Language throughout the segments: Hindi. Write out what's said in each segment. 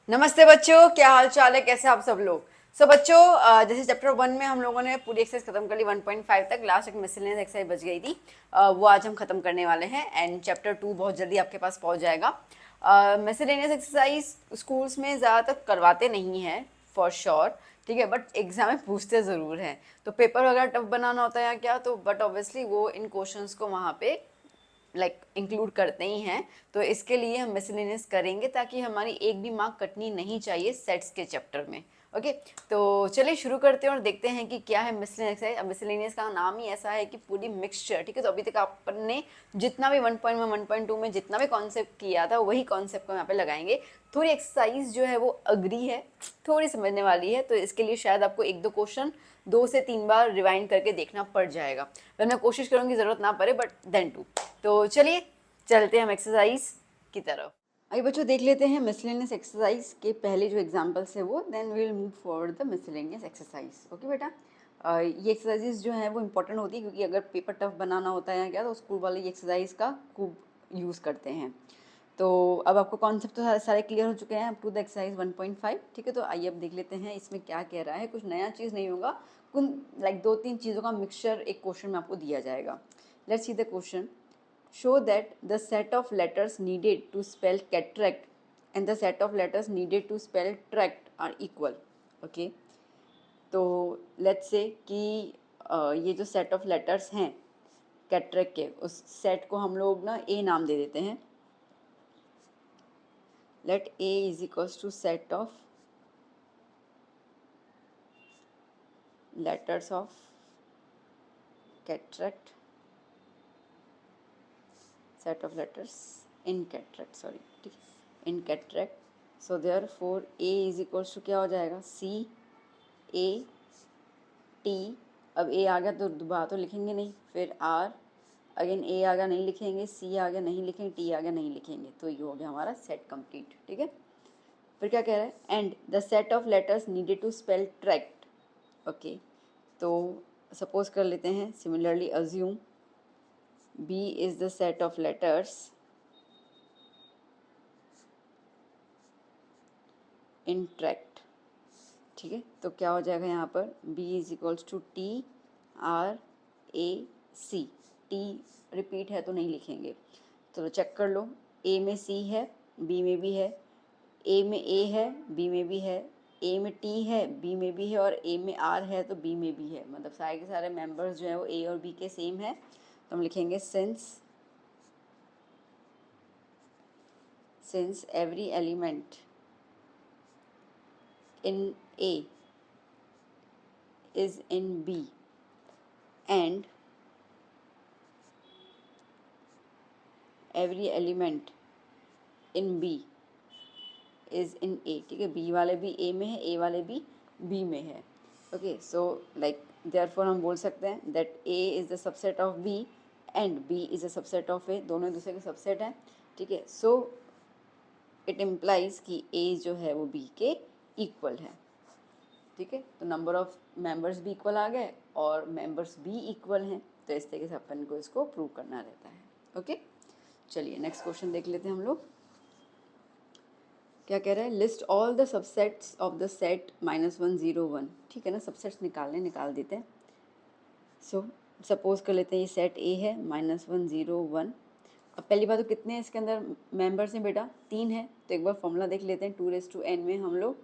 नमस्ते बच्चों, क्या हाल चाल है? कैसे आप सब लोग? बच्चों, जैसे चैप्टर 1 में हम लोगों ने पूरी एक्सरसाइज खत्म कर ली 1.5 तक। लास्ट एक मिसलेनियस एक्सरसाइज बच गई थी, वो आज हम खत्म करने वाले हैं एंड चैप्टर 2 बहुत जल्दी आपके पास पहुंच जाएगा। मिसलेनियस एक्सरसाइज स्कूल्स में ज़्यादातर करवाते नहीं हैं फॉर श्योर, ठीक है, बट एग्जाम में पूछते ज़रूर हैं। तो पेपर वगैरह टफ बनाना होता है या क्या, तो बट ऑब्वियसली वो इन क्वेश्चंस को वहाँ पे इंक्लूड करते ही हैं। तो इसके लिए हम मिसलेनियस करेंगे ताकि हमारी एक भी मार्क कटनी नहीं चाहिए सेट्स के चैप्टर में। ओके, तो चलिए शुरू करते हैं और देखते हैं कि क्या है मिसलेनियस है। अब मिसलेनियस का नाम ही ऐसा है कि पूरी मिक्सचर, ठीक है। तो अभी तक आपने जितना भी 1.1 1.2 में जितना भी कॉन्सेप्ट किया था वही कॉन्सेप्ट को यहाँ पे लगाएंगे। थोड़ी एक्सरसाइज जो है वो अग्री है, थोड़ी समझने वाली है, तो इसके लिए शायद आपको एक दो क्वेश्चन 2 से 3 बार रिवाइंड करके देखना पड़ जाएगा। वह मैं कोशिश करूँगी ज़रूरत ना पड़े, बट देन टू। तो चलिए चलते हैं हम एक्सरसाइज की तरफ। आइए बच्चों, देख लेते हैं मिसलेनियस एक्सरसाइज के पहले जो एग्जांपल्स है वो, then we will move forward the miscellaneous exercise. Okay बेटा, ये एक्सरसाइजेज जो है वो इंपॉर्टेंट होती है क्योंकि अगर पेपर टफ बनाना होता है या क्या, तो स्कूल वाले ये एक्सरसाइज का खूब यूज़ करते हैं। तो अब आपको कॉन्सेप्ट तो सारे क्लियर हो चुके हैं अप टू द एक्सरसाइज 1.5, ठीक है। तो आइए अब देख लेते हैं इसमें क्या कह रहा है। कुछ नया चीज़ नहीं होगा, कुछ 2-3 चीज़ों का मिक्सचर एक क्वेश्चन में आपको दिया जाएगा। Let's see the question. Show that the set of letters needed to spell cataract and the set of letters needed to spell tract are equal. Okay, तो लेट्स से कि ये जो सेट ऑफ लेटर्स हैं कैटरेक्ट के, उस सेट को हम लोग ना ए नाम दे देते हैं। Let A is equals to set of letters of cataract, set of letters in cataract, sorry, ठीक है, in cataract. So therefore a is equals to क्या हो जाएगा, C A T। अब ए आ गया तो दोबारा तो लिखेंगे नहीं, फिर आर, अगेन ए आ गया नहीं लिखेंगे, सी आ गया नहीं लिखेंगे, टी आ गया नहीं लिखेंगे, तो ये हो गया हमारा सेट कंप्लीट, ठीक है। फिर क्या कह रहा है, and the set of letters needed to spell tract. Okay, तो सपोज कर लेते हैं, similarly assume B is the set of letters in tract, ठीक है। तो क्या हो जाएगा यहाँ पर, B is equals to T R A C. T repeat है तो नहीं लिखेंगे, तो चेक कर लो, ए में सी है, बी में भी है, ए में ए है, बी में भी है, ए में टी है, बी में भी है, और ए में आर है तो बी में भी है। मतलब सारे के सारे मेंबर्स जो हैं वो ए और बी के सेम है। तो हम लिखेंगे since every element in A is in B and every element in B is in A, ठीक है। B वाले भी A में है, A वाले भी B में है। ओके, सो देयरफॉर हम बोल सकते हैं that A is the subset of B and B is the subset of A, दोनों एक दूसरे के सबसेट हैं, ठीक है। सो इट इम्प्लाइज कि A जो है वो B के इक्वल है, ठीक है। तो नंबर ऑफ मेंबर्स भी इक्वल आ गए और मेंबर्स भी इक्वल हैं, तो इस तरीके से अपन को इसको प्रूव करना रहता है। ओके, चलिए नेक्स्ट क्वेश्चन देख लेते हैं हम लोग। क्या कह रहा है, list all the subsets of the set -1 0 1, ठीक है ना। सबसेट्स निकाल देते हैं। सो सपोज कर लेते हैं ये सेट ए है, -1 0 1। अब पहली बात तो कितने हैं इसके अंदर मेंबर्स हैं बेटा, 3 है। तो एक बार फॉर्मूला देख लेते हैं, 2n में हम लोग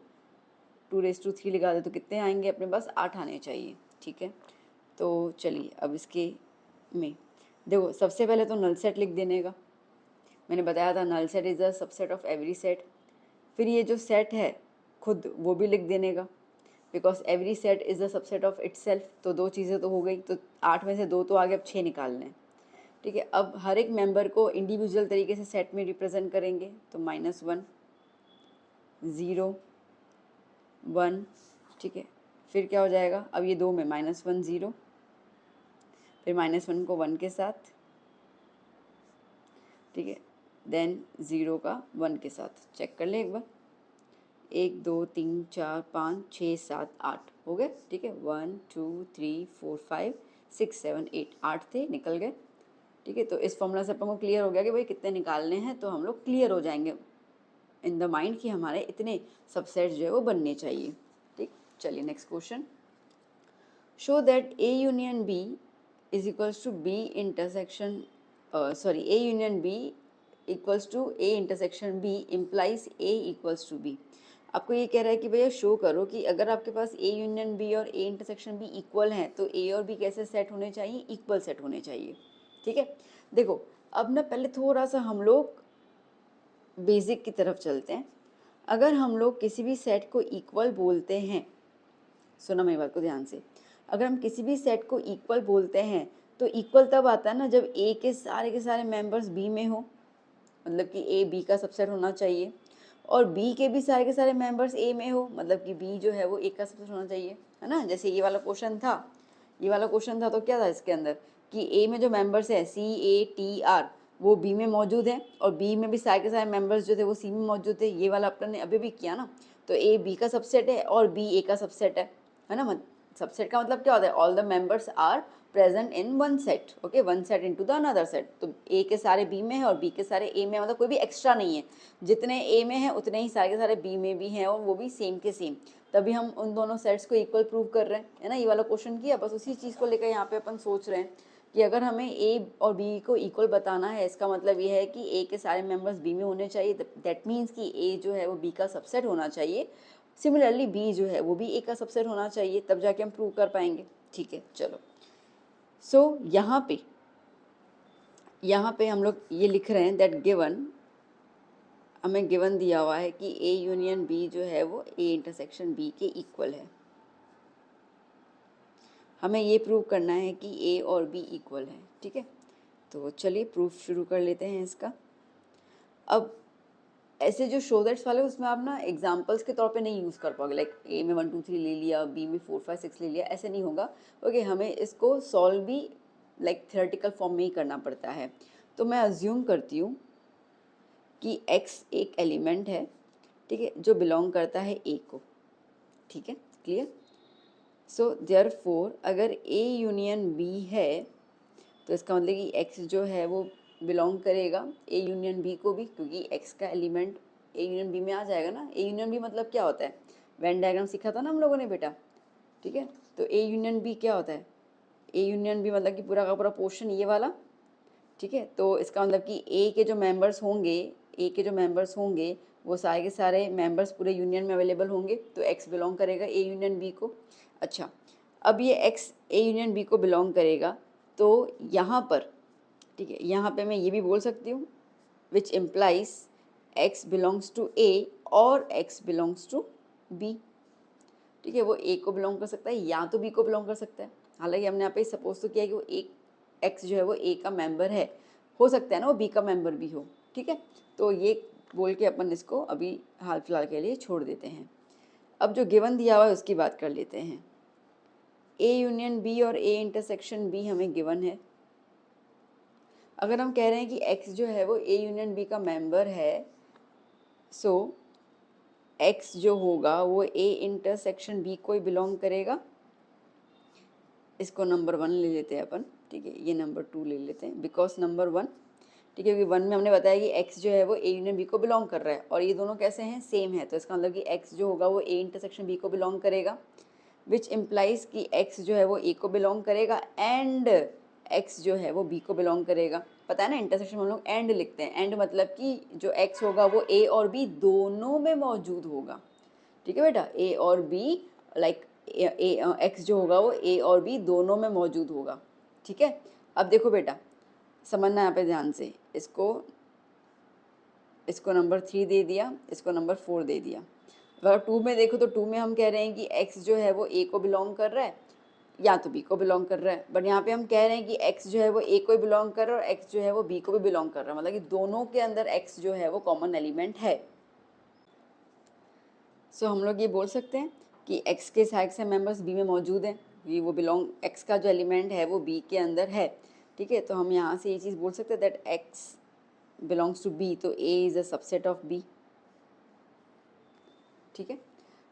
2 3 लगा दे तो कितने आएंगे अपने पास, 8 आने चाहिए, ठीक है। तो चलिए अब इसके में देखो, सबसे पहले तो नल सेट लिख देने का, मैंने बताया था null set is the subset of every set. फिर ये जो सेट है खुद वो भी लिख देने का, because every set is the subset of itself. तो 2 चीज़ें तो हो गई, तो 8 में से 2 तो आगे, अब 6 निकालने हैं, ठीक है। अब हर एक मेंबर को इंडिविजुअल तरीके से सेट में रिप्रेजेंट करेंगे, तो -1 0 1, ठीक है। फिर क्या हो जाएगा, अब ये 2 में -1 0, फिर -1 को 1 के साथ, ठीक है, देन 0 का 1 के साथ। चेक कर ले एक बार, 1 2 3 4 5 6 7 8 हो गए, ठीक है। 1 2 3 4 5 6 7 8, 8 थे, निकल गए, ठीक है। तो इस फॉर्मूला से अपन को क्लियर हो गया कि भाई कितने निकालने हैं, तो हम लोग क्लियर हो जाएंगे इन द माइंड कि हमारे इतने सबसेट जो है वो बनने चाहिए। ठीक, चलिए next question. Show that A union B is equals to B intersection A union B equals to A intersection B implies A equals to B. आपको ये कह रहा है कि भैया शो करो कि अगर आपके पास ए यूनियन बी और ए इंटरसेक्शन बी इक्वल हैं तो ए और बी कैसे सेट होने चाहिए, इक्वल सेट होने चाहिए। ठीक है, देखो अब ना पहले थोड़ा सा हम लोग बेसिक की तरफ चलते हैं। अगर हम लोग किसी भी सेट को इक्वल बोलते हैं, सुना मेरी बात को ध्यान से, अगर हम किसी भी सेट को इक्वल बोलते हैं तो इक्वल तब आता है ना जब ए के सारे मेंबर्स बी में हो, मतलब कि ए बी का सबसेट होना चाहिए, और बी के सारे मेंबर्स ए में हो, मतलब कि बी जो है वो ए का सबसेट होना चाहिए, है ना। जैसे ये वाला क्वेश्चन था, तो क्या था इसके अंदर कि ए में जो मेंबर्स है CATR वो बी में मौजूद है, और बी में भी सारे के सारे मेंबर्स जो थे वो सी में मौजूद थे। ये वाला अपन ने अभी भी किया ना, तो ए बी का सबसेट है और बी ए का सबसेट है ना। सबसेट का मतलब क्या होता है, all the members are present in one set, okay, one set into the another set. तो ए के सारे बी में है और बी के सारे ए में, मतलब कोई भी एक्स्ट्रा नहीं है, जितने ए में है उतने ही सारे के सारे बी में भी हैं, और वो भी सेम के सेम। तभी हम उन दोनों सेट्स को इक्वल प्रूव कर रहे हैं, है ना। ये वाला क्वेश्चन किया, बस उसी चीज़ को लेकर यहाँ पे अपन सोच रहे हैं कि अगर हमें ए और बी को इक्वल बताना है, इसका मतलब ये है कि ए के सारे मेंबर्स बी में होने चाहिए, दैट मीन्स कि ए जो है वो बी का सबसेट होना चाहिए। सिमिलरली बी जो है वो भी ए का सबसेट होना चाहिए, तब जाके हम प्रूव कर पाएंगे। ठीक है, चलो। सो यहाँ पे हम लोग ये लिख रहे हैं दैट गिवन, हमें गिवन दिया हुआ है कि ए यूनियन बी जो है वो ए इंटरसेक्शन बी के इक्वल है। हमें ये प्रूव करना है कि ए और बी इक्वल है। ठीक है, तो चलिए प्रूफ शुरू कर लेते हैं इसका। अब ऐसे जो शो दैट्स वाले उसमें आप ना एग्जाम्पल्स के तौर पे नहीं यूज़ कर पाओगे, लाइक ए में 1 2 3 ले लिया, बी में 4 5 6 ले लिया, ऐसे नहीं होगा। ओके, हमें इसको सॉल्व भी लाइक थियोरेटिकल फॉर्म में ही करना पड़ता है। तो मैं अज्यूम करती हूँ कि x एक एलिमेंट है, ठीक है, जो बिलोंग करता है ए को। ठीक है, क्लियर। सो देयरफॉर अगर ए यूनियन बी है तो इसका मतलब कि x जो है वो बिलोंग करेगा ए यूनियन बी को भी, क्योंकि x का एलिमेंट ए यूनियन बी में आ जाएगा ना। ए यूनियन बी मतलब क्या होता है, वेन डायग्राम सीखा था ना हम लोगों ने बेटा। ठीक है, तो ए यूनियन बी क्या होता है, ए यूनियन बी मतलब कि पूरा का पूरा पोर्शन ये वाला। ठीक है, तो इसका मतलब कि ए के जो मेंबर्स होंगे, वो सारे के सारे मेंबर्स पूरे यूनियन में अवेलेबल होंगे, तो x बिलोंग करेगा ए यूनियन बी को। अच्छा, अब ये x ए यूनियन बी को बिलोंग करेगा, तो यहाँ पर, ठीक है, यहाँ पे मैं ये भी बोल सकती हूँ which implies x belongs to A और x बिलोंग्स टू b। ठीक है, वो ए को बिलोंग कर सकता है या तो बी को बिलोंग कर सकता है। हालांकि हमने यहाँ पे सपोज तो किया है कि वो एक एक्स जो है वो ए का मेंबर है, हो सकता है ना वो बी का मेंबर भी हो। ठीक है, तो ये बोल के अपन इसको अभी हाल फिलहाल के लिए छोड़ देते हैं। अब जो गिवन दिया हुआ है उसकी बात कर लेते हैं। ए यूनियन बी और ए इंटरसेक्शन बी हमें गिवन है। अगर हम कह रहे हैं कि एक्स जो है वो ए यूनियन बी का मेंबर है, सो एक्स जो होगा वो ए इंटरसेक्शन बी को ही बिलोंग करेगा। इसको नंबर 1 ले लेते हैं अपन, ठीक है, ये नंबर 2 ले लेते हैं, बिकॉज नंबर 1, ठीक है, क्योंकि 1 में हमने बताया कि x जो है वो ए यूनियन बी को बिलोंग कर रहा है, और ये दोनों कैसे हैं, सेम है, तो इसका मतलब कि x जो होगा वो ए इंटरसेक्शन बी को बिलोंग करेगा, विच इम्प्लाइज कि x जो है वो ए को बिलोंग करेगा एंड x जो है वो b को बिलोंग करेगा। पता है ना, इंटरसेक्शन में हम लोग एंड लिखते हैं, एंड मतलब कि जो x होगा वो a और b दोनों में मौजूद होगा। ठीक है बेटा, a और b, लाइक एक्स जो होगा वो ए और बी दोनों में मौजूद होगा। ठीक है, अब देखो बेटा, समझना यहाँ पे ध्यान से, इसको नंबर 3 दे दिया, इसको नंबर 4 दे दिया। अगर 2 में देखो तो 2 में हम कह रहे हैं कि x जो है वो a को बिलोंग कर रहा है या तो b को बिलोंग कर रहा है, बट यहाँ पे हम कह रहे हैं कि x जो है वो a को भी बिलोंग कर रहा है और x जो है वो b को भी बिलोंग कर रहा है, मतलब कि दोनों के अंदर x जो है वो कॉमन एलिमेंट है। सो हम लोग ये बोल सकते हैं कि x के सारे से मेंबर्स b में मौजूद हैं, ये वो बिलोंग, x का जो एलिमेंट है वो b के अंदर है। ठीक है, तो हम यहाँ से ये चीज़ बोल सकते हैं that x belongs to b, तो a is a subset of b। ठीक है,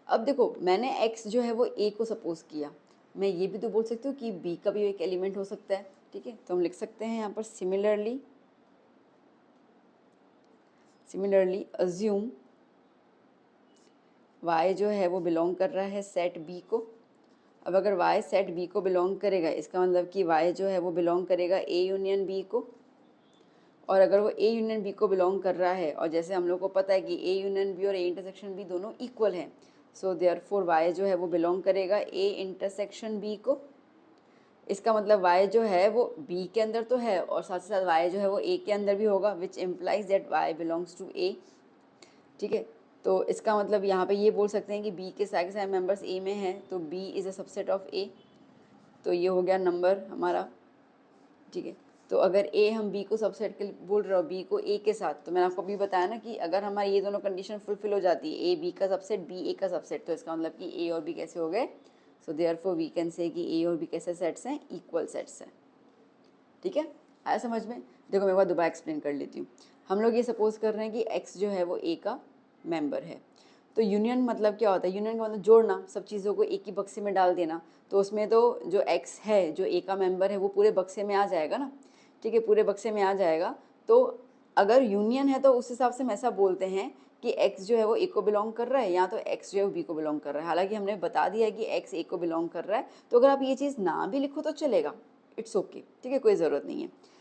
अब देखो मैंने x जो है वो a को सपोज किया, मैं ये भी तो बोल सकती हूँ कि b का भी एक एलिमेंट हो सकता है। ठीक है, तो हम लिख सकते हैं यहाँ पर सिमिलरली अज्यूम y जो है वो बिलोंग कर रहा है सेट b को। अब अगर y सेट b को बिलोंग करेगा, इसका मतलब कि y जो है वो बिलोंग करेगा a यूनियन b को। और अगर वो a यूनियन b को बिलोंग कर रहा है, और जैसे हम लोग को पता है कि a यूनियन b और a इंटरसेक्शन b दोनों इक्वल हैं, सो देयरफॉर y जो है वो बिलोंग करेगा a इंटरसेक्शन b को। इसका मतलब y जो है वो b के अंदर तो है, और साथ ही साथ y जो है वो a के अंदर भी होगा, which implies that y belongs to a। ठीक है, तो इसका मतलब यहाँ पे ये बोल सकते हैं कि b के सारे मेंबर्स a में हैं, तो b is a subset of a। तो ये हो गया नंबर हमारा। ठीक है, तो अगर a हम b को सबसेट के बोल रहे हो, b को a के साथ, तो मैंने आपको अभी बताया ना कि अगर हमारी ये दोनों कंडीशन फुलफिल हो जाती है, a b का सबसेट b a का सबसेट, तो इसका मतलब कि a और b कैसे हो गए। सो देयरफॉर वी कैन से कि a और b कैसे सेट्स हैं, इक्वल सेट्स हैं। ठीक है, आया समझ में। देखो मैं एक बार दोबारा एक्सप्लेन कर लेती हूँ। हम लोग ये सपोज कर रहे हैं कि x जो है वो a का मेंबर है। तो यूनियन मतलब क्या होता है, यूनियन का मतलब जोड़ना, सब चीज़ों को एक ही बक्से में डाल देना। तो उसमें तो जो x है, जो a का मेंबर है, वो पूरे बक्से में आ जाएगा ना। ठीक है, पूरे बक्से में आ जाएगा। तो अगर यूनियन है तो उस हिसाब से हम ऐसा बोलते हैं कि x जो है वो a को बिलोंग कर रहा है, या तो x जो है वो b को बिलोंग कर रहा है। हालांकि हमने बता दिया है कि x a को बिलोंग कर रहा है, तो अगर आप ये चीज़ ना भी लिखो तो चलेगा, इट्स ओके। ठीक है, कोई ज़रूरत नहीं है।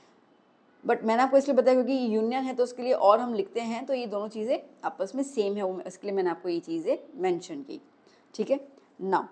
बट मैंने आपको इसलिए बताया क्योंकि यूनियन है तो उसके लिए और हम लिखते हैं, तो ये दोनों चीज़ें आपस में सेम है, वो इसके लिए मैंने आपको ये चीज़ें मेंशन की। ठीक है, नाउ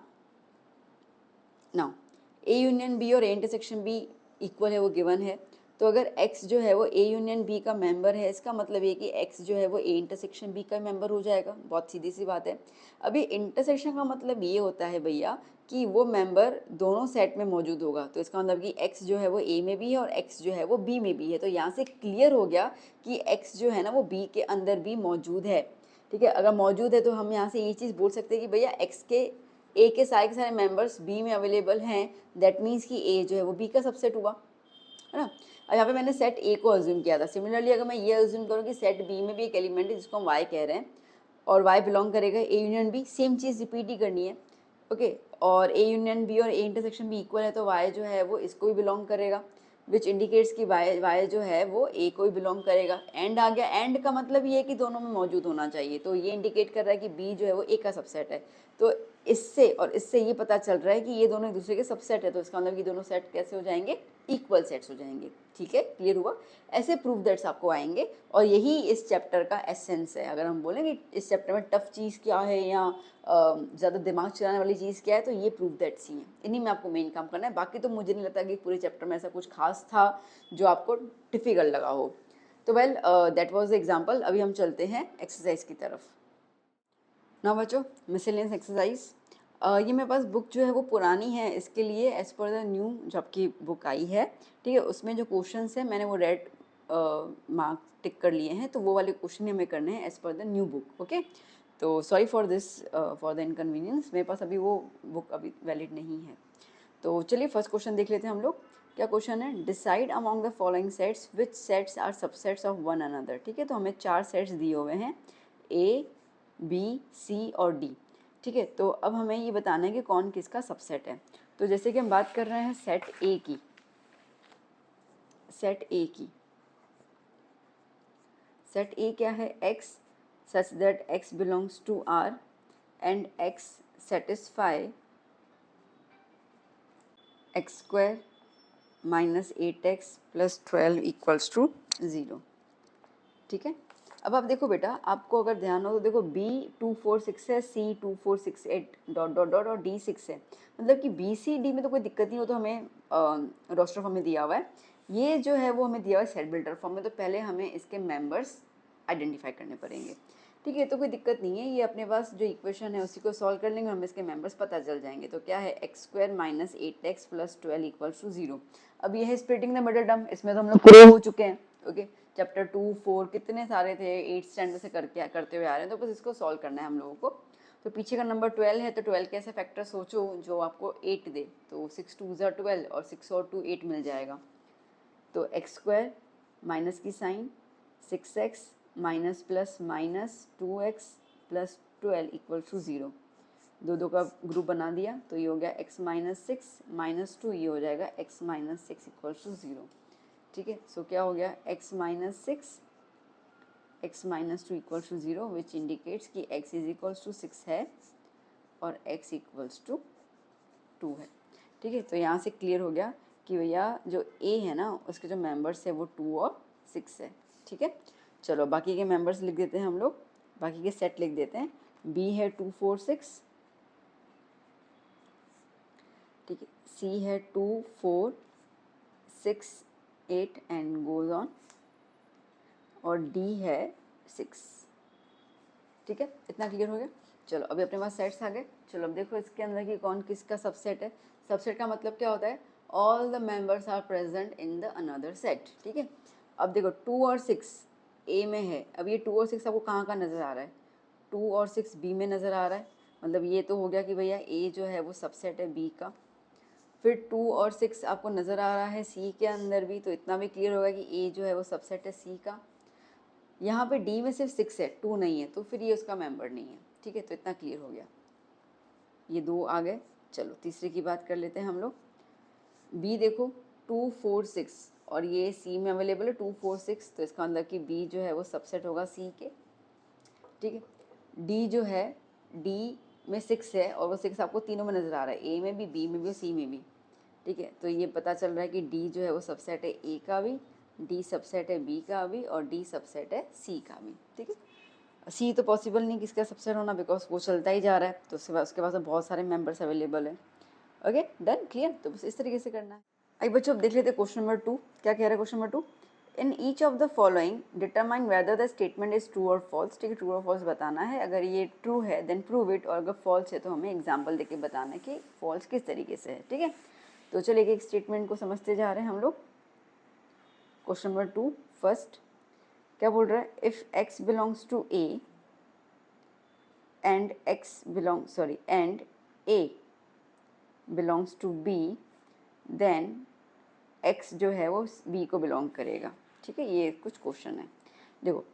ए यूनियन बी और ए इंटरसेक्शन बी इक्वल है, वो गिवन है। तो अगर x जो है वो a यूनियन b का मेंबर है, इसका मतलब ये कि x जो है वो a इंटरसेक्शन b का मेंबर हो जाएगा। बहुत सीधी सी बात है। अभी इंटरसेक्शन का मतलब ये होता है भैया कि वो मेंबर दोनों सेट में मौजूद होगा। तो इसका मतलब कि x जो है वो a में भी है और x जो है वो b में भी है। तो यहाँ से क्लियर हो गया कि x जो है ना वो b के अंदर भी मौजूद है। ठीक है, अगर मौजूद है तो हम यहाँ से ये चीज़ बोल सकते हैं कि भैया x के a के सारे मेंबर्स b में अवेलेबल हैं, दैट मीन्स कि a जो है वो b का सबसेट हुआ, है ना। अब यहाँ पे मैंने सेट a को अज्यूम किया था। सिमिलरली अगर मैं ये अज्यूम करूँ कि सेट b में भी एक एलिमेंट है जिसको हम y कह रहे हैं, और y बिलोंग करेगा a यूनियन b, सेम चीज़ रिपीट ही करनी है। ओके, और a यूनियन b और a इंटरसेक्शन b इक्वल है, तो y जो है वो इसको भी बिलोंग करेगा, विच इंडिकेट्स कि y जो है वो a को भी बिलोंग करेगा। एंड आ गया, एंड का मतलब ये है कि दोनों में मौजूद होना चाहिए। तो ये इंडिकेट कर रहा है कि b जो है वो a का सबसेट है। तो इससे और इससे ये पता चल रहा है कि ये दोनों एक दूसरे के सबसेट है। तो इसका मतलब कि दोनों सेट कैसे हो जाएंगे, इक्वल सेट्स हो जाएंगे। ठीक है, क्लियर हुआ। ऐसे प्रूफ दैट्स आपको आएंगे, और यही इस चैप्टर का एसेंस है। अगर हम बोलें कि इस चैप्टर में टफ चीज़ क्या है या ज़्यादा दिमाग चलाने वाली चीज़ क्या है, तो ये प्रूफ दैट्स ही हैं। इन्हीं में आपको मेन काम करना है। बाकी तो मुझे नहीं लगता कि पूरे चैप्टर में ऐसा कुछ खास था जो आपको डिफिकल्ट लगा हो। तो well, that was the example. अभी हम चलते हैं एक्सरसाइज की तरफ। ना बच्चों, मिसलेनियस एक्सरसाइज, ये मेरे पास बुक जो है वो पुरानी है, इसके लिए एज पर द न्यू जो आपकी बुक आई है, ठीक है, उसमें जो क्वेश्चंस है मैंने वो रेड मार्क टिक कर लिए हैं, तो वो वाले क्वेश्चन हमें करने हैं as per the new book. Okay, तो sorry for this, for the inconvenience, मेरे पास अभी वो बुक अभी वैलिड नहीं है। तो चलिए फर्स्ट क्वेश्चन देख लेते हैं हम लोग। क्या क्वेश्चन है, decide among the following sets which sets are subsets of one another. ठीक है, तो हमें 4 सेट्स दिए हुए हैं, ए बी सी और डी। ठीक है, तो अब हमें ये बताना है कि कौन किसका सबसेट है। तो जैसे कि हम बात कर रहे हैं सेट ए की, सेट ए की, सेट ए क्या है, x such that x belongs to R and x satisfy x square minus 8x plus 12 equals to 0। ठीक है, अब आप देखो बेटा, आपको अगर ध्यान हो तो देखो B246 है, C2468 डॉट डॉट डॉट और D6 है। मतलब कि BCD में तो कोई दिक्कत नहीं हो, तो हमें रोस्टर फॉर्म में दिया हुआ है। ये जो है वो हमें दिया हुआ है सेट बिल्डर फॉर्म में, तो पहले हमें इसके मेंबर्स आइडेंटिफाई करने पड़ेंगे। ठीक है, तो कोई दिक्कत नहीं है, ये अपने पास जो इक्वेशन है उसी को सॉल्व कर लेंगे, हमें इसके मेंबर्स पता चल जाएंगे। तो क्या है, x square minus 8x plus 12 equals to 0। अब ये है स्प्लिटिंग द मिडल टर्म, इसमें तो हम लोग पूरे हो चुके हैं। ओके, चैप्टर 2, 4 कितने सारे थे, 8th स्टैंडर्ड से करते हुए आ रहे हैं, तो बस इसको सॉल्व करना है हम लोगों को। तो पीछे का नंबर 12 है, तो 12 कैसे फैक्टर सोचो जो आपको 8 दे, तो 6 2 ज़ा 12 और 6 और 2 8 मिल जाएगा। तो एक्स स्क्वायर माइनस की sign 6x minus plus minus 2x plus 12 equal to 0। दो का ग्रुप बना दिया, तो ये हो गया x माइनस 6 माइनस 2, ये हो जाएगा x माइनस 6 इक्वल टू 0। ठीक है, सो क्या हो गया, x minus 6 x minus two equals to 0 which indicates कि x इज इक्वल्स टू 6 है और x इक्वल्स टू 2 है। ठीक है, तो यहाँ से क्लियर हो गया कि भैया जो a है ना उसके जो मेंबर्स है वो 2 और 6 है। ठीक है, चलो बाकी के मेंबर्स लिख देते हैं हम लोग, बाकी के सेट लिख देते हैं। b है 2 4 6, ठीक है, c है 2 4 6 8 एंड गोज ऑन, और d है 6। ठीक है, इतना क्लियर हो गया। चलो अभी अपने पास सेट्स आ गए। चलो अब देखो इसके अंदर की कौन किसका सबसेट है। सबसेट का मतलब क्या होता है, all the members are present in the another set. ठीक है, अब देखो 2 और 6 ए में है, अब ये 2 और 6 आपको कहाँ कहाँ नज़र आ रहा है, 2 और 6 बी में नज़र आ रहा है, मतलब ये तो हो गया कि भैया ए जो है वो सबसेट है बी का। फिर 2 और 6 आपको नज़र आ रहा है सी के अंदर भी, तो इतना भी क्लियर होगा कि ए जो है वो सबसेट है सी का। यहाँ पे डी में सिर्फ 6 है, 2 नहीं है, तो फिर ये उसका मेंबर नहीं है। ठीक है, तो इतना क्लियर हो गया, ये 2 आ गए। चलो तीसरे की बात कर लेते हैं हम लोग। बी देखो 2 4 6 और ये सी में अवेलेबल है 2 4 6, तो इसका मतलब कि बी जो है वो सबसेट होगा सी के। ठीक है, डी जो है डी में 6 है और वो 6 आपको तीनों में नज़र आ रहा है, ए में भी, बी में भी और सी में भी। ठीक है, तो ये पता चल रहा है कि डी जो है वो सबसेट है ए का भी, डी सबसेट है बी का भी, और डी सबसेट है सी का भी। ठीक है, सी तो पॉसिबल नहीं किसका सबसेट होना, बिकॉज वो चलता ही जा रहा है, तो उसके पास बहुत सारे मेंबर्स अवेलेबल हैं। Okay done, clear. तो बस इस तरीके से करना है। आइए बच्चों अब देख लेते हैं क्वेश्चन नंबर 2 क्या कह रहा है। Question number 2, in each of the following determine whether the statement is true और फॉल्स। ठीक है, ट्रू और फॉल्स बताना है, अगर ये ट्रू है देन प्रूव इट, और अगर फॉल्स है तो हमें एग्जाम्पल देके बताना है कि फॉल्स किस तरीके से है। ठीक है, तो चलिए एक स्टेटमेंट को समझते जा रहे हैं हम लोग। क्वेश्चन नंबर 2 फर्स्ट क्या बोल रहा है, if x belongs to a and a belongs to b, then x जो है वो b को बिलोंग करेगा। ठीक है, ये कुछ क्वेश्चन है। देखो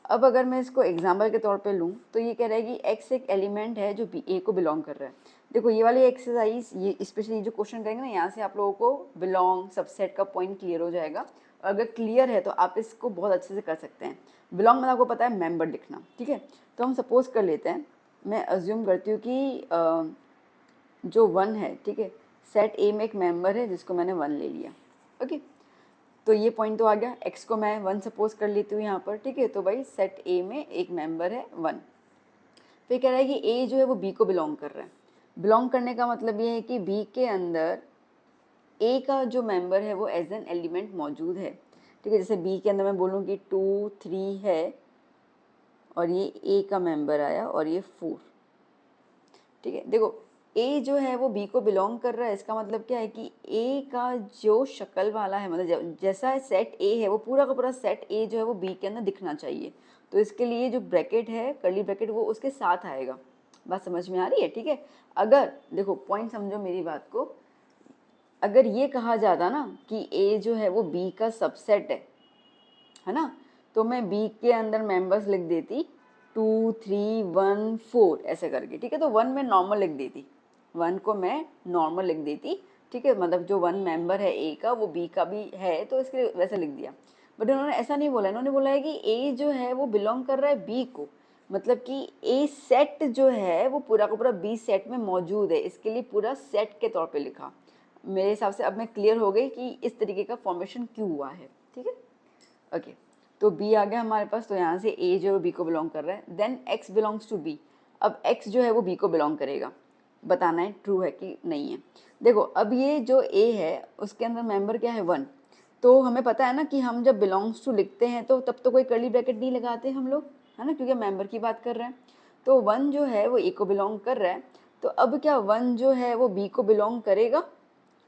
अब अगर मैं इसको एग्जाम्पल के तौर पे लूँ तो ये कह रहा है कि x एक एलिमेंट है जो a को बिलोंग कर रहा है। देखो ये वाली एक्सरसाइज, ये स्पेशली जो क्वेश्चन करेंगे ना, यहाँ से आप लोगों को बिलोंग सबसेट का पॉइंट क्लियर हो जाएगा, और अगर क्लियर है तो आप इसको बहुत अच्छे से कर सकते हैं। बिलोंग में आपको पता है मेंबर लिखना। ठीक है, तो हम सपोज कर लेते हैं, मैं अज्यूम करती हूँ कि जो 1 है, ठीक है, सेट ए में एक मेंबर है जिसको मैंने 1 ले लिया। ओके, तो ये पॉइंट तो आ गया, x को मैं 1 सपोज कर लेती हूँ यहाँ पर। ठीक है, तो भाई सेट ए में एक मेंबर है 1। फिर कह रहा है कि a जो है वो b को बिलोंग कर रहा है। बिलोंग करने का मतलब ये है कि b के अंदर a का जो मेंबर है वो एज एन एलिमेंट मौजूद है। ठीक है, जैसे b के अंदर मैं बोलूँ कि 2 3 है और ये a का मेंबर आया और ये 4। ठीक है, देखो a जो है वो b को बिलोंग कर रहा है, इसका मतलब क्या है कि a का जो शक्ल वाला है, मतलब जैसा सेट a है वो पूरा का पूरा सेट a जो है वो b के अंदर दिखना चाहिए। तो इसके लिए जो ब्रैकेट है, कर्ली ब्रैकेट, वो उसके साथ आएगा। बात समझ में आ रही है। ठीक है, अगर देखो पॉइंट समझो मेरी बात को, अगर ये कहा जाता ना कि a जो है वो b का सबसेट है ना, तो मैं b के अंदर मेंबर्स लिख देती 2 3 1 4 ऐसे करके। ठीक है, तो 1 में नॉर्मल लिख देती, 1 को मैं नॉर्मल लिख देती। ठीक है, मतलब जो 1 मेंबर है a का वो b का भी है, तो इसके लिए वैसे लिख दिया। बट उन्होंने ऐसा नहीं बोला, इन्होंने बोला है कि a जो है वो बिलोंग कर रहा है b को, मतलब कि a सेट जो है वो पूरा का पूरा b सेट में मौजूद है, इसके लिए पूरा सेट के तौर पे लिखा। मेरे हिसाब से अब मैं क्लियर हो गई कि इस तरीके का फॉर्मेशन क्यों हुआ है। ठीक है, ओके, तो b आ गया हमारे पास, तो यहाँ से a जो है b को बिलोंग कर रहा है। Then x belongs to b, अब x जो है वो b को बिलोंग करेगा, बताना है ट्रू है कि नहीं है। देखो अब ये जो a है उसके अंदर मेंबर क्या है 1, तो हमें पता है ना कि हम जब बिलोंग्स टू लिखते हैं तो तब तो कोई कर्ली ब्रैकेट नहीं लगाते हम लोग, है ना, क्योंकि मेंबर की बात कर रहे हैं। तो 1 जो है वो a को बिलोंग कर रहा है, तो अब क्या 1 जो है वो b को बिलोंग करेगा?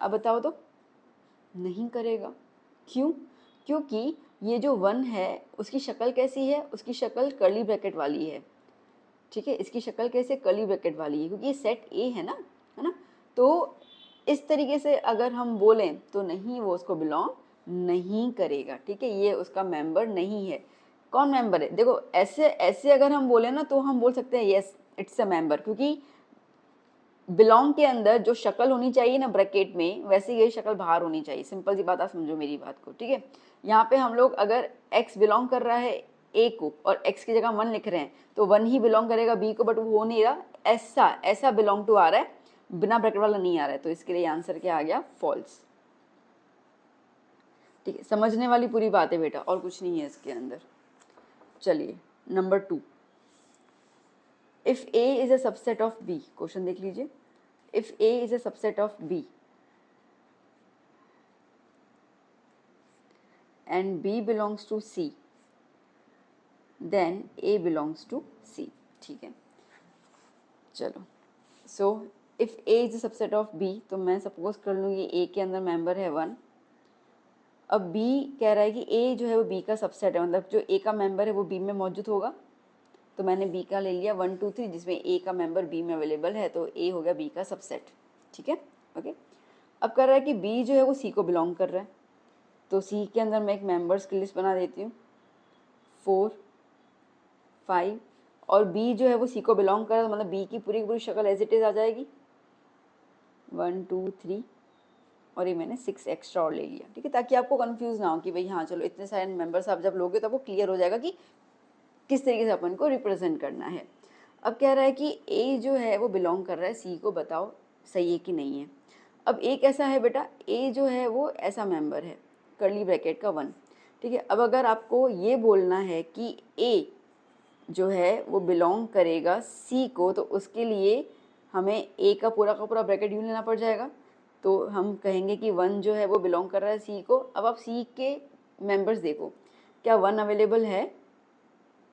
अब बताओ तो। नहीं करेगा। क्यों? क्योंकि ये जो 1 है उसकी शक्ल कैसी है, उसकी शक्ल कर्ली ब्रैकेट वाली है। ठीक है, इसकी शक्ल कैसे, कर्ली ब्रैकेट वाली है, क्योंकि ये सेट ए है ना, तो इस तरीके से अगर हम बोलें तो नहीं, वो उसको बिलोंग नहीं करेगा। ठीक है, ये उसका मेंबर नहीं है। कौन मेंबर है? देखो ऐसे ऐसे अगर हम बोले ना तो हम बोल सकते हैं यस इट्स अ मेंबर, क्योंकि बिलोंग के अंदर जो शक्ल होनी चाहिए ना ब्रैकेट में, वैसे ये शक्ल बाहर होनी चाहिए। सिंपल सी बात, आप समझो मेरी बात को। ठीक है, यहाँ पे हम लोग अगर x बिलोंग कर रहा है ए को और x की जगह 1 लिख रहे हैं तो 1 ही बिलोंग करेगा b को, बट वो हो नहीं रहा, ऐसा बिलोंग टू आ रहा है, बिना ब्रैकेट वाला नहीं आ रहा है, तो इसके लिए आंसर क्या आ गया, फॉल्स। ठीक है, समझने वाली पूरी बात है बेटा, और कुछ नहीं है इसके अंदर। चलिए number 2, if a is a subset of b, question देख लीजिए, if a is a subset of b and b belongs to c, then a belongs to c। ठीक है, चलो, so if a is a subset of b, तो मैं सपोज कर लूँगी a के अंदर मेंबर है 1। अब b कह रहा है कि a जो है वो b का सबसेट है, मतलब जो a का मेंबर है वो b में मौजूद होगा, तो मैंने b का ले लिया 1 2 3, जिसमें a का मेंबर b में अवेलेबल है, तो a हो गया b का सबसेट। ठीक है, ओके। अब कर रहा है कि b जो है वो c को बिलोंग कर रहा है, तो c के अंदर मैं एक मेंबर्स की लिस्ट बना देती हूँ 4 5, और b जो है वो c को बिलोंग कर रहा है, तो मतलब b की पूरी शक्ल एज इट इज आ जाएगी 1 2 3, और ये मैंने 6 एक्स्ट्रा और ले लिया। ठीक है, ताकि आपको कंफ्यूज ना हो कि भाई हाँ चलो इतने सारे मेंबर्स आप जब लोगे तो आपको क्लियर हो जाएगा कि किस तरीके से अपन को रिप्रेजेंट करना है। अब कह रहा है कि a जो है वो बिलोंग कर रहा है c को, बताओ सही है कि नहीं है। अब a कैसा है बेटा, a जो है वो ऐसा मेंबर है, कर्ली ब्रैकेट का 1। ठीक है, अब अगर आपको ये बोलना है कि a जो है वो बिलोंग करेगा c को, तो उसके लिए हमें a का पूरा ब्रैकेट यूँ लेना पड़ जाएगा, तो हम कहेंगे कि 1 जो है वो बिलोंग कर रहा है c को। अब आप c के मेंबर्स देखो, क्या 1 अवेलेबल है,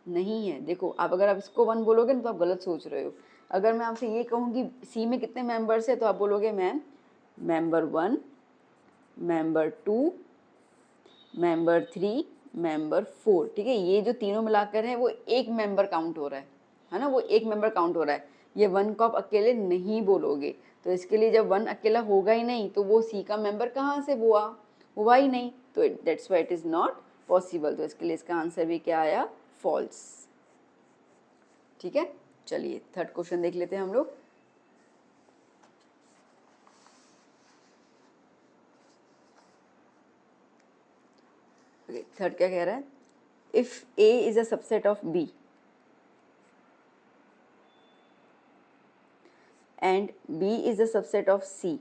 नहीं है। देखो आप अगर आप इसको 1 बोलोगे ना तो आप गलत सोच रहे हो। अगर मैं आपसे ये कहूँ कि सी में कितने मेंबर्स है, तो आप बोलोगे ma'am member 1, member 2, member 3, member 4। ठीक है, ये जो तीनों मिलाकर है वो एक मेंबर काउंट हो रहा है ना, वो एक मेंबर काउंट हो रहा है। ये 1 को आप अकेले नहीं बोलोगे, तो इसके लिए जब 1 अकेला होगा ही नहीं तो वो सी का मेंबर कहाँ से हुआ ही नहीं, तो that's why it is not possible. तो इसके लिए इसका आंसर भी क्या आया, फॉल्स। ठीक है, चलिए थर्ड क्वेश्चन देख लेते हैं हम लोग। थर्ड क्या कह रहा है, if a is a subset of b and b is a subset of c,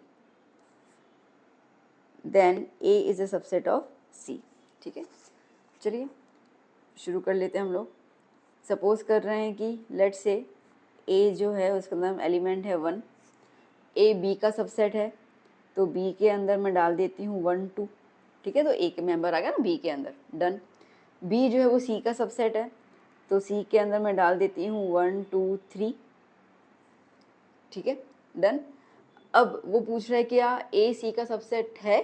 then a is a subset of c। ठीक है, चलिए शुरू कर लेते हैं हम लोग। सपोज कर रहे हैं कि लेट से a जो है उसका नाम एलिमेंट है 1, a b का सबसेट है, तो b के अंदर मैं डाल देती हूँ 1 2। ठीक है, तो एक मेंबर आ गया ना b के अंदर, डन। b जो है वो c का सबसेट है, तो c के अंदर मैं डाल देती हूँ 1 2 3। ठीक है, डन। अब वो पूछ रहा है क्या a c का सबसेट है,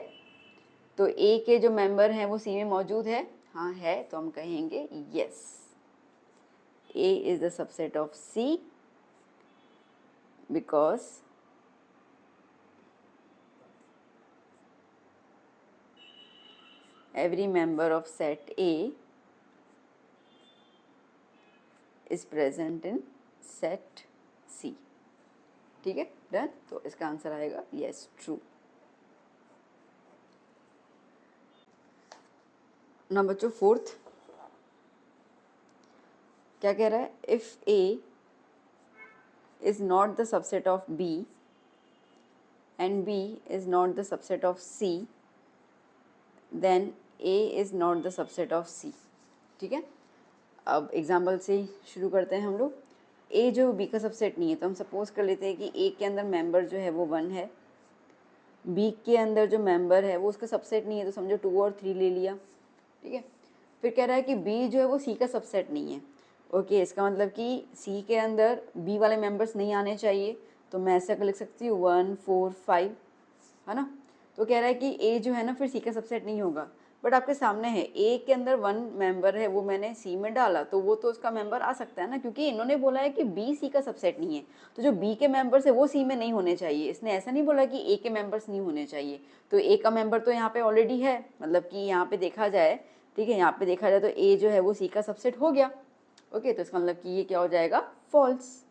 तो a के जो मेंबर हैं वो c में मौजूद है, हाँ है, तो हम कहेंगे yes, a is the subset of c because every member of set A is present in set C। ठीक है, डन। तो इसका आंसर आएगा यस, ट्रू। ना बच्चों फोर्थ क्या कह रहा है, if A is not the subset of B and B is not the subset of C, then A is not the subset of C। ठीक है, अब एग्जाम्पल से ही शुरू करते हैं हम लोग। A जो B का सबसेट नहीं है, तो हम सपोज कर लेते हैं कि A के अंदर मेंबर जो है वो 1 है, B के अंदर जो मेंबर है वो उसका सबसेट नहीं है, तो समझो 2 और 3 ले लिया। ठीक है, फिर कह रहा है कि B जो है वो C का सबसेट नहीं है। ओके, इसका मतलब कि C के अंदर B वाले मेंबर्स नहीं आने चाहिए, तो मैं ऐसा लिख सकती हूँ 1 4 5, है ना। तो कह रहा है कि A जो है ना फिर C का सबसेट नहीं होगा, बट आपके सामने है A के अंदर 1 मेंबर है, वो मैंने C में डाला, तो वो तो उसका मेंबर आ सकता है ना, क्योंकि इन्होंने बोला है कि B C का सबसेट नहीं है, तो जो B के मेंबर्स है वो C में नहीं होने चाहिए। इसने ऐसा नहीं बोला कि A के मेंबर्स नहीं होने चाहिए, तो A का मेंबर तो यहाँ पे ऑलरेडी है, मतलब कि यहाँ पे देखा जाए, ठीक है, यहाँ पे देखा जाए तो A जो है वो C का सबसेट हो गया। ओके, तो इसका मतलब कि ये क्या हो जाएगा, फॉल्स।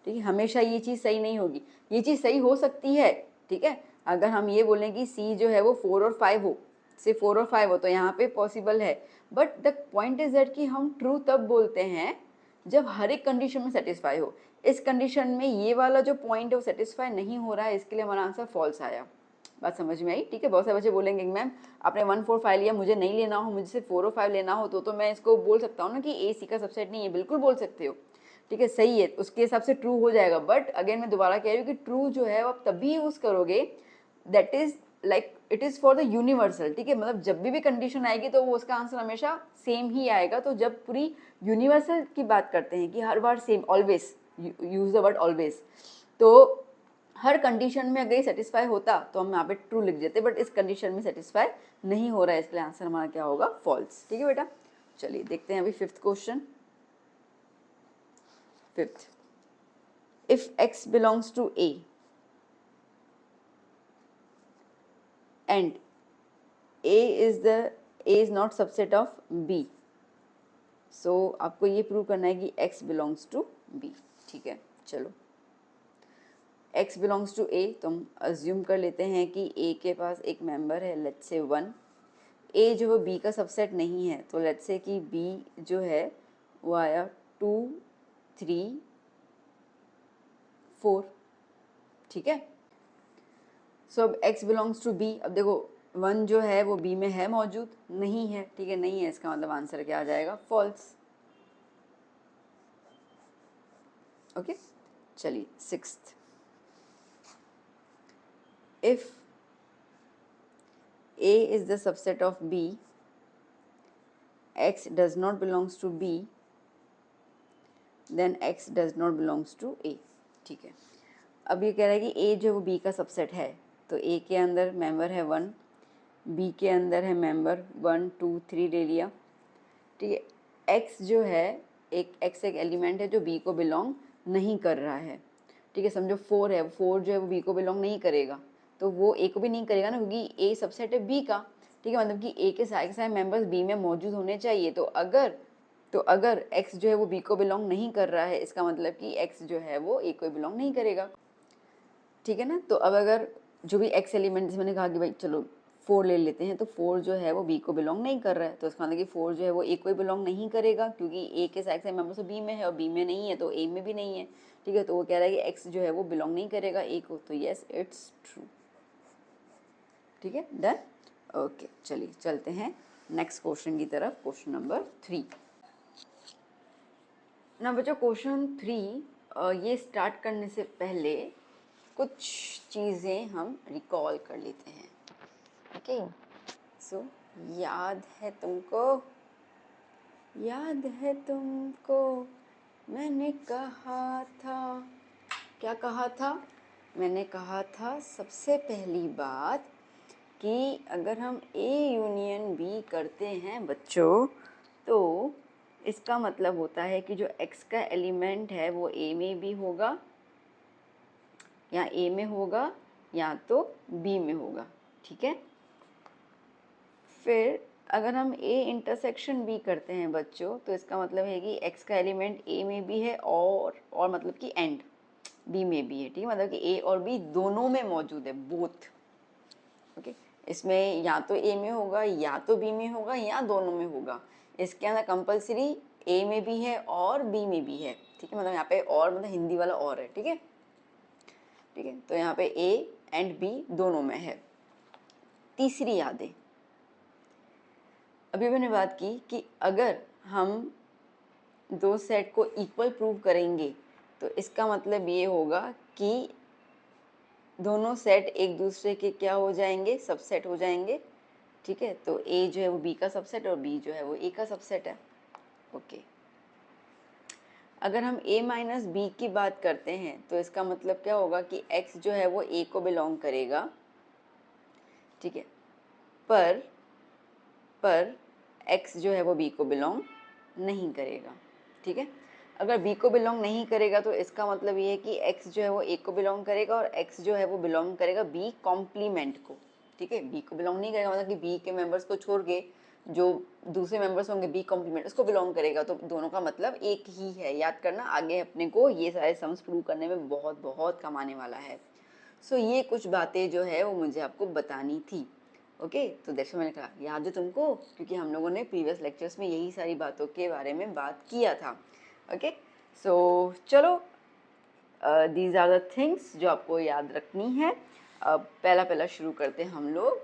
ठीक है, हमेशा ये चीज़ सही नहीं होगी, ये चीज़ सही हो सकती है। ठीक है, अगर हम ये बोलें कि C जो है वो 4 और 5 हो, से 4 और 5 हो तो यहाँ पे पॉसिबल है, but the point is that कि हम ट्रू तब बोलते हैं जब हर एक कंडीशन में सेटिस्फाई हो। इस कंडीशन में ये वाला जो पॉइंट है वो सेटिस्फाई नहीं हो रहा है, इसके लिए हमारा आंसर फॉल्स आया। बात समझ में आई? ठीक है, बहुत सारे बच्चे बोलेंगे मैम आपने 1 4 5 लिया, मुझे नहीं लेना हो, मुझे सिर्फ 4 और 5 लेना हो तो मैं इसको बोल सकता हूँ ना कि ए सी का सबसेट नहीं है। बिल्कुल बोल सकते हो, ठीक है, सही है, उसके हिसाब से ट्रू हो जाएगा। बट अगेन मैं दोबारा कह रही हूँ कि ट्रू जो है वो आप तभी यूज़ करोगे that is like it is for the universal. ठीक है, मतलब जब भी कंडीशन आएगी तो वो उसका आंसर हमेशा सेम ही आएगा। तो जब पूरी यूनिवर्सल की बात करते हैं कि हर बार same, always use the word always, तो हर कंडीशन में अगर ये सेटिस्फाई होता तो हम यहाँ पे ट्रू लिख देते, बट इस कंडीशन में सेटिस्फाई नहीं हो रहा है, इसलिए आंसर हमारा क्या होगा? फॉल्स। ठीक है बेटा, चलिए देखते हैं अभी fifth question. Fifth, if x belongs to a and a is not subset of b, so आपको ये प्रूव करना है कि x belongs to b। ठीक है, चलो x belongs to a तो हम अज्यूम कर लेते हैं कि a के पास एक मेंबर है, लेट्स से 1। a जो है b का सबसेट नहीं है, तो लेट्स से कि b जो है वो आया 2 3 4। ठीक है, सो अब x बिलोंग्स टू b। अब देखो 1 जो है वो b में है मौजूद, नहीं है, ठीक है, नहीं है, इसका मतलब आंसर क्या आ जाएगा? फॉल्स। ओके, चलिए sixth, if a is the subset of b, x does not belongs to b, then x does not belongs to a। ठीक है, अब ये कह रहा है कि a जो है वो b का सबसेट है, तो a के अंदर मेंबर है 1, b के अंदर है मेंबर 1 2 3 ले लिया। ठीक है, x जो है x एक एलिमेंट है जो b को बिलोंग नहीं कर रहा है। ठीक है, समझो 4 है, 4 जो है वो b को बिलोंग नहीं करेगा, तो वो a को भी नहीं करेगा ना, क्योंकि a सबसेट है b का। ठीक है, मतलब कि a के सारे मेंबर्स b में मौजूद होने चाहिए। तो अगर x जो है वो b को बिलोंग नहीं कर रहा है, इसका मतलब कि x जो है वो a को बिलोंग नहीं करेगा। ठीक है ना, तो अब अगर जो भी x एलिमेंट, जैसे मैंने कहा कि भाई चलो 4 ले लेते हैं, तो 4 जो है वो b को बिलोंग नहीं कर रहा है, तो इसका मतलब कि 4 जो है वो a को बिलोंग नहीं करेगा, क्योंकि a के सारे मेंबर्स b में है और b में नहीं है तो a में भी नहीं है। ठीक है, तो वो कह रहा है कि x जो है वो बिलोंग नहीं करेगा a को, तो यस इट्स ट्रू। ठीक है, डन। ओके, चलिए चलते हैं नेक्स्ट क्वेश्चन की तरफ, क्वेश्चन नंबर 3 ना। बच्चों क्वेश्चन 3 ये स्टार्ट करने से पहले कुछ चीज़ें हम रिकॉल कर लेते हैं। ओके, सो याद है तुमको मैंने कहा था, क्या कहा था? मैंने कहा था सबसे पहली बात कि अगर हम A यूनियन B करते हैं बच्चों, तो इसका मतलब होता है कि जो x का एलिमेंट है वो A में भी होगा, या A में होगा या तो B में होगा। ठीक है, फिर अगर हम A इंटरसेक्शन B करते हैं बच्चों, तो इसका मतलब है कि x का एलिमेंट A में भी है और मतलब कि एंड B में भी है। ठीक है, मतलब कि A और B दोनों में मौजूद है, बोथ। ओके, इसमें या तो A में होगा या तो B में होगा या दोनों में होगा। इसके अंदर कंपलसरी A में भी है और B में भी है। ठीक है, मतलब यहाँ पे और मतलब हिंदी वाला और है। ठीक है, ठीक है, तो यहाँ पे A एंड B दोनों में है। तीसरी यादें, अभी मैंने बात की कि अगर हम दो सेट को इक्वल प्रूव करेंगे तो इसका मतलब ये होगा कि दोनों सेट एक दूसरे के क्या हो जाएंगे? सबसेट हो जाएंगे। ठीक है, तो A जो है वो B का सबसेट और B जो है वो A का सबसेट है। ओके, अगर हम A माइनस B की बात करते हैं तो इसका मतलब क्या होगा कि X जो है वो A को बिलोंग करेगा। ठीक है, पर x जो है वो b को बिलोंग नहीं करेगा। ठीक है, अगर b को बिलोंग नहीं करेगा तो इसका मतलब ये है कि x जो है वो a को बिलोंग करेगा और x जो है वो बिलोंग करेगा b कॉम्प्लीमेंट को। ठीक है, b को बिलोंग नहीं करेगा मतलब कि b के मेंबर्स को छोड़ के जो दूसरे मेंबर्स होंगे b कॉम्प्लीमेंट उसको बिलोंग करेगा, तो दोनों का मतलब एक ही है। याद करना, आगे अपने को ये सारे सम्स प्रूव करने में बहुत काम आने वाला है। सो ये कुछ बातें जो है वो मुझे आपको बतानी थी। ओके, तो देखो मैंने कहा याद है तुमको, क्योंकि हम लोगों ने प्रीवियस लेक्चर्स में यही सारी बातों के बारे में बात किया था। ओके, सो चलो, दीज आर द थिंग्स जो आपको याद रखनी है। अब पहला पहला शुरू करते हैं हम लोग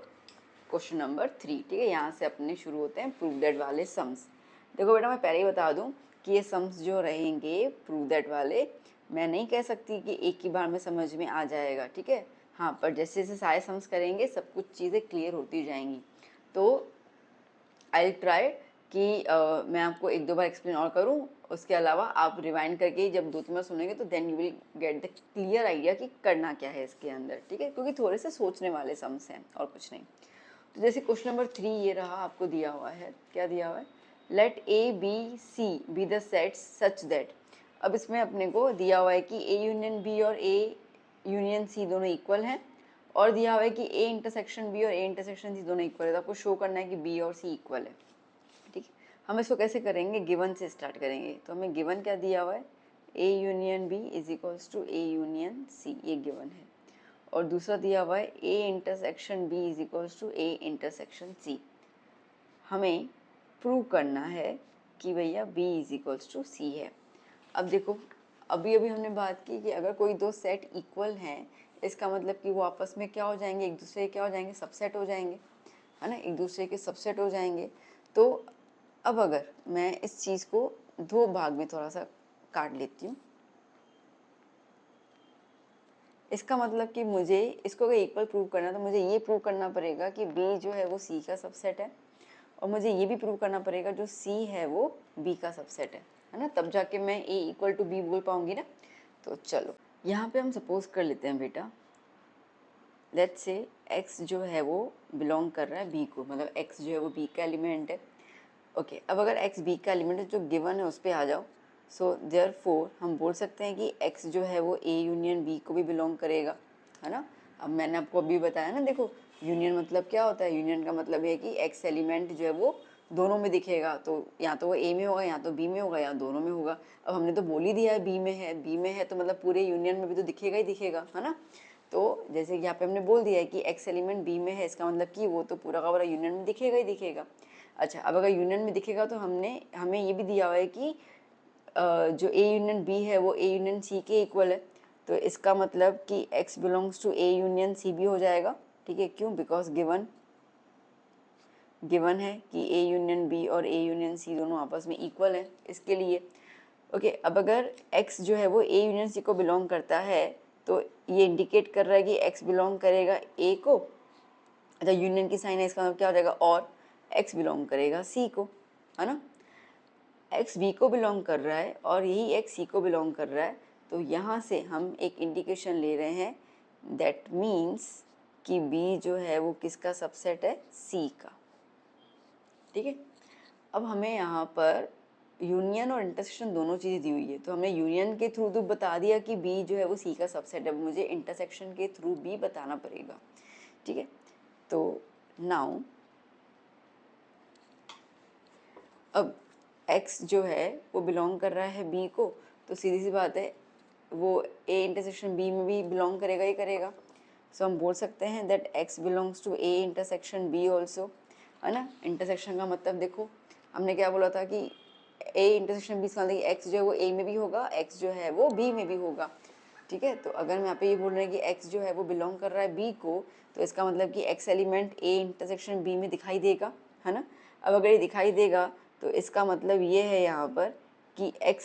क्वेश्चन नंबर 3। ठीक है, यहाँ से अपने शुरू होते हैं प्रूव दैट वाले सम्स। देखो बेटा, मैं पहले ही बता दूँ कि ये सम्स जो रहेंगे प्रूव दैट वाले, मैं नहीं कह सकती कि एक ही बार में समझ में आ जाएगा। ठीक है, हाँ, पर जैसे जैसे सारे सम्स करेंगे सब कुछ चीज़ें क्लियर होती जाएंगी। तो आई ट्राई कि मैं आपको एक दो बार एक्सप्लेन और करूँ, उसके अलावा आप रिवाइंड करके जब 2-3 बार सुनेंगे तो then you will get the clear idea कि करना क्या है इसके अंदर। ठीक है, क्योंकि थोड़े से सोचने वाले सम्स हैं और कुछ नहीं। तो जैसे क्वेश्चन नंबर 3 ये रहा, आपको दिया हुआ है, क्या दिया हुआ है, let A B C be the sets such that. अब इसमें अपने को दिया हुआ है कि ए यूनियन बी और ए यूनियन सी दोनों इक्वल हैं, और दिया हुआ है कि ए इंटरसेक्शन बी और ए इंटरसेक्शन सी दोनों इक्वल है। तो आपको शो करना है कि बी और सी इक्वल है। ठीक है, हम इसको कैसे करेंगे, गिवन से स्टार्ट करेंगे। तो हमें गिवन क्या दिया हुआ है, A union B is equals to A union C, ये गिवन है। और दूसरा दिया हुआ है A intersection B is equals to A intersection C. हमें प्रूव करना है कि भैया B is equals to C है। अब देखो, अभी अभी हमने बात की कि अगर कोई दो सेट इक्वल हैं, इसका मतलब कि वो आपस में क्या हो जाएंगे, एक दूसरे के क्या हो जाएंगे, सबसेट हो जाएंगे, है ना, एक दूसरे के सबसेट हो जाएंगे। तो अब अगर मैं इस चीज़ को दो भाग में थोड़ा सा काट लेती हूँ, इसका मतलब कि मुझे इसको अगर इक्वल प्रूव करना है तो मुझे ये प्रूव करना पड़ेगा कि बी जो है वो सी का सबसेट है, और मुझे ये भी प्रूव करना पड़ेगा जो सी है वो बी का सबसेट है ना, तब जाके मैं ए इक्वल टू बी बोल पाऊंगी ना। तो चलो यहाँ पे हम सपोज कर लेते हैं बेटा, लेट्स से x जो है वो बिलोंग कर रहा है b को, मतलब x जो है वो b का एलिमेंट है। ओके, अब अगर x b का एलिमेंट है, जो गिवन है उस पर आ जाओ। सो देयरफॉर हम बोल सकते हैं कि x जो है वो a यूनियन b को भी बिलोंग करेगा, है ना। अब मैंने आपको अभी बताया ना, देखो यूनियन मतलब क्या होता है, यूनियन का मतलब है कि x एलिमेंट जो है वो दोनों में दिखेगा, तो या तो वो a में होगा या तो b में होगा या दोनों में होगा। अब हमने तो बोल ही दिया है b में है, b में है तो मतलब पूरे यूनियन में भी तो दिखेगा ही दिखेगा, है ना। तो जैसे कि यहाँ पे हमने बोल दिया है कि x एलिमेंट b में है, इसका मतलब कि वो तो पूरा का पूरा यूनियन में दिखेगा ही दिखेगा। अच्छा, अब अगर यूनियन में दिखेगा तो हमें ये भी दिया हुआ है कि जो a यूनियन b है वो a यूनियन c के इक्वल है। तो इसका मतलब कि x belongs to a union c भी हो जाएगा। ठीक है, क्यों, बिकॉज गिवन है कि a यूनियन b और a यूनियन c दोनों आपस में इक्वल है, इसके लिए। ओके, अब अगर x जो है वो a यूनियन c को बिलोंग करता है तो ये इंडिकेट कर रहा है कि x बिलोंग करेगा a को, अच्छा यूनियन की साइन है, इसका मतलब क्या हो जाएगा, और x बिलोंग करेगा c को, है ना। x b को बिलोंग कर रहा है और यही x c को बिलोंग कर रहा है, तो यहाँ से हम एक इंडिकेशन ले रहे हैं, दैट मीन्स कि b जो है वो किसका सबसेट है, c का। ठीक है, अब हमें यहाँ पर यूनियन और इंटरसेक्शन दोनों चीज़ें दी हुई है, तो हमने यूनियन के थ्रू तो बता दिया कि बी जो है वो सी का सबसेट है, मुझे इंटरसेक्शन के थ्रू भी बताना पड़ेगा। ठीक है, तो नाउ अब x जो है वो बिलोंग कर रहा है b को, तो सीधी सी बात है वो a इंटरसेक्शन b में भी बिलोंग करेगा ही करेगा। सो हम बोल सकते हैं that x belongs to a intersection b also, है ना। इंटरसेक्शन का मतलब देखो, हमने क्या बोला था कि a इंटरसेक्शन b, इसका मतलब x जो है वो a में भी होगा, x जो है वो b में भी होगा। ठीक है, तो अगर मैं यहाँ पे ये बोल रहे हैं कि x जो है वो बिलोंग कर रहा है b को, तो इसका मतलब कि x element a intersection b में दिखाई देगा, है ना। अब अगर ये दिखाई देगा तो इसका मतलब ये है यहाँ पर कि x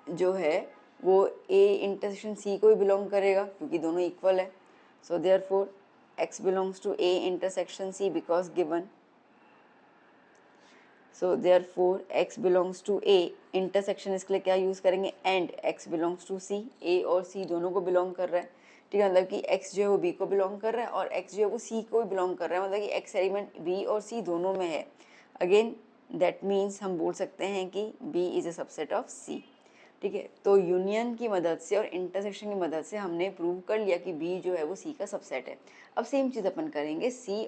जो है वो a इंटरसेक्शन c को भी बिलोंग करेगा, क्योंकि दोनों इक्वल है। So therefore x belongs to a intersection c because given. So therefore x belongs to a intersection, इसके लिए क्या यूज़ करेंगे, and x belongs to c, a और c दोनों को बिलोंग कर रहा है। ठीक है, मतलब कि x जो है वो b को बिलोंग कर रहा है और x जो है वो c को भी बिलोंग कर रहा है, मतलब कि x एलिमेंट b और c दोनों में है। अगेन दैट मीन्स हम बोल सकते हैं कि b is a subset of c। ठीक है, तो यूनियन की मदद से और इंटरसेक्शन की मदद से हमने प्रूव कर लिया कि b जो है वो c का सबसेट है। अब सेम चीज़ अपन करेंगे c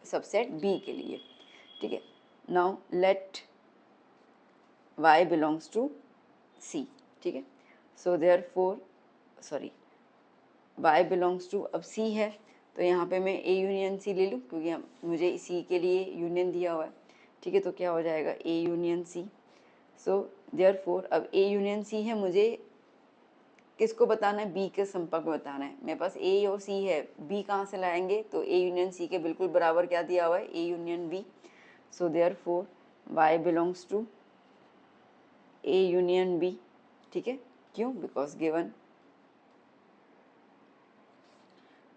सबसेट b के लिए। ठीक है, now let y belongs to c। ठीक है, so therefore sorry y belongs to, अब c है तो यहाँ पे मैं ए यूनियन सी ले लूँ क्योंकि मुझे सी के लिए यूनियन दिया हुआ है, ठीक है। तो क्या हो जाएगा ए यूनियन सी। सो देयरफॉर अब ए यूनियन सी है, मुझे किसको बताना है, बी के संपर्क में बताना है। मेरे पास ए और सी है, बी कहाँ से लाएंगे, तो ए यूनियन सी के बिल्कुल बराबर क्या दिया हुआ है, A union B. So therefore Y belongs to A union B, ठीक है। क्यों, because given.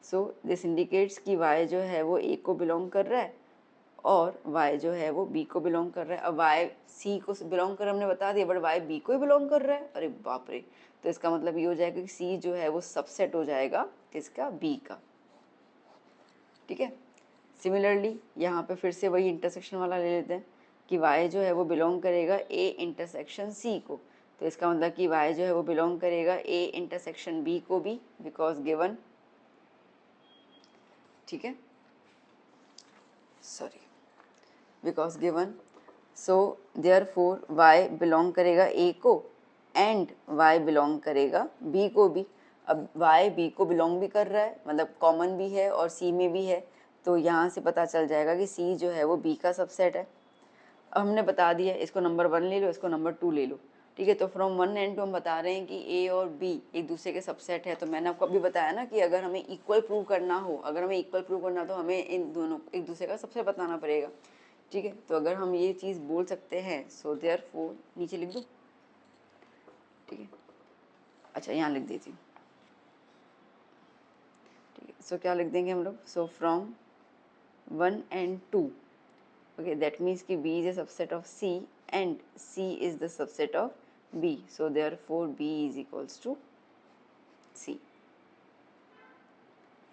So this indicates कि y जो है वो a को बिलोंग कर रहा है और y जो है वो b को बिलोंग कर रहा है। अब y c को बिलोंग कर हमने बता दिया, बट y b को ही बिलोंग कर रहा है, अरे बाप रे। तो इसका मतलब ये हो जाएगा कि c जो है वो सबसेट हो जाएगा किसका, b का, ठीक है। सिमिलरली यहाँ पे फिर से वही इंटरसेक्शन वाला ले लेते हैं कि y जो है वो बिलोंग करेगा a इंटरसेक्शन c को। तो इसका मतलब कि y जो है वो बिलोंग करेगा a इंटरसेक्शन b को भी, बिकॉज गिवन, ठीक है, sorry, because given. So therefore y belong करेगा a को एंड y बिलोंग करेगा b को भी। अब y b को बिलोंग भी कर रहा है, मतलब कॉमन भी है और c में भी है, तो यहाँ से पता चल जाएगा कि c जो है वो b का सबसेट है। अब हमने बता दिया, इसको नंबर 1 ले लो, इसको नंबर 2 ले लो, ठीक है। तो फ्रॉम 1 एंड 2 हम बता रहे हैं कि ए और बी एक दूसरे के सबसेट है। तो मैंने आपको अभी बताया ना कि अगर हमें इक्वल प्रूव करना हो, तो हमें इन दोनों एक दूसरे का सबसेट बताना पड़ेगा, ठीक है। तो अगर हम ये चीज़ बोल सकते हैं, सो देयरफॉर, नीचे लिख दो, ठीक है, अच्छा यहाँ लिख देती हूँ, ठीक है। सो क्या लिख देंगे हम लोग, so from 1 and 2, okay, that means कि B is a subset of C and C is the subset of B, so therefore B is equals to C,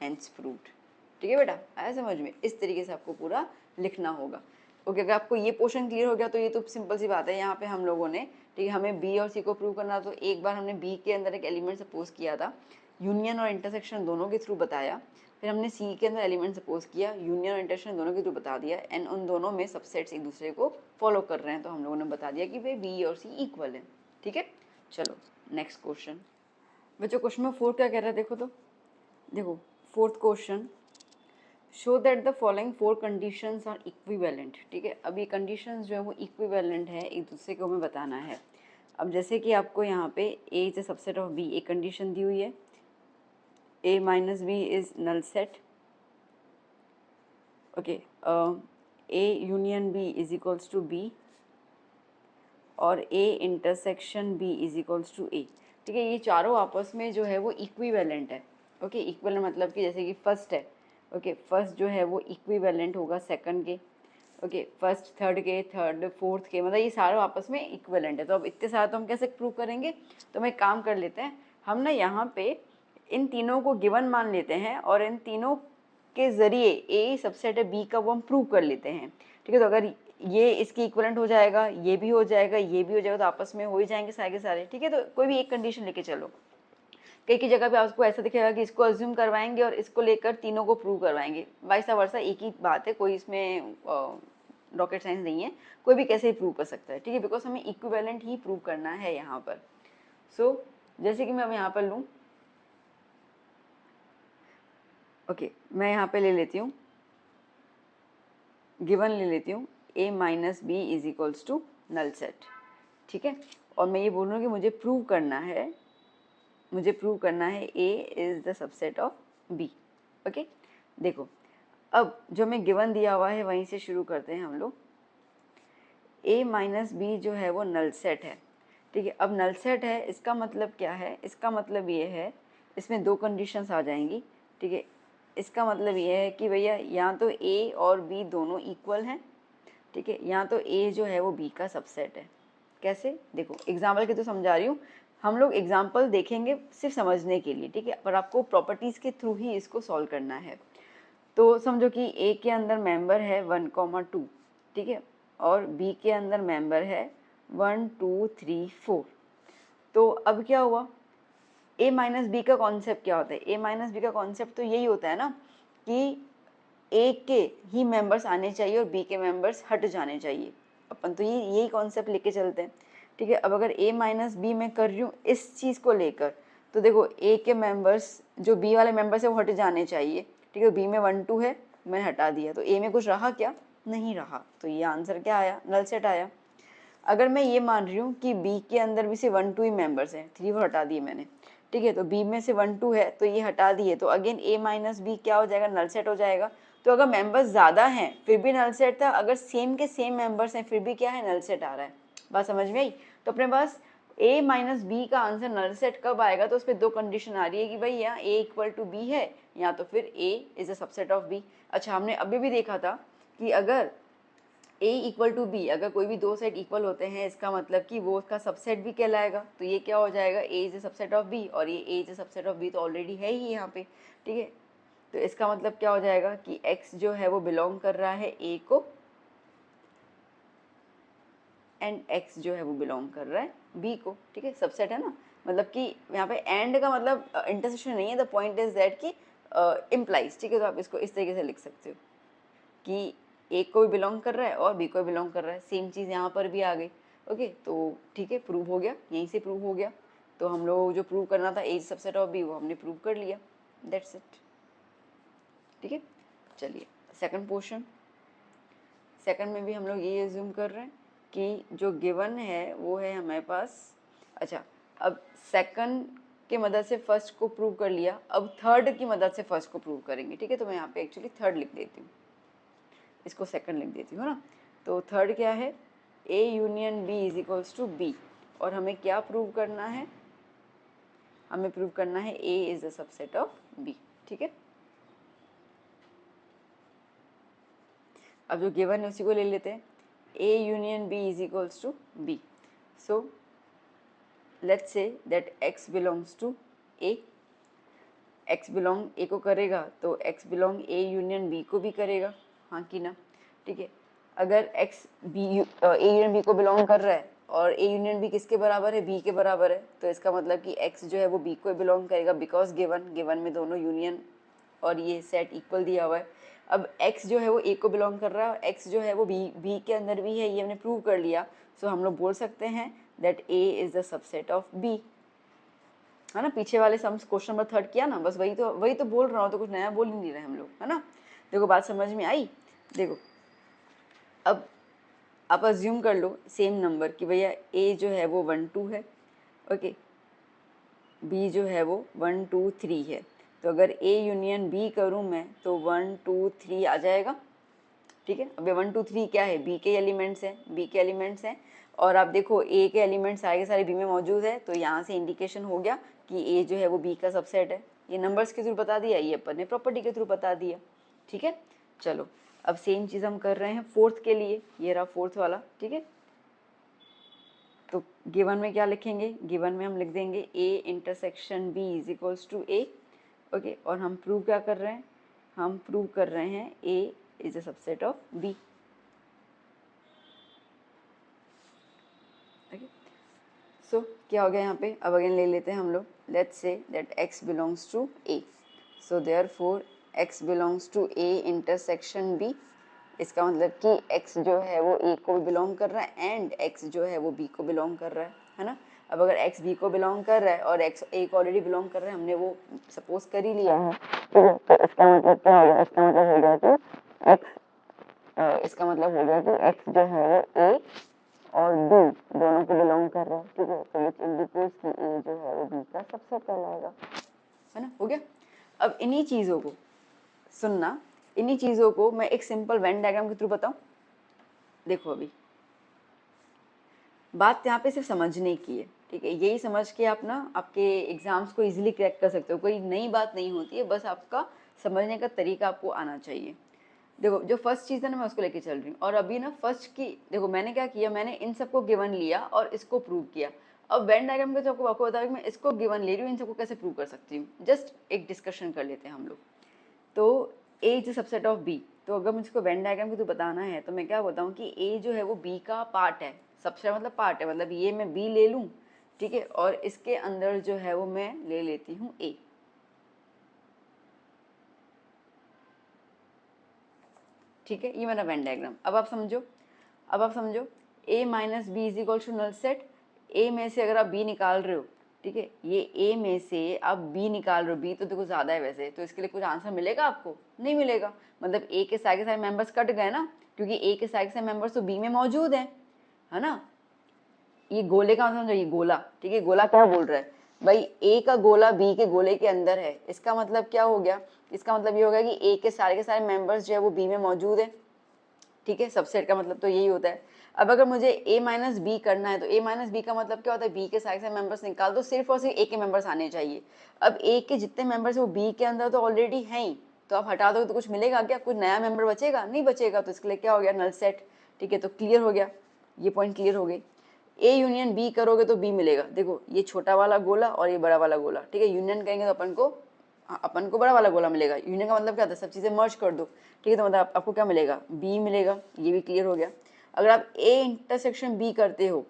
hence proved। ठीक है बेटा, आया समझ में, इस तरीके से आपको पूरा लिखना होगा। ओके, अगर आपको ये पोर्शन क्लियर हो गया तो ये तो सिंपल सी बात है। यहाँ पे हम लोगों ने, ठीक है, हमें B और C को प्रूव करना, तो एक बार हमने B के अंदर एक एलिमेंट सपोज किया था, यूनियन और इंटरसेक्शन दोनों के थ्रू बताया। फिर हमने C के अंदर एलिमेंट सपोज किया, यूनियन और इंटरसेक्शन दोनों के थ्रू बता दिया, एंड उन दोनों में सबसेट्स एक दूसरे को फॉलो कर रहे हैं, तो हम लोगों ने बता दिया कि भाई B और C इक्वल है। ठीक है, चलो नेक्स्ट क्वेश्चन। बच्चों क्वेश्चन में 4 क्या कह रहा है, देखो तो, देखो fourth question, show that the following 4 conditions are equivalent. ठीक है, अब ये कंडीशंस जो है वो इक्विवेलेंट है, एक दूसरे को हमें बताना है। अब जैसे कि आपको यहाँ पे A is a subset of B एक कंडीशन दी हुई है, A minus B is null set, okay, A union B is equals to B और A intersection B is equals to A। ठीक है, ये चारों आपस में जो है वो इक्विवेलेंट है। ओके, इक्विवेलेंट मतलब कि जैसे कि फर्स्ट है, ओके, फर्स्ट जो है वो इक्विवेलेंट होगा सेकंड के, ओके, फर्स्ट थर्ड के, थर्ड फोर्थ के, मतलब ये सारे आपस में इक्विवेलेंट है। तो अब इतने सारे तो हम कैसे प्रूव करेंगे, तो हम एक काम कर लेते हैं, हम ना यहाँ पे इन तीनों को गिवन मान लेते हैं और इन तीनों के ज़रिए ए सबसेट है बी का वो हम प्रूव कर लेते हैं। ठीक है, तो अगर ये इसके इक्विवेलेंट हो जाएगा, ये भी हो जाएगा, ये भी हो जाएगा, तो आपस में हो ही जाएंगे सारे के सारे। ठीक है, तो कोई भी एक कंडीशन लेके चलो, कई की जगह पे आपको ऐसा दिखेगा कि इसको अज्यूम करवाएंगे और इसको लेकर तीनों को प्रूव करवाएंगे, वाइसा वर्सा एक ही बात है, कोई इसमें रॉकेट साइंस नहीं है, कोई भी कैसे ही प्रूव कर सकता है। ठीक है, बिकॉज हमें इक्विवेलेंट ही प्रूव करना है यहाँ पर। सो जैसे कि मैं अब यहाँ पर लूँ, ओके, मैं यहाँ पे ले लेती हूँ, गिवन ले लेती हूँ A minus B is equals to null set. ठीक है, और मैं ये बोल रहा हूँ कि मुझे प्रूव करना है A is the subset of B। Okay, देखो अब जो मैं गिवन दिया हुआ है वहीं से शुरू करते हैं हम लोग। A माइनस बी जो है वो नल सेट है। ठीक है, अब नल सेट है, इसका मतलब क्या है, इसका मतलब ये है, इसमें 2 कंडीशंस आ जाएंगी। ठीक है, इसका मतलब ये है कि भैया या तो A और B दोनों इक्वल हैं, ठीक है, या तो A जो है वो B का सबसेट है। कैसे, देखो एग्जाम्पल के तो समझा रही हूँ, हम लोग एग्जाम्पल देखेंगे सिर्फ समझने के लिए, ठीक है, पर आपको प्रॉपर्टीज़ के थ्रू ही इसको सॉल्व करना है। तो समझो कि A के अंदर मेंबर है 1,2, ठीक है, और B के अंदर मेंबर है 1 2 3 4। तो अब क्या हुआ, A माइनस बी का कॉन्सेप्ट क्या होता है, A माइनस बी का कॉन्सेप्ट तो यही होता है ना कि A के ही मेंबर्स आने चाहिए और B के मेंबर्स हट जाने चाहिए। अपन तो यही कॉन्सेप्ट लेके चलते हैं। ठीक है, अब अगर A माइनस बी मैं कर रही हूँ इस चीज़ को लेकर, तो देखो A के मेंबर्स जो B वाले मेंबर्स है वो हट जाने चाहिए, ठीक है। बी में 1 2 है, मैंने हटा दिया, तो ए में कुछ रहा क्या, नहीं रहा, तो ये आंसर क्या आया, नल सेट आया। अगर मैं ये मान रही हूँ कि बी के अंदर भी से 1 2 ही मेंबर्स हैं, 3 4 हटा दिए मैंने, ठीक है, तो बी में से 1 2 है तो ये हटा दिए, तो अगेन ए माइनस बी क्या हो जाएगा, नल सेट हो जाएगा। तो अगर मेंबर्स ज़्यादा हैं फिर भी नल सेट था, अगर सेम के सेम मेंबर्स हैं फिर भी क्या है, नल सेट आ रहा है। बात समझ में आई। तो अपने पास ए माइनस बी का आंसर नल सेट कब आएगा, तो उस पर 2 कंडीशन आ रही है कि भाई यहाँ ए इक्वल टू बी है या तो फिर A is a subset of B. अच्छा, हमने अभी भी देखा था कि अगर ए इक्वल टू बी, अगर कोई भी 2 सेट इक्वल होते हैं इसका मतलब कि वो उसका सबसेट भी कहलाएगा। तो ये क्या हो जाएगा, A is a subset of B, और ये A is a subset of B तो ऑलरेडी है ही यहाँ पे, ठीक है। तो इसका मतलब क्या हो जाएगा कि x जो है वो बिलोंग कर रहा है a को, एंड x जो है वो बिलोंग कर रहा है b को, ठीक है, सबसेट है ना। मतलब कि यहाँ पे एंड का मतलब इंटरसेक्शन नहीं है, द पॉइंट इज दैट कि इम्प्लाइज, ठीक है। तो आप इसको इस तरीके से लिख सकते हो कि a को भी बिलोंग कर रहा है और b को भी बिलोंग कर रहा है, सेम चीज़ यहाँ पर भी आ गई। ओके, तो ठीक है, प्रूव हो गया, यहीं से प्रूव हो गया। तो हम लोग जो प्रूव करना था a सबसेट ऑफ b वो हमने प्रूव कर लिया, दैट्स इट, ठीक है। चलिए सेकंड पोर्शन, सेकंड में भी हम लोग ये एज्यूम कर रहे हैं कि जो गिवन है वो है हमारे पास। अच्छा, अब सेकंड के मदद से फर्स्ट को प्रूव कर लिया, अब थर्ड की मदद से फर्स्ट को प्रूव करेंगे, ठीक है। तो मैं यहाँ पे एक्चुअली थर्ड लिख देती हूँ, इसको सेकंड लिख देती हूँ ना। तो थर्ड क्या है, A union B is equals to B, और हमें क्या प्रूव करना है, हमें प्रूव करना है A is the subset of B, ठीक है। अब जो गिवन है उसी को ले लेते हैं, A union B is equals to B. So let's say that x belongs to a, x belong a को करेगा तो x belong a union b को भी करेगा, हाँ कि ना, ठीक है। अगर x b a union b को बिलोंग कर रहा है और a यूनियन b किसके बराबर है, b के बराबर है, तो इसका मतलब कि x जो है वो b को बिलोंग करेगा, बिकॉज गिवन में दोनों यूनियन और ये सेट इक्वल दिया हुआ है। अब x जो है वो a को बिलोंग कर रहा है और x जो है वो b के अंदर भी है, ये हमने प्रूव कर लिया। सो हम लोग बोल सकते हैं that a is the subset of b, है ना। पीछे वाले सम्स क्वेश्चन नंबर थर्ड किया ना, बस वही तो बोल रहा हूँ, तो कुछ नया बोल ही नहीं रहे हम लोग, है ना। देखो बात समझ में आई। देखो अब आप अज्यूम कर लो सेम नंबर कि भैया a जो है वो 1 2 है, ओके, b जो है वो 1 2 3 है। तो अगर a यूनियन b करूँ मैं तो 1 2 3 आ जाएगा, ठीक है। अब ये 1 2 3 क्या है, b के एलिमेंट्स हैं, b के एलिमेंट्स हैं, और आप देखो a के एलिमेंट्स सारे के सारे b में मौजूद है, तो यहाँ से इंडिकेशन हो गया कि a जो है वो b का सबसेट है। ये नंबर्स के थ्रू बता दिया, ये अपन ने प्रॉपर्टी के थ्रू बता दिया, ठीक है। चलो अब सेम चीज़ हम कर रहे हैं फोर्थ के लिए, ये रहा फोर्थ वाला, ठीक है। तो गिवन में क्या लिखेंगे, गिवन में हम लिख देंगे a intersection b is equals to a, okay. और हम प्रूव क्या कर रहे हैं, हम प्रूव कर रहे हैं a is a subset of b, okay. So क्या हो गया यहाँ पे, अब अगेन ले लेते हैं हम लोग, let's say that x belongs to a, so therefore x belongs to a intersection b। इसका मतलब कि x जो है वो a को भी बिलोंग कर रहा है एंड x जो है वो b को बिलोंग कर रहा है ना। अब अगर x b को बिलोंग कर रहा है और x a को ऑलरेडी बिलोंग कर रहा है, हमने वो सपोज कर ही लिया है, तो इसका मतलब क्या हो गया, इसका मतलब हो गया कि x, इसका मतलब हो गया कि x जो है वो a और b दोनों को बिलोंग कर रहा है, ठीक है। तो विच इंडिकेट्स कि a जो है वो b का सबसेट कहलाएगा, है ना, हो गया। अब इन्हीं चीज़ों को सुनना, इन्हीं चीज़ों को मैं एक सिंपल वेन डायग्राम के थ्रू बताऊं। देखो अभी बात यहाँ पे सिर्फ समझने की है, ठीक है। यही समझ के आप ना आपके एग्जाम्स को इजीली क्रैक कर सकते हो, कोई नई बात नहीं होती है, बस आपका समझने का तरीका आपको आना चाहिए। देखो जो फर्स्ट चीज़ है ना, मैं उसको लेके चल रही हूँ, और अभी ना फर्स्ट की देखो मैंने क्या किया, मैंने इन सबको गिवन लिया और इसको प्रूव किया। अब वेन डायग्राम के तो आपको बताया कि मैं इसको गिवन ले रही हूँ, इन सबको कैसे प्रूव कर सकती हूँ, जस्ट एक डिस्कशन कर लेते हैं हम लोग। तो ए इज सबसेट ऑफ बी, तो अगर मुझको वेन डायग्राम के थ्रू बताना है तो मैं क्या बताऊँ कि ए जो है वो बी का पार्ट है, सबसेट मतलब पार्ट है, मतलब ये मैं बी ले लूँ, ठीक है, और इसके अंदर जो है वो मैं ले लेती हूँ ए, ठीक है। ये मेरा वेन डायग्राम। अब आप समझो, अब आप समझो a minus B is equal to null set, a में से अगर आप b निकाल रहे हो ठीक है, ये ए में से आप बी निकाल रहे हो, बी तो देखो ज़्यादा है वैसे, तो इसके लिए कुछ आंसर मिलेगा आपको? नहीं मिलेगा। मतलब ए के सारे मेंबर्स कट गए ना, क्योंकि ए के सारे मेंबर्स तो बी में मौजूद हैं, है ना। ये गोले का मतलब ये गोला, ठीक है, गोला क्या बोल रहा है भाई, ए का गोला बी के गोले के अंदर है। इसका मतलब क्या हो गया? इसका मतलब ये हो गया कि ए के सारे मेंबर्स जो है वो बी में मौजूद है, ठीक है। सबसेट का मतलब तो यही होता है। अब अगर मुझे a माइनस बी करना है तो a माइनस बी का मतलब क्या होता है? b के सारे मेंबर्स निकाल दो, सिर्फ और सिर्फ a के मेंबर्स आने चाहिए। अब a के जितने मेंबर्स है वो b के अंदर तो ऑलरेडी हैं ही, तो आप हटा दोगे तो कुछ मिलेगा क्या? कुछ नया मेंबर बचेगा? नहीं बचेगा। तो इसके लिए क्या हो गया? नल सेट, ठीक है। तो क्लियर हो गया, ये पॉइंट क्लियर हो गई। ए यूनियन बी करोगे तो बी मिलेगा। देखो ये छोटा वाला गोला और ये बड़ा वाला गोला, ठीक है, यूनियन करेंगे तो अपन को बड़ा वाला गोला मिलेगा। यूनियन का मतलब क्या होता है? सब चीज़ें मर्ज कर दो, ठीक है। तो मतलब आपको क्या मिलेगा? बी मिलेगा, ये भी क्लियर हो गया। अगर आप ए इंटरसेक्शन बी करते हो,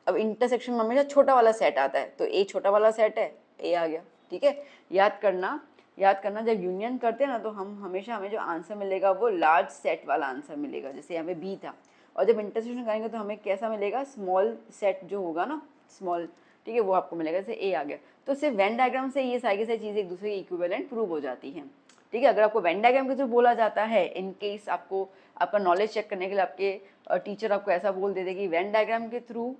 अब इंटरसेक्शन में हमेशा छोटा वाला सेट आता है, तो ए छोटा वाला सेट है, ए आ गया, ठीक है। याद करना जब यूनियन करते हैं ना तो हम हमेशा हमें जो आंसर मिलेगा वो लार्ज सेट वाला आंसर मिलेगा, जैसे यहाँ पे बी था। और जब इंटरसेक्शन करेंगे तो हमें कैसा मिलेगा? स्मॉल सेट जो होगा ना, स्मॉल, ठीक है, वो आपको मिलेगा। जैसे ए आ गया, तो सिर्फ वेन डायग्राम से ये सारी चीज़ें एक दूसरे की इक्विवेलेंट प्रूव हो जाती हैं, ठीक है। अगर आपको वेन डायग्राम के थ्रू बोला जाता है, इन केस आपको आपका नॉलेज चेक करने के लिए आपके टीचर आपको ऐसा बोल देते कि वेन डायग्राम के through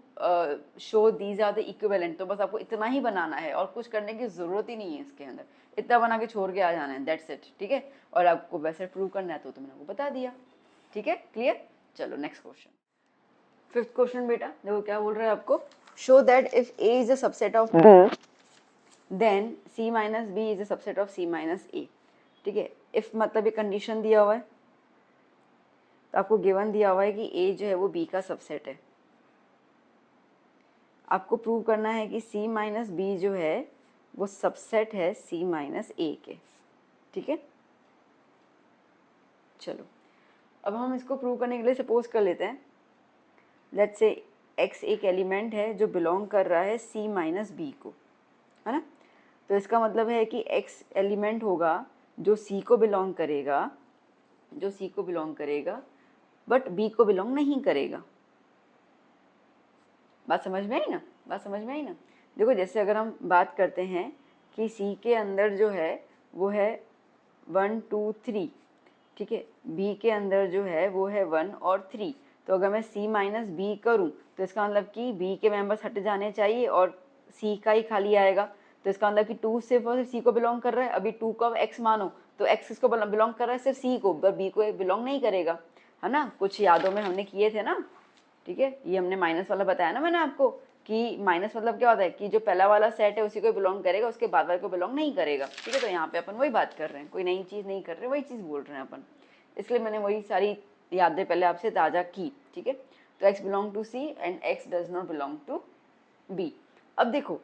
show these are the equivalent, तो बस आपको इतना ही बनाना है और कुछ करने की ज़रूरत ही नहीं है इसके अंदर, इतना बना के छोड़ के आ जाना है, दैट्स इट, ठीक है। और आपको वैसे प्रूव करना है तो मैंने आपको बता दिया, ठीक है, क्लियर। चलो नेक्स्ट क्वेश्चन, फिफ्थ क्वेश्चन बेटा। देखो क्या बोल रहा है आपको, show that if A is a subset of B then C minus B is a subset of C minus A, ठीक है। इफ मतलब ये कंडीशन दिया हुआ है, तो आपको गिवन दिया हुआ है कि ए जो है वो बी का सबसेट है। आपको प्रूव करना है कि सी माइनस बी जो है वो सबसेट है सी माइनस ए के, ठीक है। चलो अब हम इसको प्रूव करने के लिए सपोज कर लेते हैं, लेट्स से x एक एलिमेंट है जो बिलोंग कर रहा है c माइनस बी को, है ना। तो इसका मतलब है कि x एलिमेंट होगा जो c को बिलोंग करेगा, बट b को बिलोंग नहीं करेगा। बात समझ में आई ना? देखो जैसे अगर हम बात करते हैं कि c के अंदर जो है वो है 1 2 3, ठीक है, b के अंदर जो है वो है 1 और 3। तो अगर मैं c माइनस बी करूँ तो इसका मतलब कि b के मेंबर्स हट जाने चाहिए और c का ही खाली आएगा। तो इसका मतलब कि 2 सिर्फ और सिर्फ c को बिलोंग कर रहा है। अभी 2 को x मानो तो x इसको बिलोंग कर रहा है सिर्फ c को, पर b को बिलोंग नहीं करेगा, है ना। कुछ यादों में हमने किए थे ना, ठीक है। ये हमने माइनस वाला बताया ना मैंने आपको, कि माइनस मतलब क्या होता है कि जो पहला वाला सेट है उसी को बिलोंग करेगा, उसके बाद वाले को बिलोंग नहीं करेगा, ठीक है। तो यहाँ पे अपन वही बात कर रहे हैं, कोई नई चीज़ नहीं कर रहे, वही चीज़ बोल रहे हैं अपन, इसलिए मैंने वही सारी यादें पहले आपसे ताज़ा की, ठीक है। तो x belong to C and x does not belong to b। अब देखो,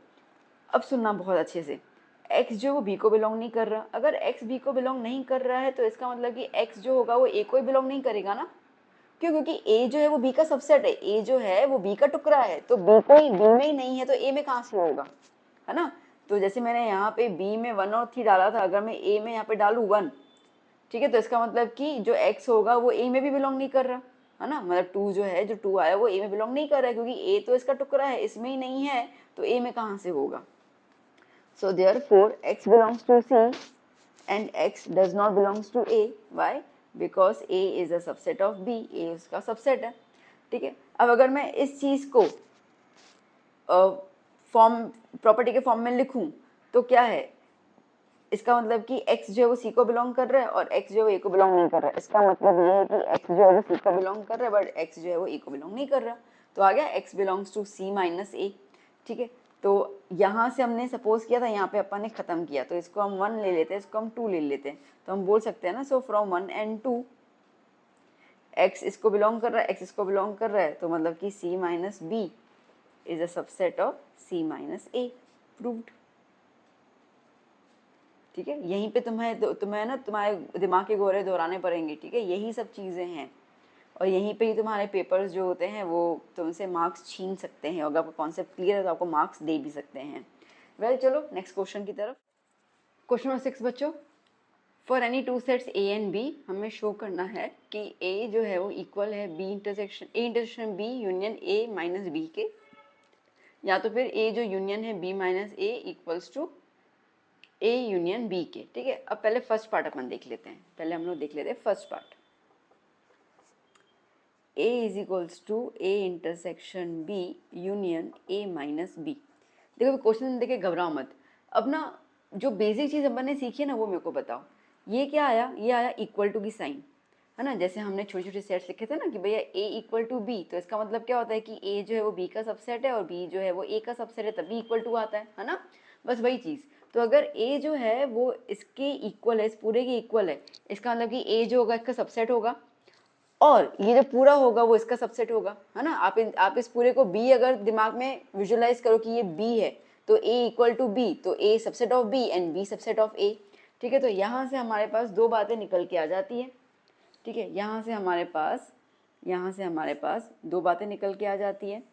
अब सुनना बहुत अच्छे से, x जो वो b को बिलोंग नहीं कर रहा। अगर x b को बिलोंग नहीं कर रहा है तो इसका मतलब कि x जो होगा वो a को ही बिलोंग नहीं करेगा ना। क्यों? क्योंकि a जो है वो b का सबसेट है, a जो है वो b का टुकड़ा है, तो b को ही b में ही नहीं है तो a में कहाँ से होगा, है ना। तो जैसे मैंने यहाँ पे b में 1 और 3 डाला था, अगर मैं a में यहाँ पे डालूँ 1, ठीक है, तो इसका मतलब कि जो x होगा वो a में भी बिलोंग नहीं कर रहा, है ना। मतलब 2 जो है, जो 2 आया वो a में बिलोंग नहीं कर रहा है, क्योंकि a तो इसका टुकड़ा है, इसमें ही नहीं है, तो a में कहाँ से होगा। So therefore x belongs to C and x does not belongs to A. Why? Because A is a subset of B. A उसका सबसेट है, ठीक है। अब अगर मैं इस चीज़ को फॉर्म प्रॉपर्टी के फॉर्म में लिखूं तो क्या है, इसका मतलब कि x जो है वो c को बिलोंग कर रहा है और x जो है a को बिलोंग नहीं कर रहा है। इसका मतलब ये है कि x जो है वो c को बिलोंग कर रहा है बट x जो है वो a को बिलोंग नहीं कर रहा। तो आ गया x belongs to c minus a, ठीक है। तो यहाँ से हमने सपोज किया था, यहाँ पे अपन ने ख़त्म किया, तो इसको हम 1 ले लेते हैं, इसको हम 2 ले लेते हैं, तो हम बोल सकते हैं ना, सो फ्रॉम 1 and 2 x इसको बिलोंग कर रहा है, x इसको बिलोंग कर रहा है, तो मतलब कि c minus B is a subset of c minus a, proved, ठीक है। यहीं पे तुम्हें ना तुम्हारे दिमाग के गोले दोहराने पड़ेंगे, ठीक है, यही सब चीज़ें हैं और यहीं पे ही तुम्हारे पेपर्स जो होते हैं वो तुमसे मार्क्स छीन सकते हैं, अगर आपको कॉन्सेप्ट क्लियर है तो आपको मार्क्स दे भी सकते हैं। वेल चलो नेक्स्ट क्वेश्चन की तरफ। क्वेश्चन नंबर 6 बच्चों, for any two sets A and B हमें शो करना है कि ए जो है वो इक्वल है B intersection A intersection B union A minus B के, या तो फिर ए जो यूनियन है B minus A equals to A union B के। ठीक है, अब पहले फर्स्ट पार्ट अपन देख लेते हैं, पहले हम लोग देख लेते हैं first part. A is equals to A intersection B union A minus B. देखो क्वेश्चन देखे घबराओ मत, अब ना जो बेसिक चीज़ अपन ने सीखी है ना वो मेरे को बताओ। ये क्या आया, ये आया इक्वल टू की साइन, है ना। जैसे हमने छोटे छोटे सेट्स लिखे थे ना कि भैया ए इक्वल टू बी, तो इसका मतलब क्या होता है कि ए जो है वो बी का सबसेट है और बी जो है वो ए का सबसेट है, तभी इक्वल टू आता है ना। बस वही चीज़। तो अगर ए जो है वो इसके इक्वल है, इस पूरे के इक्वल है, इसका मतलब कि ए जो होगा इसका सबसेट होगा और ये जो पूरा होगा वो इसका सबसेट होगा, है ना। आप इस पूरे को बी अगर दिमाग में विजुअलाइज करो कि ये बी है, तो ए इक्वल टू बी, तो A subset of B and B subset of A. ठीक है, तो यहाँ से हमारे पास दो बातें निकल के आ जाती है। ठीक है, यहाँ से हमारे पास दो बातें निकल के आ जाती है।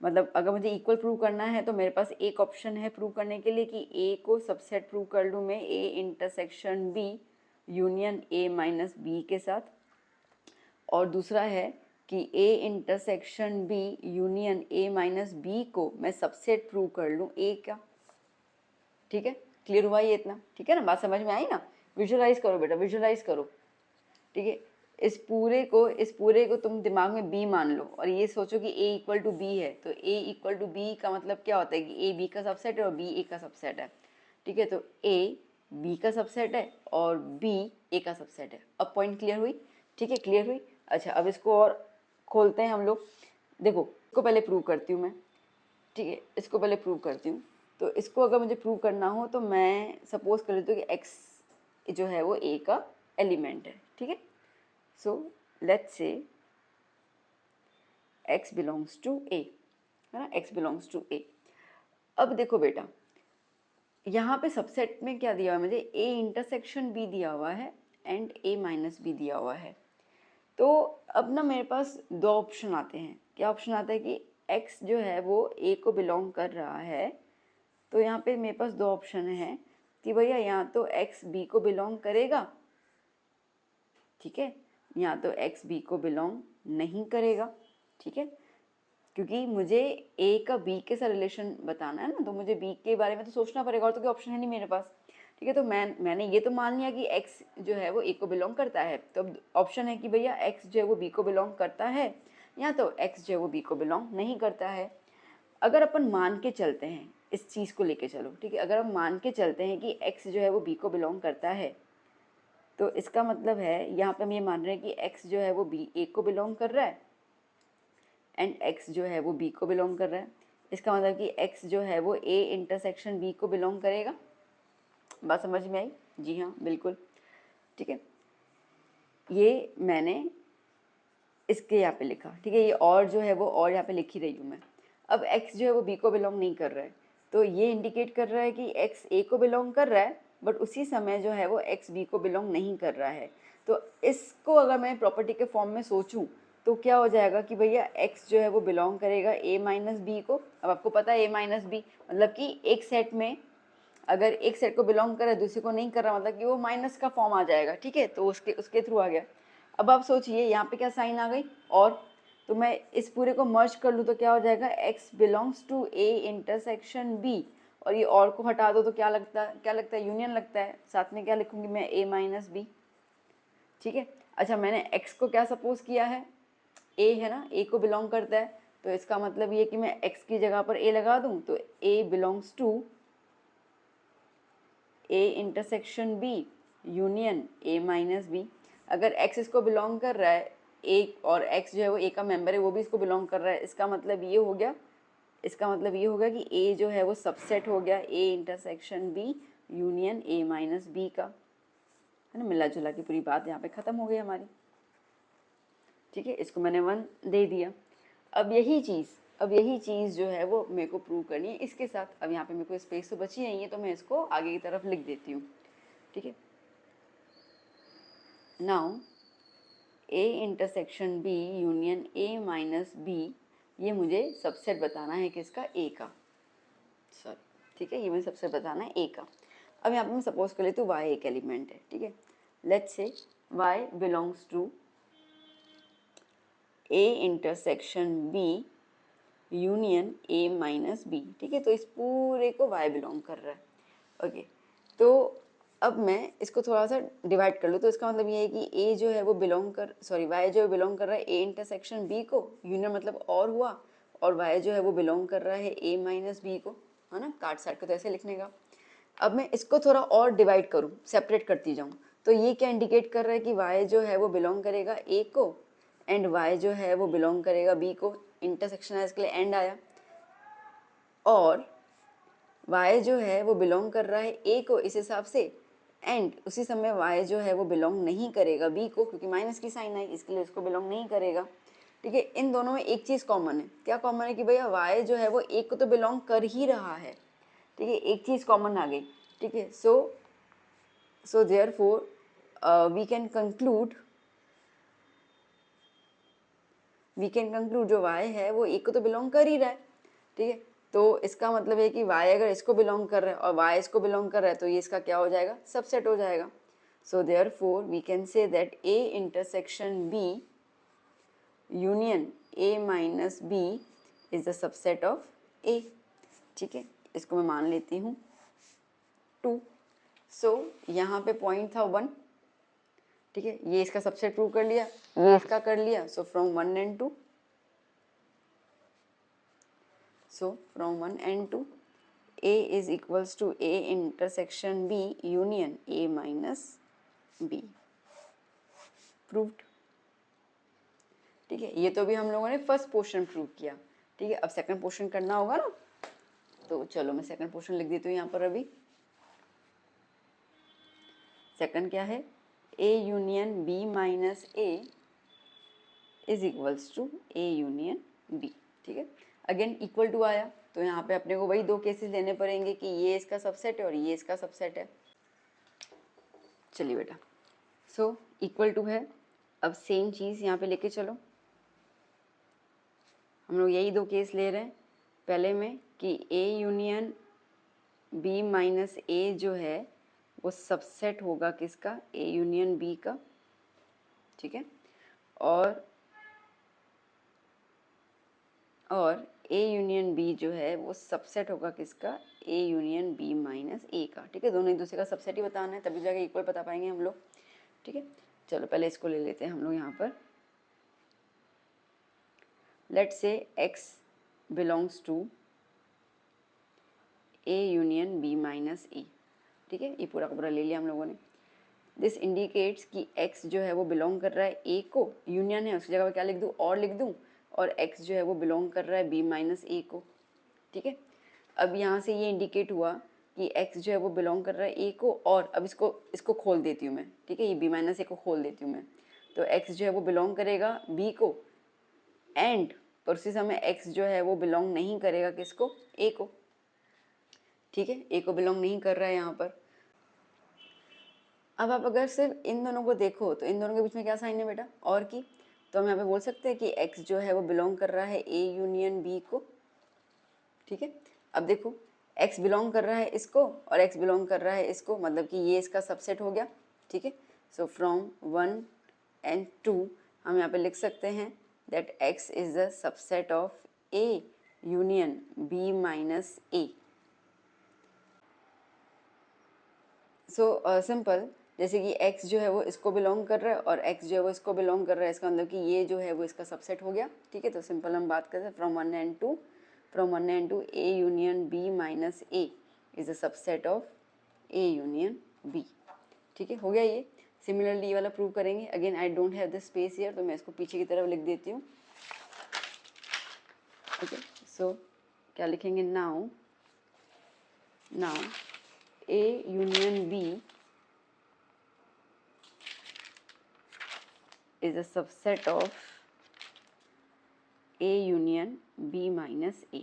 मतलब अगर मुझे इक्वल प्रूव करना है तो मेरे पास एक ऑप्शन है प्रूव करने के लिए कि ए को सबसेट प्रूव कर लूँ मैं A intersection B union A minus B के साथ, और दूसरा है कि A intersection B union A minus B को मैं सबसेट प्रूव कर लूँ ए का। ठीक है, क्लियर हुआ ये इतना? ठीक है ना, बात समझ में आई ना। विजुअलाइज करो बेटा, विजुअलाइज करो। ठीक है, इस पूरे को तुम दिमाग में बी मान लो और ये सोचो कि ए इक्वल टू बी है, तो ए इक्वल टू बी का मतलब क्या होता है कि ए बी का सबसेट है और बी ए का सबसेट है। ठीक है, तो ए बी का सबसेट है और बी ए का सबसेट है। अब पॉइंट क्लियर हुई? ठीक है, क्लियर हुई। अच्छा, अब इसको और खोलते हैं हम लोग। देखो इसको पहले प्रूव करती हूँ मैं। ठीक है, इसको पहले प्रूव करती हूँ। तो इसको अगर मुझे प्रूव करना हो तो मैं सपोज कर लेती हूँ कि एक्स जो है वो ए का एलिमेंट है। ठीक है, so let's say x belongs to a, है ना, x belongs to a। अब देखो बेटा, यहाँ पे सबसेट में क्या दिया हुआ है मुझे, a इंटरसेक्शन b दिया हुआ है एंड a माइनस b दिया हुआ है। तो अब ना मेरे पास दो ऑप्शन आते हैं। क्या ऑप्शन आता है कि x जो है वो a को बिलोंग कर रहा है, तो यहाँ पे मेरे पास दो ऑप्शन है कि भैया यहाँ तो x b को बिलोंग करेगा, ठीक है, या तो x b को बिलोंग नहीं करेगा। ठीक है, क्योंकि मुझे a का b के साथ रिलेशन बताना है ना, तो मुझे b के बारे में तो सोचना पड़ेगा, और तो कोई ऑप्शन है नहीं मेरे पास। ठीक है, तो मैंने ये तो मान लिया कि x जो है वो a को बिलोंग करता है, तो अब ऑप्शन है कि भैया x जो है वो b को बिलोंग करता है या तो x जो है वो b को बिलोंग नहीं करता है। अगर अपन मान के चलते हैं इस चीज़ को लेके चलो, ठीक है, अगर हम मान के चलते हैं कि x जो है वो b को बिलोंग करता है, तो इसका मतलब है यहाँ पे हम ये मान रहे हैं कि x जो है वो b a को बिलोंग कर रहा है एंड x जो है वो b को बिलोंग कर रहा है। इसका मतलब कि x जो है वो a इंटरसेक्शन b को बिलोंग करेगा। बात समझ में आई? जी हाँ, बिल्कुल। ठीक है, ये मैंने इसके यहाँ पे लिखा। ठीक है, ये और जो है वो और यहाँ पे लिख ही रही हूँ मैं। अब x जो है वो b को बिलोंग नहीं कर रहा है, तो ये इंडिकेट कर रहा है कि x a को बिलोंग कर रहा है, बट उसी समय जो है वो x b को बिलोंग नहीं कर रहा है। तो इसको अगर मैं प्रॉपर्टी के फॉर्म में सोचूं तो क्या हो जाएगा कि भैया x जो है वो बिलोंग करेगा a माइनस बी को। अब आपको पता है a माइनस बी मतलब कि एक सेट में अगर एक सेट को बिलोंग कर रहा है दूसरे को नहीं कर रहा, मतलब कि वो माइनस का फॉर्म आ जाएगा। ठीक है, तो उसके थ्रू आ गया। अब आप सोचिए यहाँ पे क्या साइन आ गई, और तो मैं इस पूरे को मर्ज कर लूँ तो क्या हो जाएगा, x belongs to a intersection b, और ये और को हटा दो तो क्या लगता है, यूनियन लगता है। साथ में क्या लिखूंगी मैं, a माइनस बी। ठीक है, अच्छा मैंने x को क्या सपोज किया है, a है ना, a को बिलोंग करता है, तो इसका मतलब ये कि मैं x की जगह पर a लगा दूँ, तो a belongs to a intersection b union a minus B. अगर x इसको बिलोंग कर रहा है, a और x जो है वो a का मेंबर है, वो भी इसको बिलोंग कर रहा है, इसका मतलब ये हो गया कि a जो है वो सबसेट हो गया a intersection b union a minus B का, है ना। मिला जुला की पूरी बात यहाँ पे ख़त्म हो गई हमारी। ठीक है, इसको मैंने 1 दे दिया। अब यही चीज़ जो है वो मेरे को प्रूव करनी है इसके साथ। अब यहाँ पे मेरे को स्पेस तो बची नहीं है, तो मैं इसको आगे की तरफ लिख देती हूँ। ठीक है, now a intersection b union a minus b, ये मुझे सबसेट बताना है किसका, a का, सॉरी। ठीक है, ये मुझे सबसेट बताना है a का। अब यहाँ पे मैं सपोज कर लेती हूँ y एक एलिमेंट है। ठीक है, let's say y belongs to a intersection b union A minus B, ठीक है। तो इस पूरे को y बिलोंग कर रहा है। ओके, तो अब मैं इसको थोड़ा सा डिवाइड कर लूँ, तो इसका मतलब ये है कि a जो है वो बिलोंग कर y जो है बिलोंग कर रहा है a इंटरसेक्शन b को, यूनियन मतलब और हुआ, और y जो है वो बिलोंग कर रहा है a माइनस बी को, है ना। काट साइड को तो ऐसे लिखने का। अब मैं इसको थोड़ा और डिवाइड करूँ, सेपरेट करती जाऊँ, तो ये क्या इंडिकेट कर रहा है कि y जो है वो बिलोंग करेगा a को, एंड y जो है वो बिलोंग करेगा b को। इंटरसेक्शन है, इसके लिए एंड आया। और y जो है वो बिलोंग कर रहा है a को इस हिसाब से, एंड उसी समय y जो है वो बिलोंग नहीं करेगा b को, क्योंकि माइनस की साइन आई, इसके लिए उसको बिलोंग नहीं करेगा, ठीक है। इन दोनों में एक चीज़ कॉमन है। क्या कॉमन है? कि भैया y जो है वो a को तो बिलोंग कर ही रहा है, ठीक है। एक चीज़ कॉमन आ गई, ठीक है। So therefore we can conclude जो y है वो a को तो बिलोंग कर ही रहा है, ठीक है। तो इसका मतलब है कि y अगर इसको बिलोंग कर रहा है और y इसको बिलोंग कर रहा है, तो ये इसका क्या हो जाएगा? सबसेट हो जाएगा। So therefore we can say that a intersection b union a minus b is the subset of a, ठीक है। इसको मैं मान लेती हूँ 2। सो यहाँ पे पॉइंट था 1, ठीक है। ये इसका सबसेट प्रूव कर लिया, ये इसका कर लिया। सो from 1 and 2, so from 1 and 2 a is equals to a intersection b union a minus b, proved, ठीक है। ये तो भी हम लोगों ने फर्स्ट पोर्शन प्रूव किया, ठीक है। अब सेकंड पोर्शन करना होगा ना, तो चलो मैं सेकंड पोर्शन लिख देती हूँ यहाँ पर। अभी सेकंड क्या है? a union b minus a is equals to a union b, ठीक है। अगेन इक्वल टू आया, तो यहाँ पे अपने को वही दो केसेस लेने पड़ेंगे कि ये इसका सबसेट है और ये इसका सबसेट है। चलिए बेटा, सो इक्वल टू है। अब सेम चीज़ यहाँ पे लेके चलो, हम लोग यही दो केस ले रहे हैं पहले में कि a union b minus a जो है वो सबसेट होगा किसका? a यूनियन b का, ठीक है। और a यूनियन b जो है वो सबसेट होगा किसका? a union b minus a का, ठीक है। दोनों एक दूसरे का सबसेट ही बताना है, तभी जाके इक्वल बता पाएंगे हम लोग, ठीक है। चलो पहले इसको ले लेते हैं हम लोग यहाँ पर। Let's say x belongs to a union b minus a, ठीक है। ये पूरा का पूरा ले लिया हम लोगों ने। दिस इंडिकेट्स कि x जो है वो बिलोंग कर रहा है a को, यूनियन है उसकी जगह पर क्या लिख दूँ? और लिख दूँ, और x जो है वो बिलोंग कर रहा है b माइनस a को, ठीक है। अब यहाँ से ये इंडिकेट हुआ कि x जो है वो बिलोंग कर रहा है a को, और अब इसको खोल देती हूँ मैं, ठीक है। ये b माइनस a को खोल देती हूँ मैं, तो x जो है वो बिलोंग करेगा b को, एंड पर उसी समय x जो है वो बिलोंग नहीं करेगा किसको? a को, ठीक है। a को बिलोंग नहीं कर रहा है यहाँ पर। अब आप अगर सिर्फ इन दोनों को देखो तो इन दोनों के बीच में क्या साइन है बेटा? और की। तो हम यहाँ पे बोल सकते हैं कि x जो है वो बिलोंग कर रहा है a यूनियन b को, ठीक है। अब देखो x बिलोंग कर रहा है इसको और x बिलोंग कर रहा है इसको, मतलब कि ये इसका सबसेट हो गया, ठीक है। सो फ्रॉम 1 and 2 हम यहाँ पे लिख सकते हैं that x is the subset of a union b minus a। So simple, जैसे कि x जो है वो इसको बिलोंग कर रहा है और x जो है वो इसको बिलोंग कर रहा है, इसका मतलब कि ये जो है वो इसका सबसेट हो गया, ठीक है। तो सिंपल हम बात करते हैं from 1 and 2, from 1 and 2 a union b minus a is a subset of a union b, ठीक है। हो गया ये। सिमिलरली ये वाला प्रूव करेंगे। Again I don't have the space here, तो मैं इसको पीछे की तरफ लिख देती हूँ, ओके। सो क्या लिखेंगे? Now a union b is a subset of a union b minus a,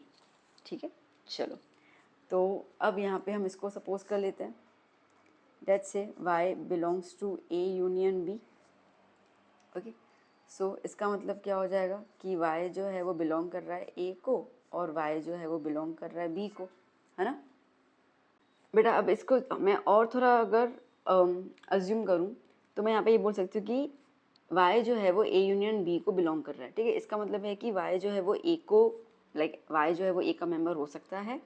ठीक है। चलो, तो अब यहाँ पे हम इसको सपोज कर लेते हैं that say y belongs to a union b, okay. So इसका मतलब क्या हो जाएगा कि y जो है वो बिलोंग कर रहा है a को और y जो है वो बिलोंग कर रहा है b को, है ना बेटा। अब इसको मैं और थोड़ा अगर अज्यूम करूँ तो मैं यहाँ पे ये बोल सकती हूँ कि y जो है वो a यूनियन b को बिलोंग कर रहा है, ठीक है। इसका मतलब है कि y जो है वो a को लाइक वाई जो है वो ए का मेंबर हो सकता है,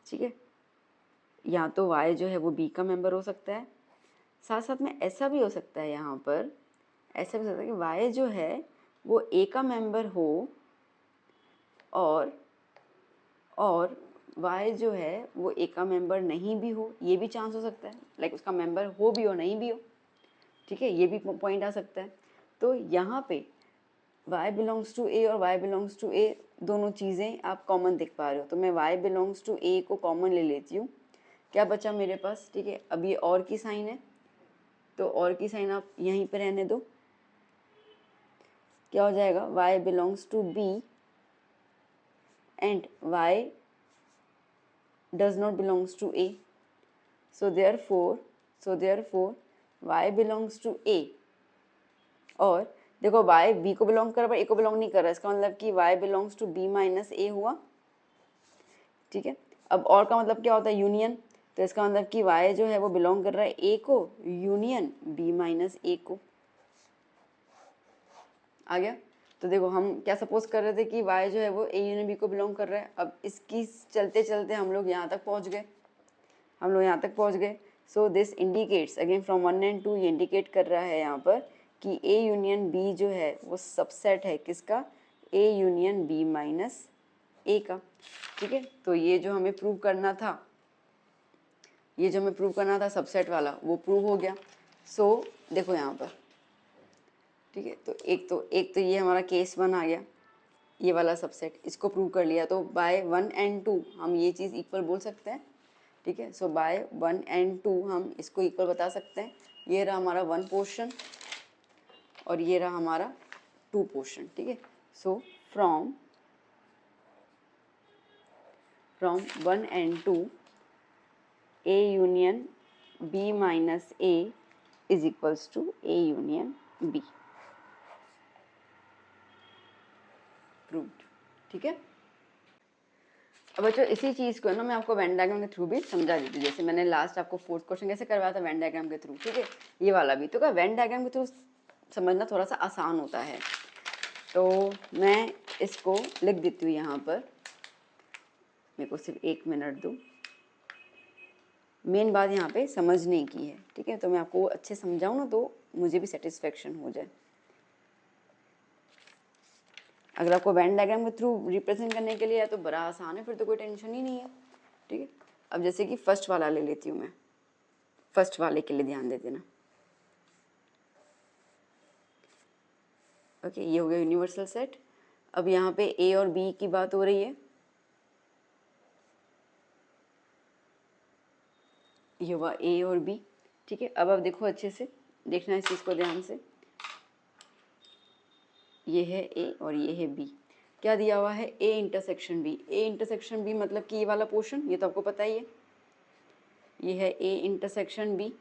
ठीक है, या तो वाई जो है वो बी का मेंबर हो सकता है। साथ साथ में ऐसा भी हो सकता है, यहाँ पर ऐसा भी हो सकता है कि वाई जो है वो ए का मेंबर हो और वाई जो है वो ए का मेंबर नहीं भी हो, ये भी चांस हो सकता है, लाइक उसका मेंबर हो भी हो नहीं भी हो, ठीक है, ये भी पॉइंट आ सकता है। तो यहाँ पे y बिलोंग्स टू ए और y बिलोंग्स टू ए दोनों चीज़ें आप कॉमन देख पा रहे हो, तो मैं y बिलोंग्स टू ए को कॉमन ले लेती हूँ। क्या बचा मेरे पास, ठीक है, अब ये और की साइन है, तो और की साइन आप यहीं पे रहने दो। क्या हो जाएगा, y belongs to b and y does not belongs to a, so therefore y belongs to a। और देखो y b को बिलोंग कर रहा है, a को बिलोंग नहीं कर रहा है, इसका मतलब कि y belongs to b minus A हुआ, ठीक है। अब और का मतलब क्या होता है, यूनियन, तो इसका मतलब कि y जो है वो बिलोंग कर रहा है a को यूनियन b माइनस ए को। आ गया। तो देखो हम क्या सपोज कर रहे थे कि y जो है वो a यूनियन b को बिलोंग कर रहा है। अब इसकी चलते चलते हम लोग यहाँ तक पहुँच गए, सो this indicates again from 1 and 2, ये इंडिकेट कर रहा है यहाँ पर कि a यूनियन b जो है वो सबसेट है किसका, a यूनियन b माइनस ए का, ठीक है। तो ये जो हमें प्रूव करना था सबसेट वाला, वो प्रूव हो गया। सो देखो यहाँ पर, ठीक है, तो एक तो ये हमारा केस 1 आ गया, ये वाला सबसेट, इसको प्रूव कर लिया। तो बाय 1 एंड 2 हम ये चीज़ इक्वल बोल सकते हैं, ठीक है। सो बाय 1 एंड 2 हम इसको इक्वल बता सकते हैं। ये रहा हमारा 1 पोर्शन और ये रहा हमारा 2 पोर्शन, ठीक है। So from 1 and 2 a union b minus a is equals to a union b, proved, ठीक है। अब बच्चों इसी चीज़ को ना मैं आपको वेन डायग्राम के थ्रू भी समझा देती हूँ, जैसे मैंने लास्ट आपको 4th क्वेश्चन कैसे करवाया था वेन डायग्राम के थ्रू, ठीक है, ये वाला भी। तो क्या वेन डायग्राम के थ्रू समझना थोड़ा सा आसान होता है, तो मैं इसको लिख देती हूँ यहाँ पर, मेरे को सिर्फ 1 मिनट दो। मेन बात यहाँ पे समझने की है, ठीक है, तो मैं आपको अच्छे समझाऊँ ना तो मुझे भी सेटिस्फेक्शन हो जाए। अगर आपको वेन डायग्राम के थ्रू रिप्रेजेंट करने के लिए है तो बड़ा आसान है, फिर तो कोई टेंशन ही नहीं है, ठीक है। अब जैसे कि फर्स्ट वाला ले लेती हूँ मैं, फर्स्ट वाले के लिए ध्यान दे देना। ओके, ये हो गया यूनिवर्सल सेट। अब यहाँ पे ए और बी की बात हो रही है, ये हुआ ए और बी, ठीक है। अब देखो अच्छे से देखना इस चीज़ को ध्यान से, ये है ए और ये है बी, क्या दिया हुआ है, A intersection B. A intersection B मतलब कि ये वाला पोर्शन, ये तो आपको पता ही है, ये है ए इंटरसेक्शन बी।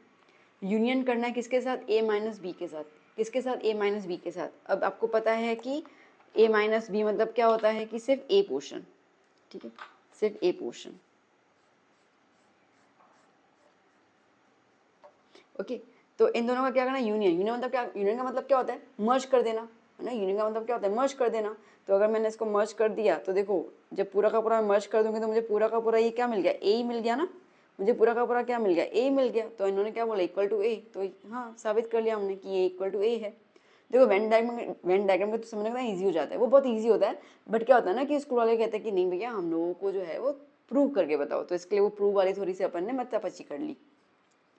यूनियन करना है किसके साथ, ए माइनस बी के साथ, किसके साथ, ए माइनस बी के साथ। अब आपको पता है कि ए माइनस बी मतलब क्या होता है कि सिर्फ ए पोर्शन, ठीक है, सिर्फ ए पोर्शन, ओके। तो इन दोनों का क्या करना है, यूनियन मतलब क्या, यूनियन का मतलब क्या होता है, मर्ज कर देना, है ना। यूनियन का मतलब क्या होता है, मर्ज कर देना। तो अगर मैंने इसको मर्ज कर दिया तो देखो जब पूरा का पूरा मर्ज कर दूंगी तो मुझे पूरा का पूरा ये क्या मिल गया, ए ही मिल गया ना, मुझे पूरा का पूरा क्या मिल गया, ए मिल गया। तो इन्होंने क्या बोला, इक्वल टू ए, तो हाँ साबित कर लिया हमने कि ये इक्वल टू ए है। देखो वेन डायग्राम को तो समझना कितना ईजी हो जाता है, वो बहुत ईजी होता है, बट क्या होता है ना कि स्कूल वाले कहते हैं कि नहीं भैया हम लोगों को जो है वो प्रूव करके बताओ, तो इसके लिए वो प्रूव वाली थोड़ी सी अपन ने मतलब कर ली।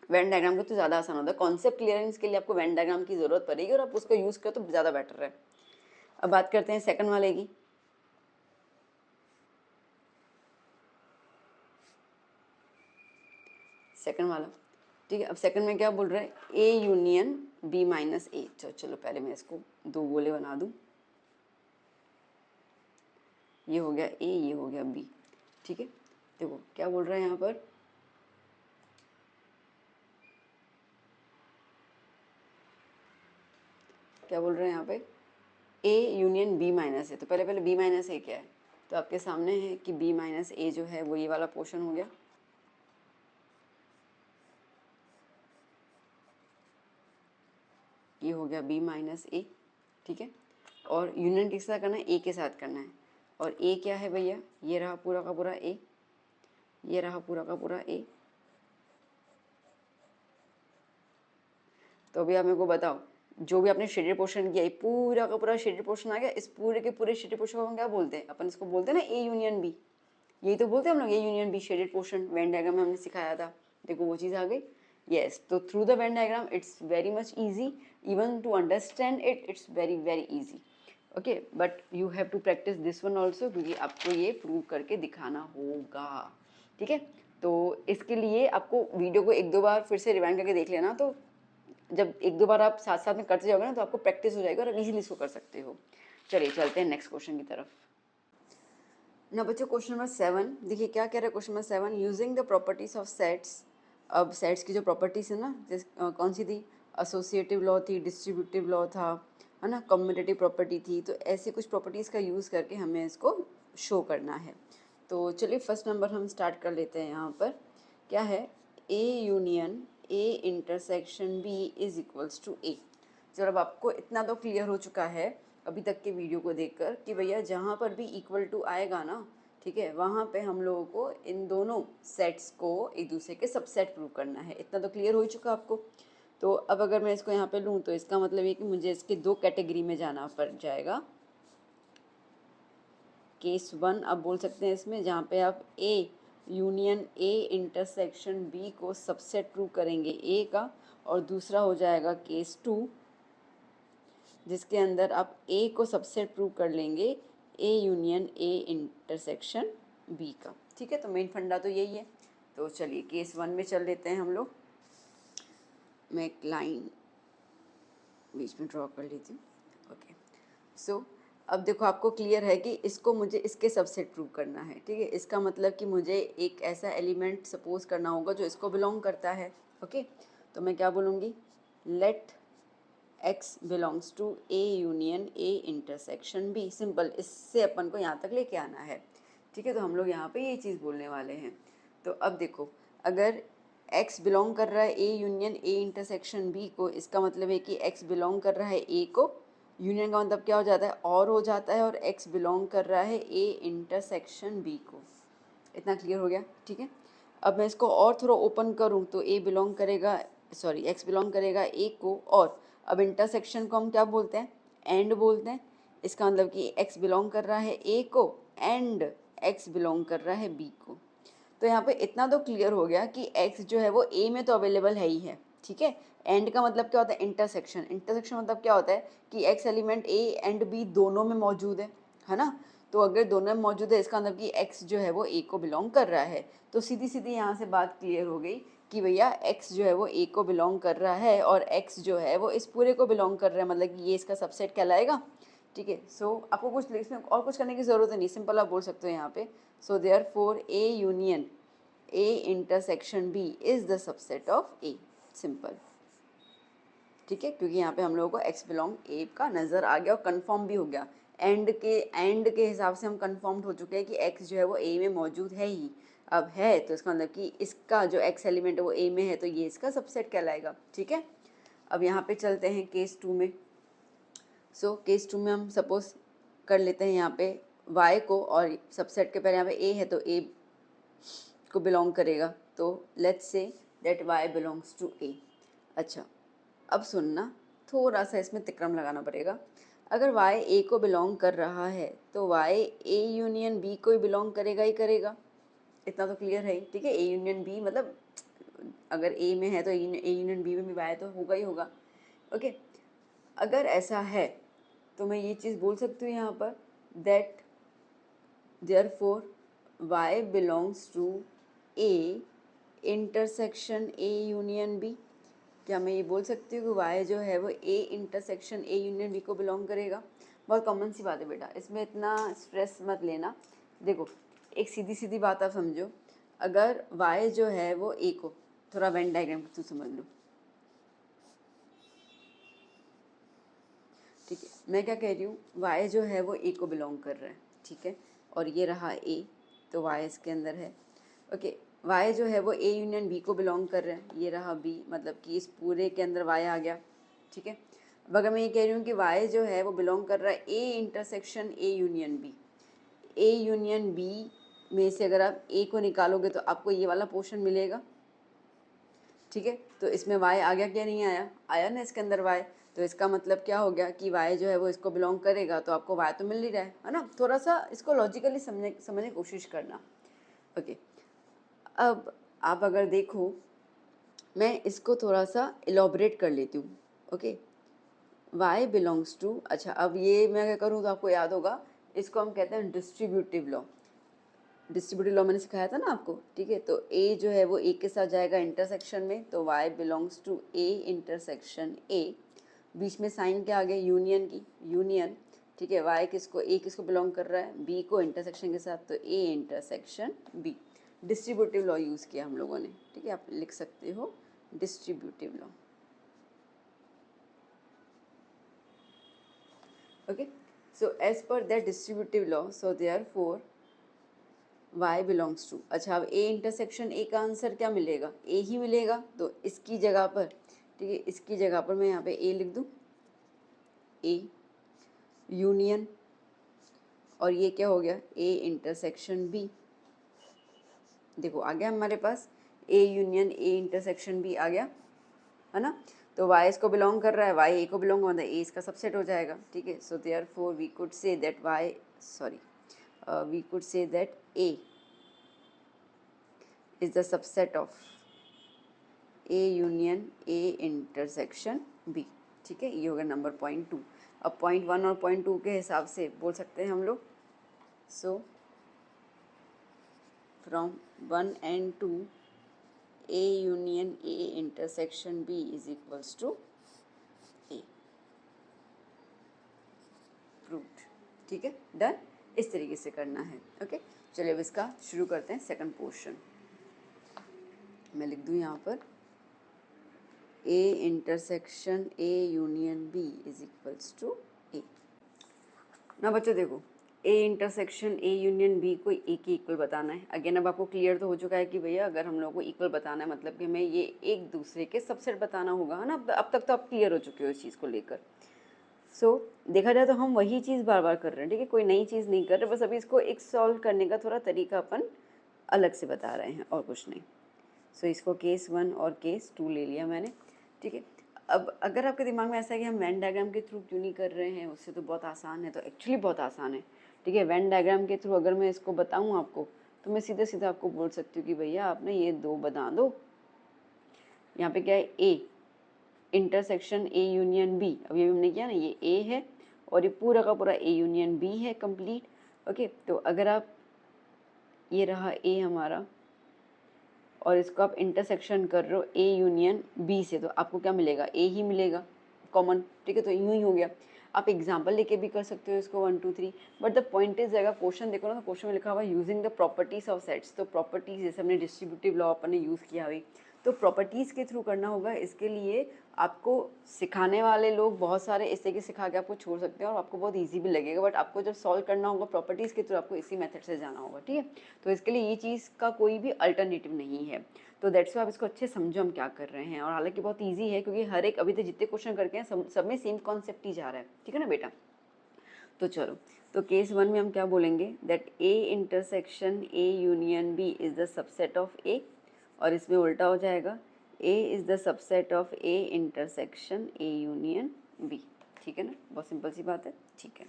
वेन डायग्राम को तो ज़्यादा आसान होता है, कॉन्सेप्ट क्लियरेंस के लिए आपको वेन डायग्राम की ज़रूरत पड़ेगी और आप उसको यूज़ करो तो ज़्यादा बेटर है। अब बात करते हैं सेकंड वाले की। सेकंड वाला, ठीक है। अब सेकंड में क्या बोल रहा है, ए यूनियन बी माइनस ए। चलो पहले मैं इसको दो गोले बना दूं, ये हो गया ए, ये हो गया बी, ठीक है। देखो क्या बोल रहा है यहाँ पर, क्या बोल रहे हैं यहाँ पे, ए यूनियन बी माइनस ए। तो पहले बी माइनस ए क्या है, तो आपके सामने है कि बी माइनस ए जो है वो ये वाला पोर्शन हो गया, ये हो गया बी माइनस ए, ठीक है। और यूनियन किसके साथ करना है, ए के साथ करना है। और ए क्या है भैया, ये रहा पूरा का पूरा ए, ये रहा पूरा का पूरा ए। तो अभी आप मेरे को बताओ, जो भी आपने शेडेड पोर्शन किया, ये पूरा का पूरा शेडेड पोर्शन आ गया, इस पूरे के पूरे शेडेड पोर्शन को हम क्या बोलते हैं, अपन इसको बोलते हैं ना ए यूनियन बी, यही तो बोलते हैं हम लोग, ए union B shaded portion. Venn diagram में हमने सिखाया था, देखो वो चीज़ आ गई। यस, तो through the Venn diagram it's very much easy, even to understand it it's very very easy. Okay, but you have to practice this one also, क्योंकि आपको ये प्रूव करके दिखाना होगा। ठीक है, तो इसके लिए आपको वीडियो को एक दो बार फिर से रिवाइंड करके देख लेना, तो जब एक दो बार आप साथ साथ में करते जाओगे ना, तो आपको प्रैक्टिस हो जाएगा और इजीली इसको कर सकते हो। चलिए चलते हैं नेक्स्ट क्वेश्चन की तरफ ना बच्चों। क्वेश्चन नंबर 7 देखिए क्या कह रहा है question number 7, using the properties of sets. अब सेट्स की जो प्रॉपर्टीज है ना, कौन सी थी, एसोसिएटिव लॉ थी, डिस्ट्रीब्यूटिव लॉ था, है ना, कम्यूटेटिव प्रॉपर्टी थी। तो ऐसी कुछ प्रॉपर्टीज़ का यूज़ करके हमें इसको शो करना है। तो चलिए फर्स्ट नंबर हम स्टार्ट कर लेते हैं। यहाँ पर क्या है, A union A intersection B is equals to A. चलो अब आपको इतना तो क्लियर हो चुका है अभी तक के वीडियो को देखकर कि भैया जहाँ पर भी इक्वल टू आएगा ना, ठीक है, वहाँ पे हम लोगों को इन दोनों सेट्स को एक दूसरे के सबसेट प्रूव करना है। इतना तो क्लियर हो चुका आपको। तो अब अगर मैं इसको यहाँ पे लूँ तो इसका मतलब ये कि मुझे इसके दो कैटेगरी में जाना पड़ जाएगा। केस 1 आप बोल सकते हैं इसमें, जहाँ पे आप A union A intersection B को सबसेट प्रूव करेंगे ए का, और दूसरा हो जाएगा केस 2 जिसके अंदर आप ए को सबसेट प्रूव कर लेंगे A union A intersection B का। ठीक है, तो मेन फंडा तो यही है। तो चलिए केस 1 में चल लेते हैं हम लोग। मैं एक लाइन बीच में ड्रॉ कर लेती हूँ। ओके, सो अब देखो आपको क्लियर है कि इसको मुझे इसके सबसेट प्रूव करना है। ठीक है, इसका मतलब कि मुझे एक ऐसा एलिमेंट सपोज करना होगा जो इसको बिलोंग करता है। ओके, तो मैं क्या बोलूँगी, let X belongs to A union A intersection B. Simple, इससे अपन को यहाँ तक लेके आना है। ठीक है, तो हम लोग यहाँ पे ये चीज़ बोलने वाले हैं। तो अब देखो, अगर x बिलोंग कर रहा है A union A intersection B को, इसका मतलब है कि x बिलोंग कर रहा है ए को, यूनियन का मतलब क्या हो जाता है, और हो जाता है, और x बिलोंग कर रहा है ए इंटरसेक्शन बी को। इतना क्लियर हो गया। ठीक है, अब मैं इसको और थोड़ा ओपन करूँ तो ए बिलोंग करेगा, सॉरी x बिलोंग करेगा ए को, और अब इंटरसेक्शन को हम क्या बोलते हैं, एंड बोलते हैं। इसका मतलब कि x बिलोंग कर रहा है ए को एंड x बिलोंग कर रहा है बी को। तो यहाँ पे इतना तो क्लियर हो गया कि x जो है वो a में तो अवेलेबल है ही है। ठीक है, एंड का मतलब क्या होता है, इंटरसेक्शन। इंटरसेक्शन मतलब क्या होता है कि x element a and b दोनों में मौजूद है ना। तो अगर दोनों में मौजूद है, इसका मतलब कि x जो है वो a को बिलोंग कर रहा है। तो सीधी सीधी यहाँ से बात क्लियर हो गई कि भैया x जो है वो a को बिलोंग कर रहा है, और x जो है वो इस पूरे को बिलोंग कर रहा है, मतलब कि ये इसका सबसेट कहलाएगा। ठीक है, सो आपको कुछ इसमें और कुछ करने की ज़रूरत नहीं, सिंपल आप बोल सकते हो यहाँ पे, so therefore A union A intersection B is the subset of A. Simple. ठीक है, क्योंकि यहाँ पे हम लोगों को एक्स बिलोंग ए का नज़र आ गया और कंफर्म भी हो गया। एंड के हिसाब से हम कंफर्म्ड हो चुके हैं कि एक्स जो है वो ए में मौजूद है ही। अब है तो इसका मतलब कि इसका जो एक्स एलिमेंट है वो ए में है, तो ये इसका सबसेट कहलाएगा। ठीक है, अब यहाँ पे चलते हैं केस 2 में। सो केस 2 में हम सपोज कर लेते हैं यहाँ पे y को, और सबसेट के पहले यहाँ पे a है तो a को बिलोंग करेगा। तो let's say that y belongs to a। अच्छा, अब सुनना, थोड़ा सा इसमें तिक्रम लगाना पड़ेगा। अगर y a को बिलोंग कर रहा है तो y a यूनियन b को ही बिलोंग करेगा ही करेगा। इतना तो क्लियर है ही। ठीक है, a यूनियन b मतलब अगर a में है तो a यूनियन b में भी y तो होगा ही होगा। ओके, अगर ऐसा है तो मैं ये चीज़ बोल सकती हूँ यहाँ पर, that therefore y belongs to a intersection a union b। क्या मैं ये बोल सकती हूँ कि y जो है वो a intersection a union b को बिलोंग करेगा। बहुत कॉमन सी बात है बेटा, इसमें इतना स्ट्रेस मत लेना। देखो, एक सीधी सीधी बात आप समझो, अगर y जो है वो a को, थोड़ा वेन डायग्राम तू समझ लो। ठीक है, मैं क्या कह रही हूँ, y जो है वो a को बिलोंग कर रहा है। ठीक है, और ये रहा a, तो y इसके अंदर है। ओके, y जो है वो a यूनियन b को बिलोंग कर रहा है, ये रहा b, मतलब कि इस पूरे के अंदर y आ गया। ठीक है, अब अगर मैं ये कह रही हूँ कि y जो है वो बिलोंग कर रहा है a intersection a union b, A union B में से अगर आप ए को निकालोगे तो आपको ये वाला पोर्शन मिलेगा, ठीक है। तो इसमें y आ गया, क्या नहीं आया, आया ना इसके अंदर y। तो इसका मतलब क्या हो गया कि y जो है वो इसको बिलोंग करेगा, तो आपको y तो मिल ही रहा है ना। थोड़ा सा इसको लॉजिकली समझने की कोशिश करना। ओके, अब आप अगर देखो, मैं इसको थोड़ा सा इलॉबरेट कर लेती हूँ। ओके, y बिलोंग्स टू, अच्छा अब ये मैं अगर करूँ तो आपको याद होगा, इसको हम कहते हैं डिस्ट्रीब्यूटिव लॉ। डिस्ट्रीब्यूटिव लॉ मैंने सिखाया था ना आपको, ठीक है। तो ए जो है वो ए के साथ जाएगा इंटरसेक्शन में, तो y belongs to A intersection A. बीच में साइन क्या आ गया, यूनियन की, यूनियन, ठीक है। y किसको, ए किसको बिलोंग कर रहा है, b को इंटरसेक्शन के साथ, तो A intersection b। Distributive law use किया हम लोगों ने, ठीक है। आप लिख सकते हो distributive law. Okay, so as per that distributive law, so therefore y belongs to, अच्छा अब a इंटरसेक्शन a का आंसर क्या मिलेगा, a ही मिलेगा। तो इसकी जगह पर, ठीक है, इसकी जगह पर मैं यहाँ पे a लिख दूँ, a यूनियन, और ये क्या हो गया, a इंटरसेक्शन b। देखो आ गया हमारे पास a union a intersection b आ गया, है ना। तो y इसको बिलोंग कर रहा है, y a को बिलोंग होता है, a इसका सबसेट हो जाएगा, ठीक है। So therefore we could say that we could say that a is the subset of A union A intersection B, ठीक है। ये होगा नंबर पॉइंट 2। अब पॉइंट 1 और पॉइंट 2 के हिसाब से बोल सकते हैं हम लोग, so from 1 and 2 A union A intersection B is equals to A, proved, ठीक है, डन। इस तरीके से करना है। ओके, चलिए अब इसका शुरू करते हैं सेकंड पोर्शन। मैं लिख दूँ यहाँ पर A intersection A union B is equals to A। ना बच्चों देखो, A intersection A union B को A के इक्वल बताना है। अगेन अब आपको क्लियर तो हो चुका है कि भैया अगर हम लोगों को इक्वल बताना है मतलब कि हमें ये एक दूसरे के सबसेट बताना होगा, है ना। अब तक तो आप क्लियर हो चुके हो इस चीज़ को लेकर। सो देखा जाए तो हम वही चीज़ बार बार कर रहे हैं, ठीक है, कोई नई चीज़ नहीं कर रहे, बस अभी इसको एक सॉल्व करने का थोड़ा तरीका अपन अलग से बता रहे हैं और कुछ नहीं। सो इसको केस 1 और केस 2 ले लिया मैंने, ठीक है। अब अगर आपके दिमाग में ऐसा है कि हम वेन डायग्राम के थ्रू क्यों नहीं कर रहे हैं, उससे तो बहुत आसान है, तो एक्चुअली बहुत आसान है, ठीक है। वेन डायग्राम के थ्रू अगर मैं इसको बताऊँ आपको, तो मैं सीधे सीधे आपको बोल सकती हूँ कि भैया आपने ये दो बना दो। यहाँ पे क्या है, A intersection A union B, अभी अभी हमने किया ना, ये ए है और ये पूरा का पूरा ए यूनियन बी है कंप्लीट। ओके, तो अगर आप, ये रहा ए हमारा, और इसको आप इंटरसेक्शन कर रहे हो ए यूनियन बी से, तो आपको क्या मिलेगा, ए ही मिलेगा कॉमन, ठीक है। तो यूं ही हो गया। आप एग्जाम्पल लेके भी कर सकते हो इसको 1 2 3, बट द पॉइंट इज, अगर क्वेश्चन देखो ना तो क्वेश्चन में लिखा हुआ है using the properties of sets. तो प्रॉपर्टीज जैसे हमने डिस्ट्रीब्यूटिव लॉ अपन ने यूज़ किया हुई, तो प्रॉपर्टीज़ के थ्रू करना होगा। इसके लिए आपको सिखाने वाले लोग बहुत सारे इस तरीके सिखा के आपको छोड़ सकते हैं और आपको बहुत ईजी भी लगेगा, बट आपको जब सॉल्व करना होगा प्रॉपर्टीज़ के थ्रू, आपको इसी मेथड से जाना होगा, ठीक है। तो इसके लिए ये चीज़ का कोई भी अल्टरनेटिव नहीं है। तो दैट्स वाई आप इसको अच्छे समझो हम क्या कर रहे हैं, और हालांकि बहुत ईजी है क्योंकि हर एक अभी तक जितने क्वेश्चन करके हैं सब में सेम कॉन्सेप्ट ही जा रहा है, ठीक है ना बेटा। तो चलो, तो केस 1 में हम क्या बोलेंगे, that A intersection A union B is the subset of A, और इसमें उल्टा हो जाएगा, A is the subset of A intersection A union B, ठीक है ना। बहुत सिंपल सी बात है, ठीक है।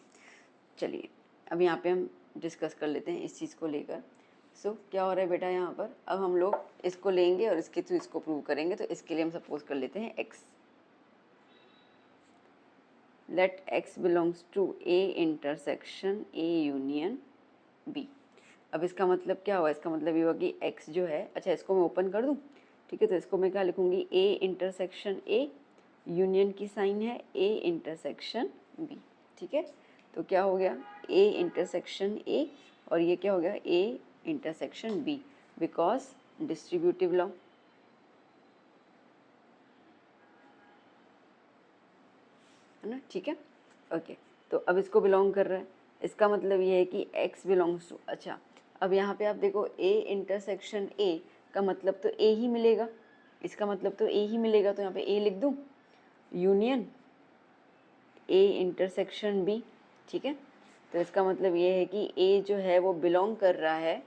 चलिए अब यहाँ पे हम डिस्कस कर लेते हैं इस चीज़ को लेकर। सो क्या हो रहा है बेटा यहाँ पर, अब हम लोग इसको लेंगे और इसके थ्रू इसको प्रूव करेंगे। तो इसके लिए हम सपोज कर लेते हैं x, let x belongs to a intersection a union b। अब इसका मतलब क्या हुआ, इसका मतलब ये हुआ कि x जो है, अच्छा इसको मैं ओपन कर दूँ, ठीक है। तो इसको मैं क्या लिखूँगी, a इंटरसेक्शन a, यूनियन की साइन है a इंटरसेक्शन b, ठीक है। तो क्या हो गया, a इंटरसेक्शन a, और ये क्या हो गया, a intersection b, because distributive law, है ना, ठीक है। ओके, तो अब इसको बिलोंग कर रहा है, इसका मतलब ये है कि x बिलोंग्स टू, अच्छा अब यहाँ पे आप देखो a इंटरसेक्शन a का मतलब तो a ही मिलेगा, इसका मतलब तो a ही मिलेगा, तो यहाँ पे a लिख दूँ, यूनियन a इंटरसेक्शन b, ठीक है। तो इसका मतलब ये है कि ए जो है वो बिलोंग कर रहा है,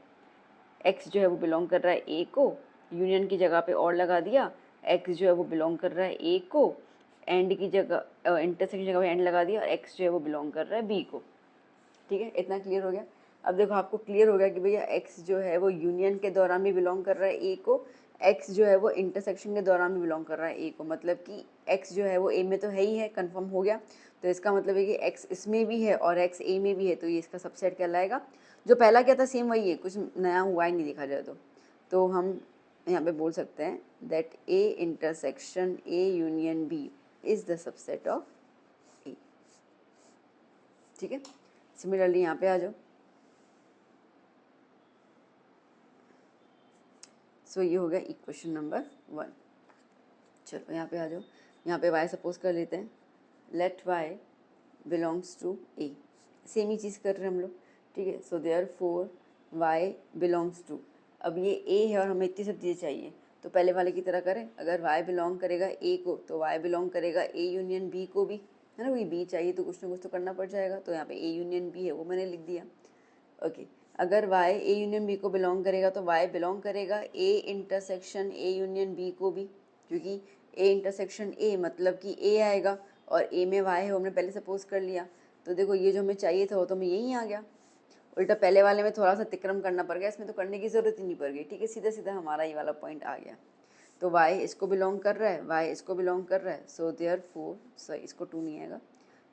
एक्स जो है वो बिलोंग कर रहा है ए को, यूनियन की जगह पे और लगा दिया, एक्स जो है वो बिलोंग कर रहा है ए को, एंड की जगह इंटरसेक्शन की जगह पे एंड लगा दिया, और एक्स जो है वो बिलोंग कर रहा है बी को। ठीक है, इतना क्लियर हो गया। अब देखो आपको क्लियर हो गया कि भैया एक्स जो है वो यूनियन के दौरान भी बिलोंग कर रहा है ए को, एक्स जो है वो इंटरसेक्शन के दौरान भी बिलोंग कर रहा है ए को, मतलब कि एक्स जो है वो ए में तो है ही है, कंफर्म हो गया। तो इसका मतलब है कि एक्स इसमें भी है और एक्स ए में भी है, तो ये इसका सबसेट कहलाएगा। जो पहला क्या था सेम वही है, कुछ नया हुआ ही नहीं देखा जाए तो हम यहाँ पे बोल सकते हैं that A intersection A union B is the subset of A. ठीक है, सिमिलरली यहाँ पे आ जाओ। सो ये हो गया इक्वेशन नंबर 1। चलो यहाँ पे आ जाओ, यहाँ पे y सपोज कर लेते हैं, let y belongs to A, same ही चीज़ कर रहे हैं हम लोग। ठीक है, so therefore y belongs to, अब ये a है और हमें इतनी सब चीज़ें चाहिए, तो पहले वाले की तरह करें। अगर y बिलोंग करेगा a को तो y बिलोंग करेगा a यूनियन b को भी, है ना, वही b चाहिए तो कुछ ना कुछ तो करना पड़ जाएगा, तो यहाँ पे a यूनियन b है वो मैंने लिख दिया। ओके, अगर y a यूनियन b को बिलोंग करेगा तो y बिलोंग करेगा a intersection a union b को भी, क्योंकि a इंटरसेक्शन a मतलब कि a आएगा और a में y है, वो हमने पहले सपोज कर लिया। तो देखो ये जो हमें चाहिए था वो तो हमें यही आ गया, उल्टा पहले वाले में थोड़ा सा तिक्रम करना पड़ गया, इसमें तो करने की ज़रूरत ही नहीं पड़ गई। ठीक है, सीधा सीधा हमारा ये वाला पॉइंट आ गया। तो y इसको बिलोंग कर रहा है, y इसको बिलोंग कर रहा है, सो देयरफॉर, सॉरी इसको 2 नहीं आएगा,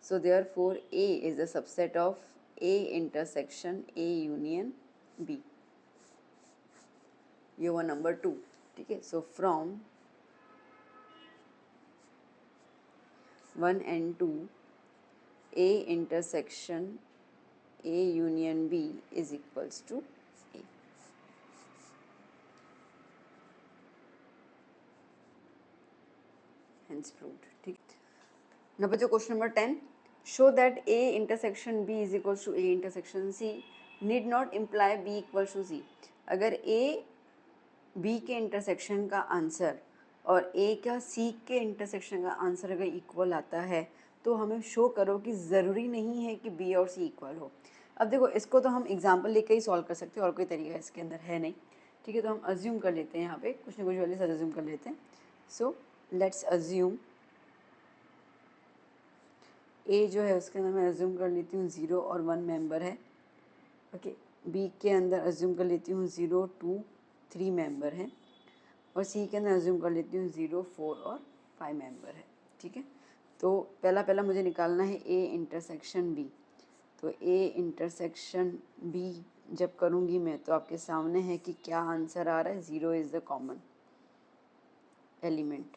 so therefore a is the subset of a intersection a union b। ये हुआ नंबर 2। ठीक है, so from 1 and 2 a intersection a union b is equals to a। Hence proved. ठीक, now बच्चों question number 10, show that a intersection b is equals to a intersection c need not imply b equals to c। अगर a b के इंटरसेक्शन का आंसर और a का c के इंटरसेक्शन का आंसर अगर इक्वल आता है तो हमें शो करो कि ज़रूरी नहीं है कि b और c इक्वल हो। अब देखो इसको तो हम एग्जांपल लेके ही सॉल्व कर सकते हैं, और कोई तरीका इसके अंदर है नहीं। ठीक है, तो हम अज्यूम कर लेते हैं, यहाँ पे कुछ ना कुछ वाले साथ अज्यूम कर लेते हैं। सो लेट्स अज्यूम ए जो है उसके अंदर मैं अज्यूम कर लेती हूँ 0 और 1 मेंबर है। ओके, बी के अंदर अज्यूम कर लेती हूँ 0, 2, 3 मेंबर हैं, और सी के अंदर अज्यूम कर लेती हूँ 0, 4 और 5 मेंबर है। ठीक है, तो पहला मुझे निकालना है ए इंटरसेक्शन बी। तो ए इंटरसेक्शन बी जब करूँगी मैं तो आपके सामने है कि क्या आंसर आ रहा है, 0 इज़ द कॉमन एलिमेंट।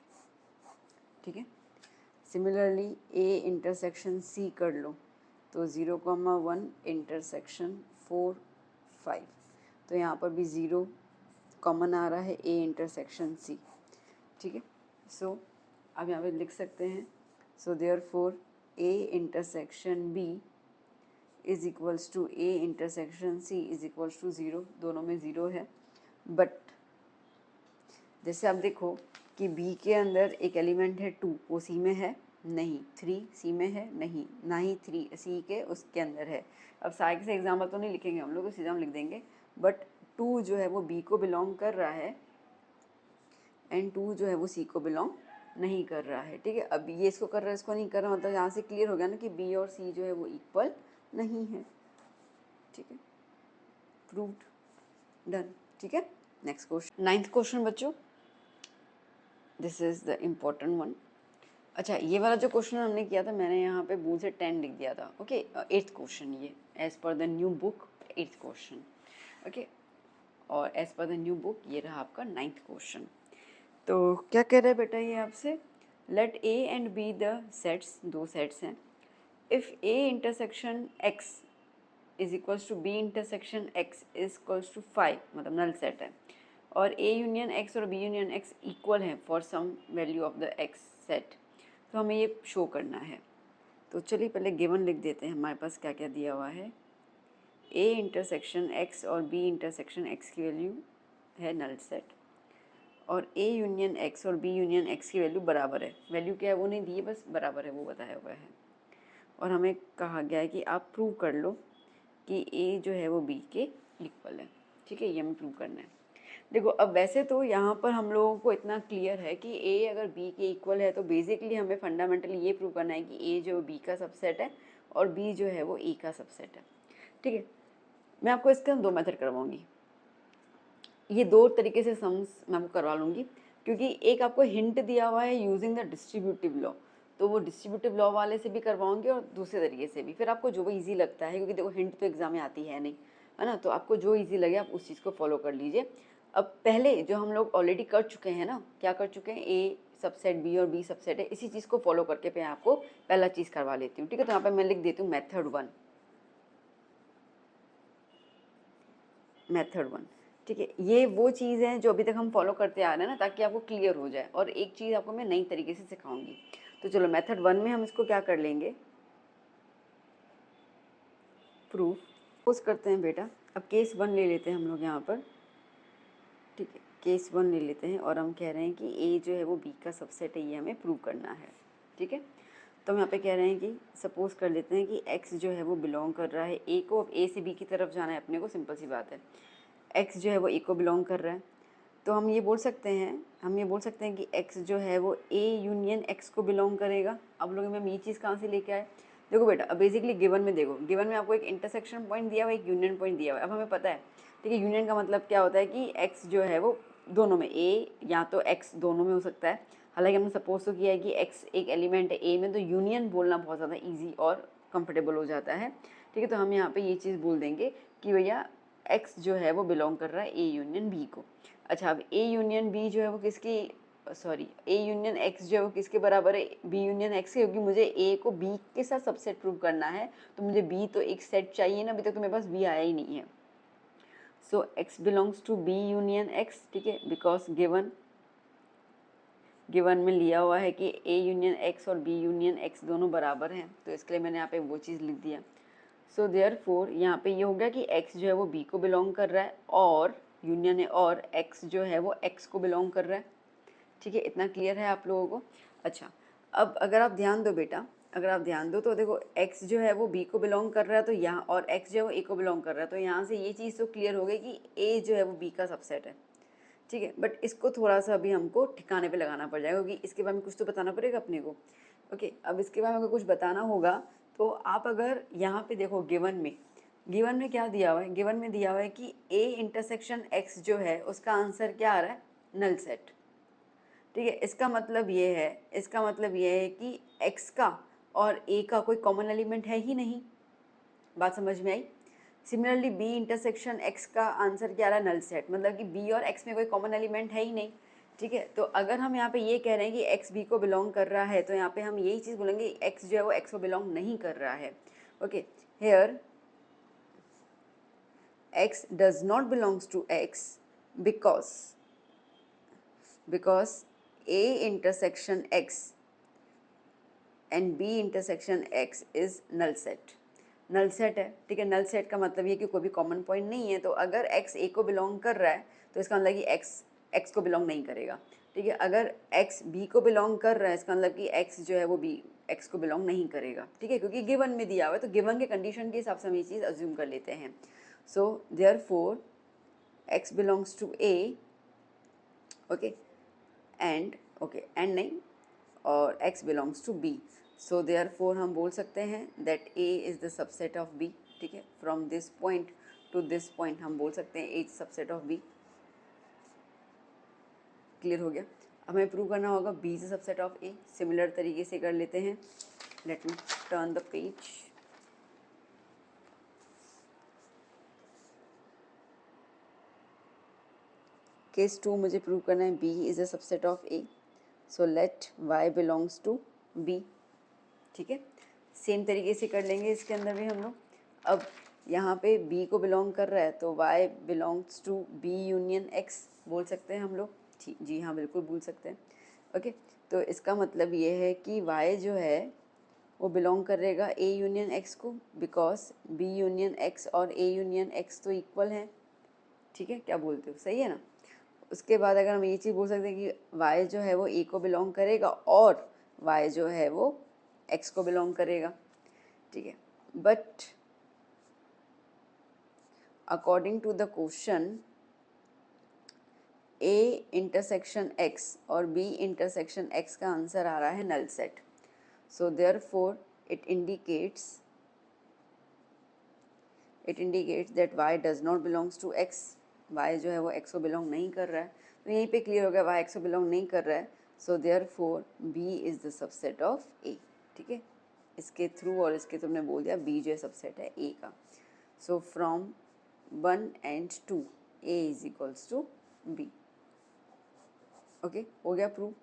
ठीक है, सिमिलरली ए इंटरसेक्शन सी कर लो तो 0,1 इंटरसेक्शन 4, 5, तो यहाँ पर भी 0 कॉमन आ रहा है ए इंटरसेक्शन सी। ठीक है, सो अब यहाँ पे लिख सकते हैं, so therefore A intersection B is equals to A intersection C is equals to 0, दोनों में 0 है। बट जैसे आप देखो कि बी के अंदर एक एलिमेंट है 2, वो सी में है नहीं, 3 सी में है नहीं, ना ही 3 सी के उसके अंदर है। अब सारे से एग्जाम्पल तो नहीं लिखेंगे हम लोग, तो सीधा हम लिख देंगे, बट 2 जो है वो बी को बिलोंग कर रहा है एंड 2 जो है वो सी को बिलोंग नहीं कर रहा है। ठीक है, अब ये इसको कर रहा है इसको नहीं कर रहा, मतलब यहाँ से क्लियर हो गया ना कि बी और सी जो है वो इक्वल नहीं है। ठीक है, प्रूव्ड, डन। ठीक है, नेक्स्ट क्वेश्चन, 9th क्वेश्चन बच्चों, this is the important one. अच्छा, ये वाला जो क्वेश्चन हमने किया था मैंने यहाँ पे भूल से 10 लिख दिया था। ओके, 8th क्वेश्चन ये as per the new book 8th question. Okay, और as per the new book ये रहा आपका 9th क्वेश्चन। तो क्या कह रहा है बेटा ये आपसे, let A and B the sets, दो सेट्स हैं, if A intersection X is equals to B intersection X is equals to 5, मतलब नल सेट है, और ए यूनियन एक्स और बी यूनियन एक्स इक्वल है for some value of the X set, तो हमें ये शो करना है। तो चलिए पहले गिवन लिख देते हैं, हमारे पास क्या क्या दिया हुआ है। ए इंटरसेक्शन एक्स और बी इंटरसेक्शन एक्स की वैल्यू है नल सेट, और ए यूनियन एक्स और बी यूनियन एक्स की वैल्यू बराबर है, वैल्यू क्या है वो नहीं दी है, बस बराबर है वो बताया हुआ है। और हमें कहा गया है कि आप प्रूव कर लो कि ए जो है वो बी के इक्वल है। ठीक है, ये हमें प्रूव करना है। देखो अब वैसे तो यहाँ पर हम लोगों को इतना क्लियर है कि ए अगर बी के इक्वल है तो बेसिकली हमें फंडामेंटली ये प्रूव करना है कि ए जो बी का सबसेट है और बी जो है वो ए का सबसेट है। ठीक है, मैं आपको इसके दो मेथड करवाऊंगी। ये दो तरीके से सम्स मैं आपको करवा लूँगी, क्योंकि एक आपको हिंट दिया हुआ है यूजिंग द डिस्ट्रीब्यूटिव लॉ, तो वो डिस्ट्रीब्यूटिव लॉ वाले से भी करवाऊंगी और दूसरे तरीके से भी, फिर आपको जो भी ईजी लगता है, क्योंकि देखो हिंट तो एग्जाम में आती है नहीं, है ना, तो आपको जो ईजी लगे आप उस चीज़ को फॉलो कर लीजिए। अब पहले जो हम लोग ऑलरेडी कर चुके हैं ना, क्या कर चुके हैं, ए सबसेट बी और बी सबसेट है, इसी चीज़ को फॉलो करके मैं आपको पहला चीज़ करवा लेती हूँ। ठीक है, तो यहाँ पर मैं लिख देती हूँ मेथड वन। मेथड वन, ठीक है, ये वो चीज़ है जो अभी तक हम फॉलो करते आ रहे हैं ना, ताकि आपको क्लियर हो जाए, और एक चीज़ आपको मैं नई तरीके से सिखाऊंगी। तो चलो मेथड वन में हम इसको क्या कर लेंगे, प्रूफ सपोज करते हैं बेटा। अब केस वन ले लेते हैं हम लोग यहाँ पर। ठीक है, केस वन ले लेते हैं और हम कह रहे हैं कि ए जो है वो बी का सबसेट है, ये हमें प्रूव करना है। ठीक है, तो हम यहाँ पे कह रहे हैं कि सपोज कर लेते हैं कि एक्स जो है वो बिलोंग कर रहा है ए को। अब ए से बी की तरफ जाना है अपने को, सिंपल सी बात है। एक्स जो है वो ए को बिलोंग कर रहा है, तो हम ये बोल सकते हैं कि एक्स जो है वो ए यूनियन एक्स को बिलोंग करेगा। अब लोग मैम ये चीज़ कहाँ से लेके आए, देखो बेटा, अब बेसिकली गिवन में देखो, गिवन में आपको एक इंटरसेक्शन पॉइंट दिया हुआ है, एक यूनियन पॉइंट दिया हुआ है। अब हमें पता है, ठीक है, यूनियन का मतलब क्या होता है कि एक्स जो है वो दोनों में, ए या तो एक्स दोनों में हो सकता है। हालांकि हमने सपोज तो किया है कि एक्स एक एलिमेंट है ए में, तो यूनियन बोलना बहुत ज़्यादा ईजी और कंफर्टेबल हो जाता है। ठीक है, तो हम यहाँ पे ये चीज़ बोल देंगे कि भैया एक्स जो है वो बिलोंग कर रहा है ए यूनियन बी को। अच्छा, अब ए यूनियन बी जो है वो किसकी, सॉरी, ए यूनियन एक्स जो है वो किसके बराबर है, बी यूनियन एक्स के, क्योंकि मुझे ए को बी के साथ सबसेट प्रूव करना है, तो मुझे बी तो एक सेट चाहिए ना, अभी तक तो मेरे पास बी आया ही नहीं है। So X belongs to B union X. ठीक है, बिकॉज गिवन में लिया हुआ है कि ए यूनियन एक्स और बी यूनियन एक्स दोनों बराबर हैं, तो इसके लिए मैंने यहाँ पे वो चीज़ लिख दिया। सो देयरफॉर यहाँ पे ये हो गया कि एक्स जो है वो बी को बिलोंग कर रहा है, और यूनियन है, और एक्स जो है वो एक्स को बिलोंग कर रहा है। ठीक है, इतना क्लियर है आप लोगों को। अच्छा, अब अगर आप ध्यान दो बेटा, अगर आप ध्यान दो तो देखो x जो है वो b को बिलोंग कर रहा है, तो यहाँ, और x जो है वो a को बिलोंग कर रहा है, तो यहाँ से ये चीज़ तो क्लियर हो गई कि a जो है वो b का सबसेट है। ठीक है, बट इसको थोड़ा सा अभी हमको ठिकाने पे लगाना पड़ जाएगा, क्योंकि इसके बारे में कुछ तो बताना पड़ेगा अपने को। ओके, अब इसके बारे में अगर कुछ बताना होगा तो आप अगर यहाँ पे देखो गिवन में क्या दिया हुआ है, गिवन में दिया हुआ है कि a इंटरसेक्शन x जो है उसका आंसर क्या आ रहा है, नल सेट। ठीक है, इसका मतलब ये है कि x का और a का कोई कॉमन एलिमेंट है ही नहीं। बात समझ में आई। सिमिलरली b इंटरसेक्शन x का आंसर क्या आ रहा है, नल सेट, मतलब कि b और x में कोई कॉमन एलिमेंट है ही नहीं। ठीक है, तो अगर हम यहाँ पे ये कह रहे हैं कि x b को बिलोंग कर रहा है, तो यहाँ पे हम यही चीज़ बोलेंगे x जो है वो x को बिलोंग नहीं कर रहा है। Okay, here x does not belongs to x because a intersection x and B intersection X is null set. Null set है, ठीक है, नल सेट का मतलब ये कि कोई भी कॉमन पॉइंट नहीं है, तो अगर एक्स ए को बिलोंग कर रहा है तो इसका मतलब कि एक्स एक्स को बिलोंग नहीं करेगा। ठीक है, अगर एक्स बी को बिलोंग कर रहा है, इसका मतलब कि एक्स जो है वो बी एक्स को बिलोंग नहीं करेगा। ठीक है, क्योंकि गिवन में दिया हुआ है, तो गिवन के कंडीशन के हिसाब से हम ये चीज़ अज्यूम कर लेते हैं। So therefore X belongs to A, okay, and नहीं, और x belongs to b। So therefore हम बोल सकते हैं that a is the subset of b। ठीक है, from this point to this point हम बोल सकते हैं a is subset of b। Clear हो गया। अब हमें प्रूव करना होगा b is the subset of a। Similar तरीके से कर लेते हैं। Let me turn the page. Case 2 मुझे प्रूव करना है b is the subset of a। So let y belongs to b। ठीक है, सेम तरीके से कर लेंगे इसके अंदर भी हम लोग। अब यहाँ पे b को बिलोंग कर रहा है, तो y belongs to b union x बोल सकते हैं हम लोग। जी हाँ, बिल्कुल बोल सकते हैं। ओके, तो इसका मतलब ये है कि y जो है वो बिलोंग करेगा a यूनियन x को, बिकॉज b यूनियन x और a यूनियन x तो इक्वल हैं। ठीक है, क्या बोलते हो, सही है ना। उसके बाद अगर हम ये चीज़ बोल सकते हैं कि y जो है वो a को बिलोंग करेगा और y जो है वो x को बिलोंग करेगा। ठीक है, but according to the question A intersection x और B इंटरसेक्शन x का आंसर आ रहा है null set. So therefore it indicates that y does not belongs to x. y जो है वो x को बिलोंग नहीं कर रहा है. तो यहीं पे क्लियर हो गया y x को बिलोंग नहीं कर रहा है. So therefore B is the subset of A. ठीक है, इसके थ्रू और इसके तुमने बोल दिया B जो है सबसेट है A का. So from 1 and 2 A is equals to B. Okay, हो गया प्रूव.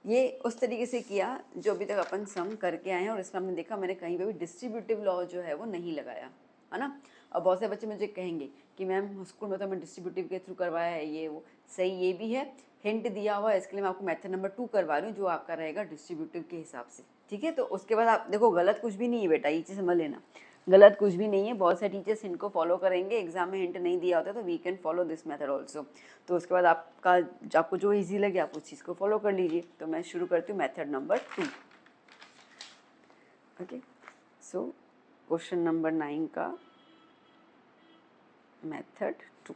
ये उस तरीके से किया जो अभी तक अपन सम करके आए हैं, और इसमें हमने देखा मैंने कहीं पे भी डिस्ट्रीब्यूटिव लॉ जो है वो नहीं लगाया है ना. अब बहुत से बच्चे मुझे कहेंगे कि मैम स्कूल में तो मैं डिस्ट्रीब्यूटिव के थ्रू करवाया है, ये वो सही, ये भी है, हिंट दिया हुआ है, इसके लिए मैं आपको मेथड नंबर 2 करवा रही हूँ जो आपका रहेगा डिस्ट्रीब्यूटिव के हिसाब से. ठीक है, तो उसके बाद आप देखो गलत कुछ भी नहीं है बेटा, ये चीज़ समझ लेना, गलत कुछ भी नहीं है. बहुत सारे टीचर्स इनको फॉलो करेंगे, एग्जाम में हिंट नहीं दिया होता तो we can follow this method also. तो उसके बाद आपको जो इजी लगे आप उस चीज़ को फॉलो कर लीजिए. तो मैं शुरू करती हूँ method number 2. Okay, so question number 9 का मेथड 2.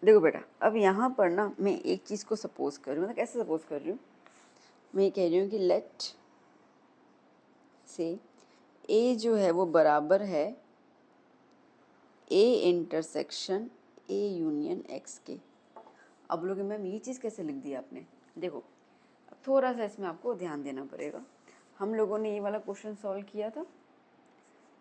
देखो बेटा, अब यहाँ पर ना मैं एक चीज़ को सपोज कर रही हूँ. मतलब कैसे सपोज कर रही हूँ, मैं ये कह रही हूँ कि लेट से ए जो है वो बराबर है A intersection A union x के. अब लोग मैम ये चीज़ कैसे लिख दी आपने. देखो थोड़ा सा इसमें आपको ध्यान देना पड़ेगा. हम लोगों ने ये वाला क्वेश्चन सॉल्व किया था,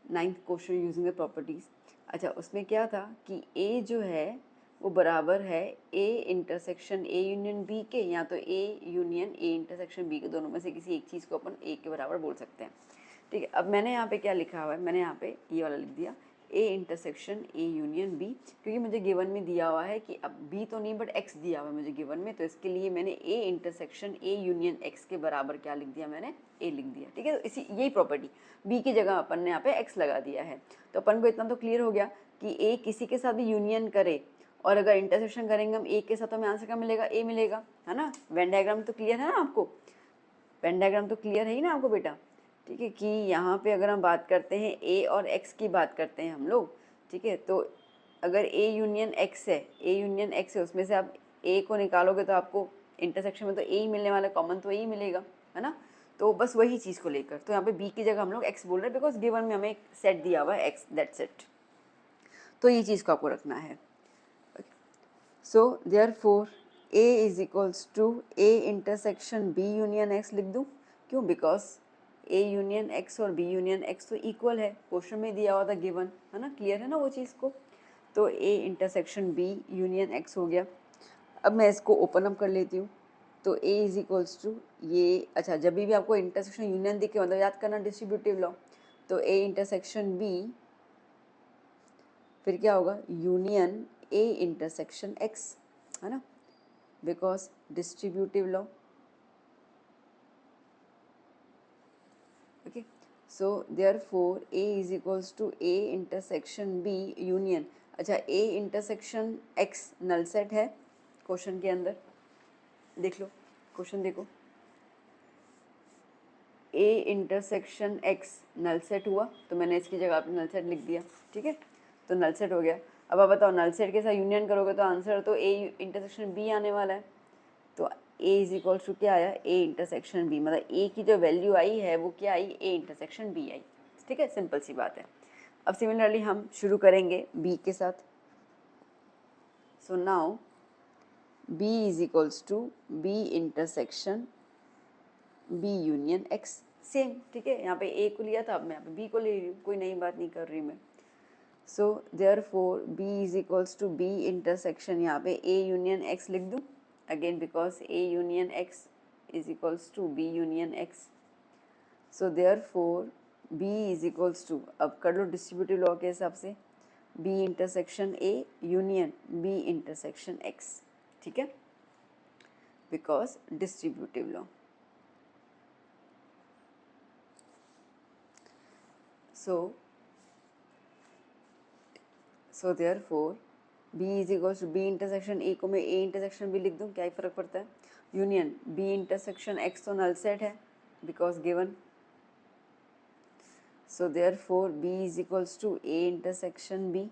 9th question using the properties. अच्छा, उसमें क्या था कि ए जो है वो बराबर है A intersection A union B के, या तो A union A intersection B के, दोनों में से किसी एक चीज़ को अपन ए के बराबर बोल सकते हैं. ठीक है, अब मैंने यहाँ पे क्या लिखा हुआ है, मैंने यहाँ पे ये वाला लिख दिया A intersection A union B, क्योंकि मुझे गिवन में दिया हुआ है कि अब बी तो नहीं बट एक्स दिया हुआ है मुझे गिवन में, तो इसके लिए मैंने ए इंटरसेक्शन ए यूनियन एक्स के बराबर क्या लिख दिया, मैंने ए लिख दिया. ठीक है, तो इसी यही प्रॉपर्टी बी की जगह अपन ने यहाँ पे एक्स लगा दिया है. तो अपन को इतना तो क्लियर हो गया कि ए किसी के साथ भी यूनियन करे और अगर इंटरसेक्शन करेंगे हम ए के साथ, तो हमें आंसर क्या मिलेगा, ए मिलेगा, है ना. वेन डायग्राम तो क्लियर है ना आपको, वेन डायग्राम तो क्लियर है ही ना आपको बेटा. ठीक है, कि यहाँ पे अगर हम बात करते हैं ए और एक्स की बात करते हैं हम लोग. ठीक है, तो अगर ए यूनियन एक्स है, ए यूनियन एक्स है, उसमें से आप ए को निकालोगे तो आपको इंटरसेक्शन में तो ए ही मिलने वाला, कॉमन तो ए ही मिलेगा, है ना. तो बस वही चीज़ को लेकर, तो यहाँ पे बी की जगह हम लोग एक्स बोल रहे हैं बिकॉज गिवन में हमें एक सेट दिया हुआ है एक्स, दैट सेट. तो ये चीज़ को आपको रखना है. So therefore A is equals to A intersection B union X लिख दूँ. क्यों, बिकॉज ए यूनियन एक्स और बी यूनियन एक्स तो इक्वल है, क्वेश्चन में दिया हुआ था गिवन, है ना, क्लियर है ना वो चीज़ को. तो A intersection B union X हो गया. अब मैं इसको ओपन अप कर लेती हूँ. तो ए इज इक्वल्स टू ये, अच्छा जब भी आपको इंटरसेक्शन यूनियन दिखे मतलब याद करना डिस्ट्रीब्यूटिव लॉ. तो ए इंटरसेक्शन बी फिर क्या होगा, यूनियन ए इंटरसेक्शन एक्स, है ना, because distributive law. Okay, so therefore A is equals to A intersection B union. अच्छा, A intersection X null set है क्वेश्चन के अंदर, देख लो क्वेश्चन देखो, A intersection X null set हुआ, तो मैंने इसकी जगह पे नल सेट लिख दिया. ठीक है, तो नल सेट हो गया. अब आप बताओ नल सेट के साथ यूनियन करोगे तो आंसर तो ए इंटरसेक्शन बी आने वाला है. तो ए इज इक्वल्स टू क्या आया, ए इंटरसेक्शन बी, मतलब ए की जो वैल्यू आई है वो क्या आई, ए इंटरसेक्शन बी आई. ठीक है, सिंपल सी बात है. अब सिमिलरली हम शुरू करेंगे बी के साथ. So now B is equals to B intersection B union X, same. ठीक है, यहाँ पे ए को लिया था, अब मैं यहाँ पे बी को ले रही हूँ, कोई नई बात नहीं कर रही मैं. So therefore B is equals to B intersection, यहाँ पे ए यूनियन एक्स लिख दूँ again because A union X is equals to B union X. So therefore B is equals to, अब कर लो डिस्ट्रीब्यूटिव लॉ के हिसाब से, B intersection A union B intersection X. ठीक है, because distributive law. So therefore B is equals to B intersection A को मैं ए इंटरसेक्शन बी लिख दूँ, क्या ही फ़र्क पड़ता है. यूनियन बी इंटरसेक्शन एक्स तो नल सेट है because given, so therefore B is equals to A intersection B.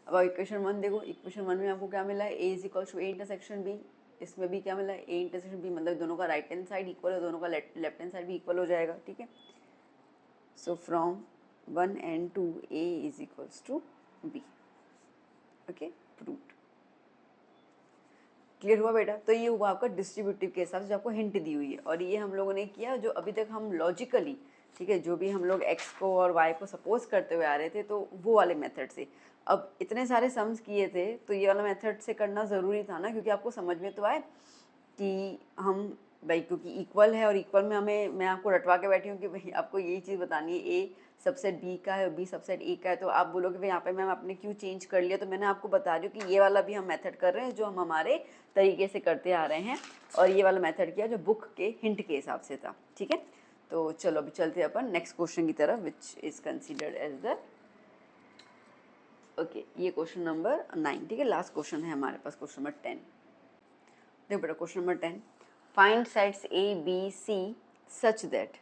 अब इक्वेशन 1 देखो, इक्वेशन 1 में आपको क्या मिला है, A is equals to A intersection B, इसमें भी क्या मिला है, ए इंटरसेक्शन बी, मतलब दोनों का राइट हैंड साइड इक्वल है, दोनों का लेफ्ट हैंड साइड भी इक्वल हो जाएगा, ठीक है। So from 1 and 2 a is equals to b, okay, proved. Clear हुआ बेटा? तो ये हुआ आपका डिस्ट्रीब्यूटिव के हिसाब से जो आपको हिंट दी हुई है, और ये हम लोगों ने किया जो अभी तक हम लॉजिकली, ठीक है, जो भी हम लोग x को और y को सपोज करते हुए आ रहे थे, तो वो वाले मेथड से। अब इतने सारे सम्स किए थे तो ये वाला मेथड से करना ज़रूरी था ना, क्योंकि आपको समझ में तो आए कि हम भाई, क्योंकि इक्वल है और इक्वल में हमें, मैं आपको रटवा के बैठी हूँ कि भाई आपको यही चीज़ बतानी है, ए सबसेट बी का है और बी सबसेट ए का है, तो आप बोलोगे भाई यहाँ पे मैम आपने क्यों चेंज कर लिया, तो मैंने आपको बता रही हूँ कि ये वाला भी हम मेथड कर रहे हैं जो हम हमारे तरीके से करते आ रहे हैं, और ये वाला मेथड किया जो बुक के हिंट के हिसाब से था, ठीक है। तो चलो अभी चलते हैं अपन नेक्स्ट क्वेश्चन की तरफ, which is considered as the, okay, ये क्वेश्चन नंबर 9, ठीक है, लास्ट क्वेश्चन है हमारे पास, क्वेश्चन नंबर 10। देखो बेटा question number 10, find sets A B C such that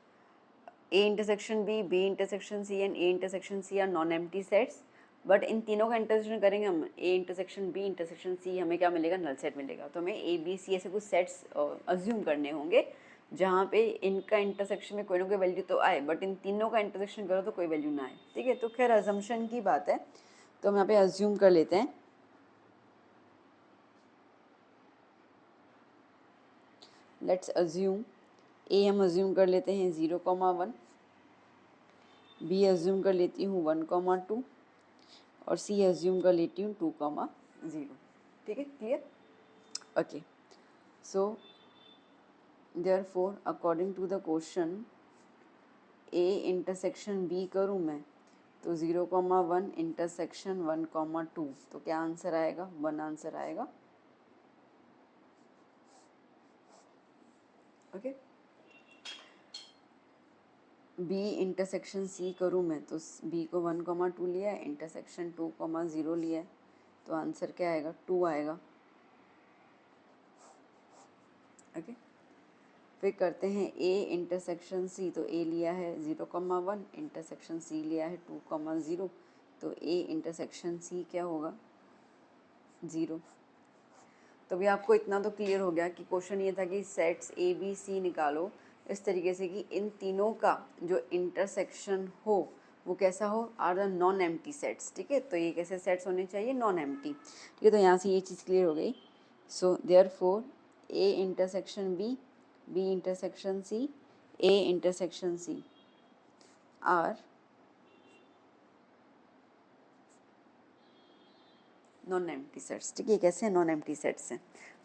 A intersection B, B intersection C and A intersection C are non empty sets, but इन तीनों का इंटरसेक्शन करेंगे हम, A intersection B intersection C, हमें क्या मिलेगा, नल सेट मिलेगा। तो हमें ए बी सी ऐसे कुछ सेट्स अज्यूम करने होंगे जहाँ पे इनका इंटरसेक्शन में कोई ना कोई वैल्यू तो आए, बट इन तीनों का इंटरसेक्शन करो तो कोई वैल्यू ना आए, ठीक है। तो खैर अजम्पशन की बात है, तो हम यहाँ पे अज्यूम कर लेते हैं। लेट्स अज्यूम ए हम अज्यूम कर लेते हैं 0,1, बी अज्यूम कर लेती हूँ 1,2 और सी अज्यूम कर लेती हूँ 2,0, ठीक है, clear, okay. So therefore according to the question A intersection B करूँ मैं तो 0,1 इंटरसेक्शन 1,2, तो क्या आंसर आएगा, 1 आंसर आएगा, ओके। बी इंटरसेक्शन सी करूँ मैं तो बी को 1,2 लिया है, इंटरसेक्शन 2,0 लिया है, तो आंसर क्या आएगा, 2 आएगा, ओके। फिर करते हैं ए इंटरसेक्शन सी, तो ए लिया है 0,1, इंटरसेक्शन सी लिया है 2,0, तो ए इंटरसेक्शन सी क्या होगा, 0। तो भी आपको इतना तो क्लियर हो गया कि क्वेश्चन ये था कि सेट्स ए बी सी निकालो इस तरीके से कि इन तीनों का जो इंटरसेक्शन हो वो कैसा हो, are the non empty sets, ठीक है। तो ये कैसे सेट्स होने चाहिए, नॉन एम्प्टी, ठीक है। तो यहाँ से ये चीज़ क्लियर हो गई। So therefore A intersection B, B intersection C, A intersection C are non empty sets, ठीक है। कैसे नॉन एम्प्टी सेट्स हैं,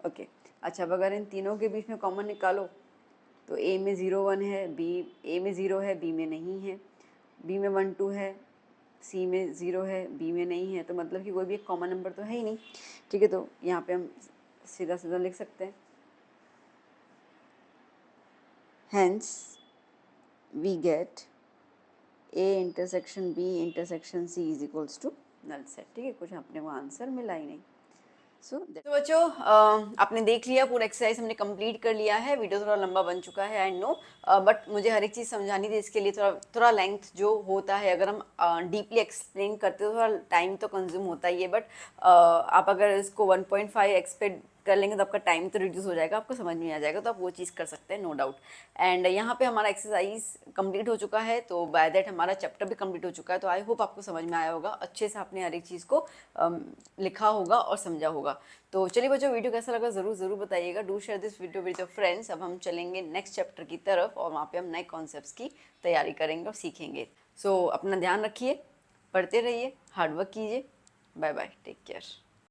ओके। अच्छा, अब अगर इन तीनों के बीच में कॉमन निकालो तो ए में 0,1 है, बी ए में 0 है, बी में नहीं है, बी में 1,2 है, सी में 0 है, बी में नहीं है, तो मतलब कि कोई भी एक कॉमन नंबर तो है ही नहीं, ठीक है। तो यहाँ पे हम सीधा सीधा लिख सकते हैं, hence we get A intersection B intersection C is equals to null set, ठीक है। कुछ अपने को आंसर मिला ही नहीं। तो बच्चों आपने देख लिया, पूरा एक्सरसाइज हमने कंप्लीट कर लिया है। वीडियो थोड़ा लंबा बन चुका है, आई नो, बट मुझे हर एक चीज़ समझानी थी, इसके लिए थोड़ा लेंथ जो होता है, अगर हम डीपली एक्सप्लेन करते हो थोड़ा टाइम तो कंज्यूम होता ही है, बट आप अगर इसको 1.5x पे कर लेंगे तो आपका टाइम तो रिड्यूस हो जाएगा, आपको समझ में आ जाएगा, तो आप वो चीज़ कर सकते हैं, नो डाउट। एंड यहाँ पे हमारा एक्सरसाइज कंप्लीट हो चुका है, तो बाय दैट हमारा चैप्टर भी कंप्लीट हो चुका है। तो आई होप आपको समझ में आया होगा, अच्छे से आपने हर एक चीज़ को लिखा होगा और समझा होगा। तो चलिए बच्चों, वीडियो कैसा लगा ज़रूर बताइएगा। Do share this video with your friends. अब हम चलेंगे नेक्स्ट चैप्टर की तरफ और वहाँ पे हम नए कॉन्सेप्ट्स की तैयारी करेंगे और सीखेंगे। सो अपना ध्यान रखिए, पढ़ते रहिए, हार्डवर्क कीजिए। Bye bye, take care.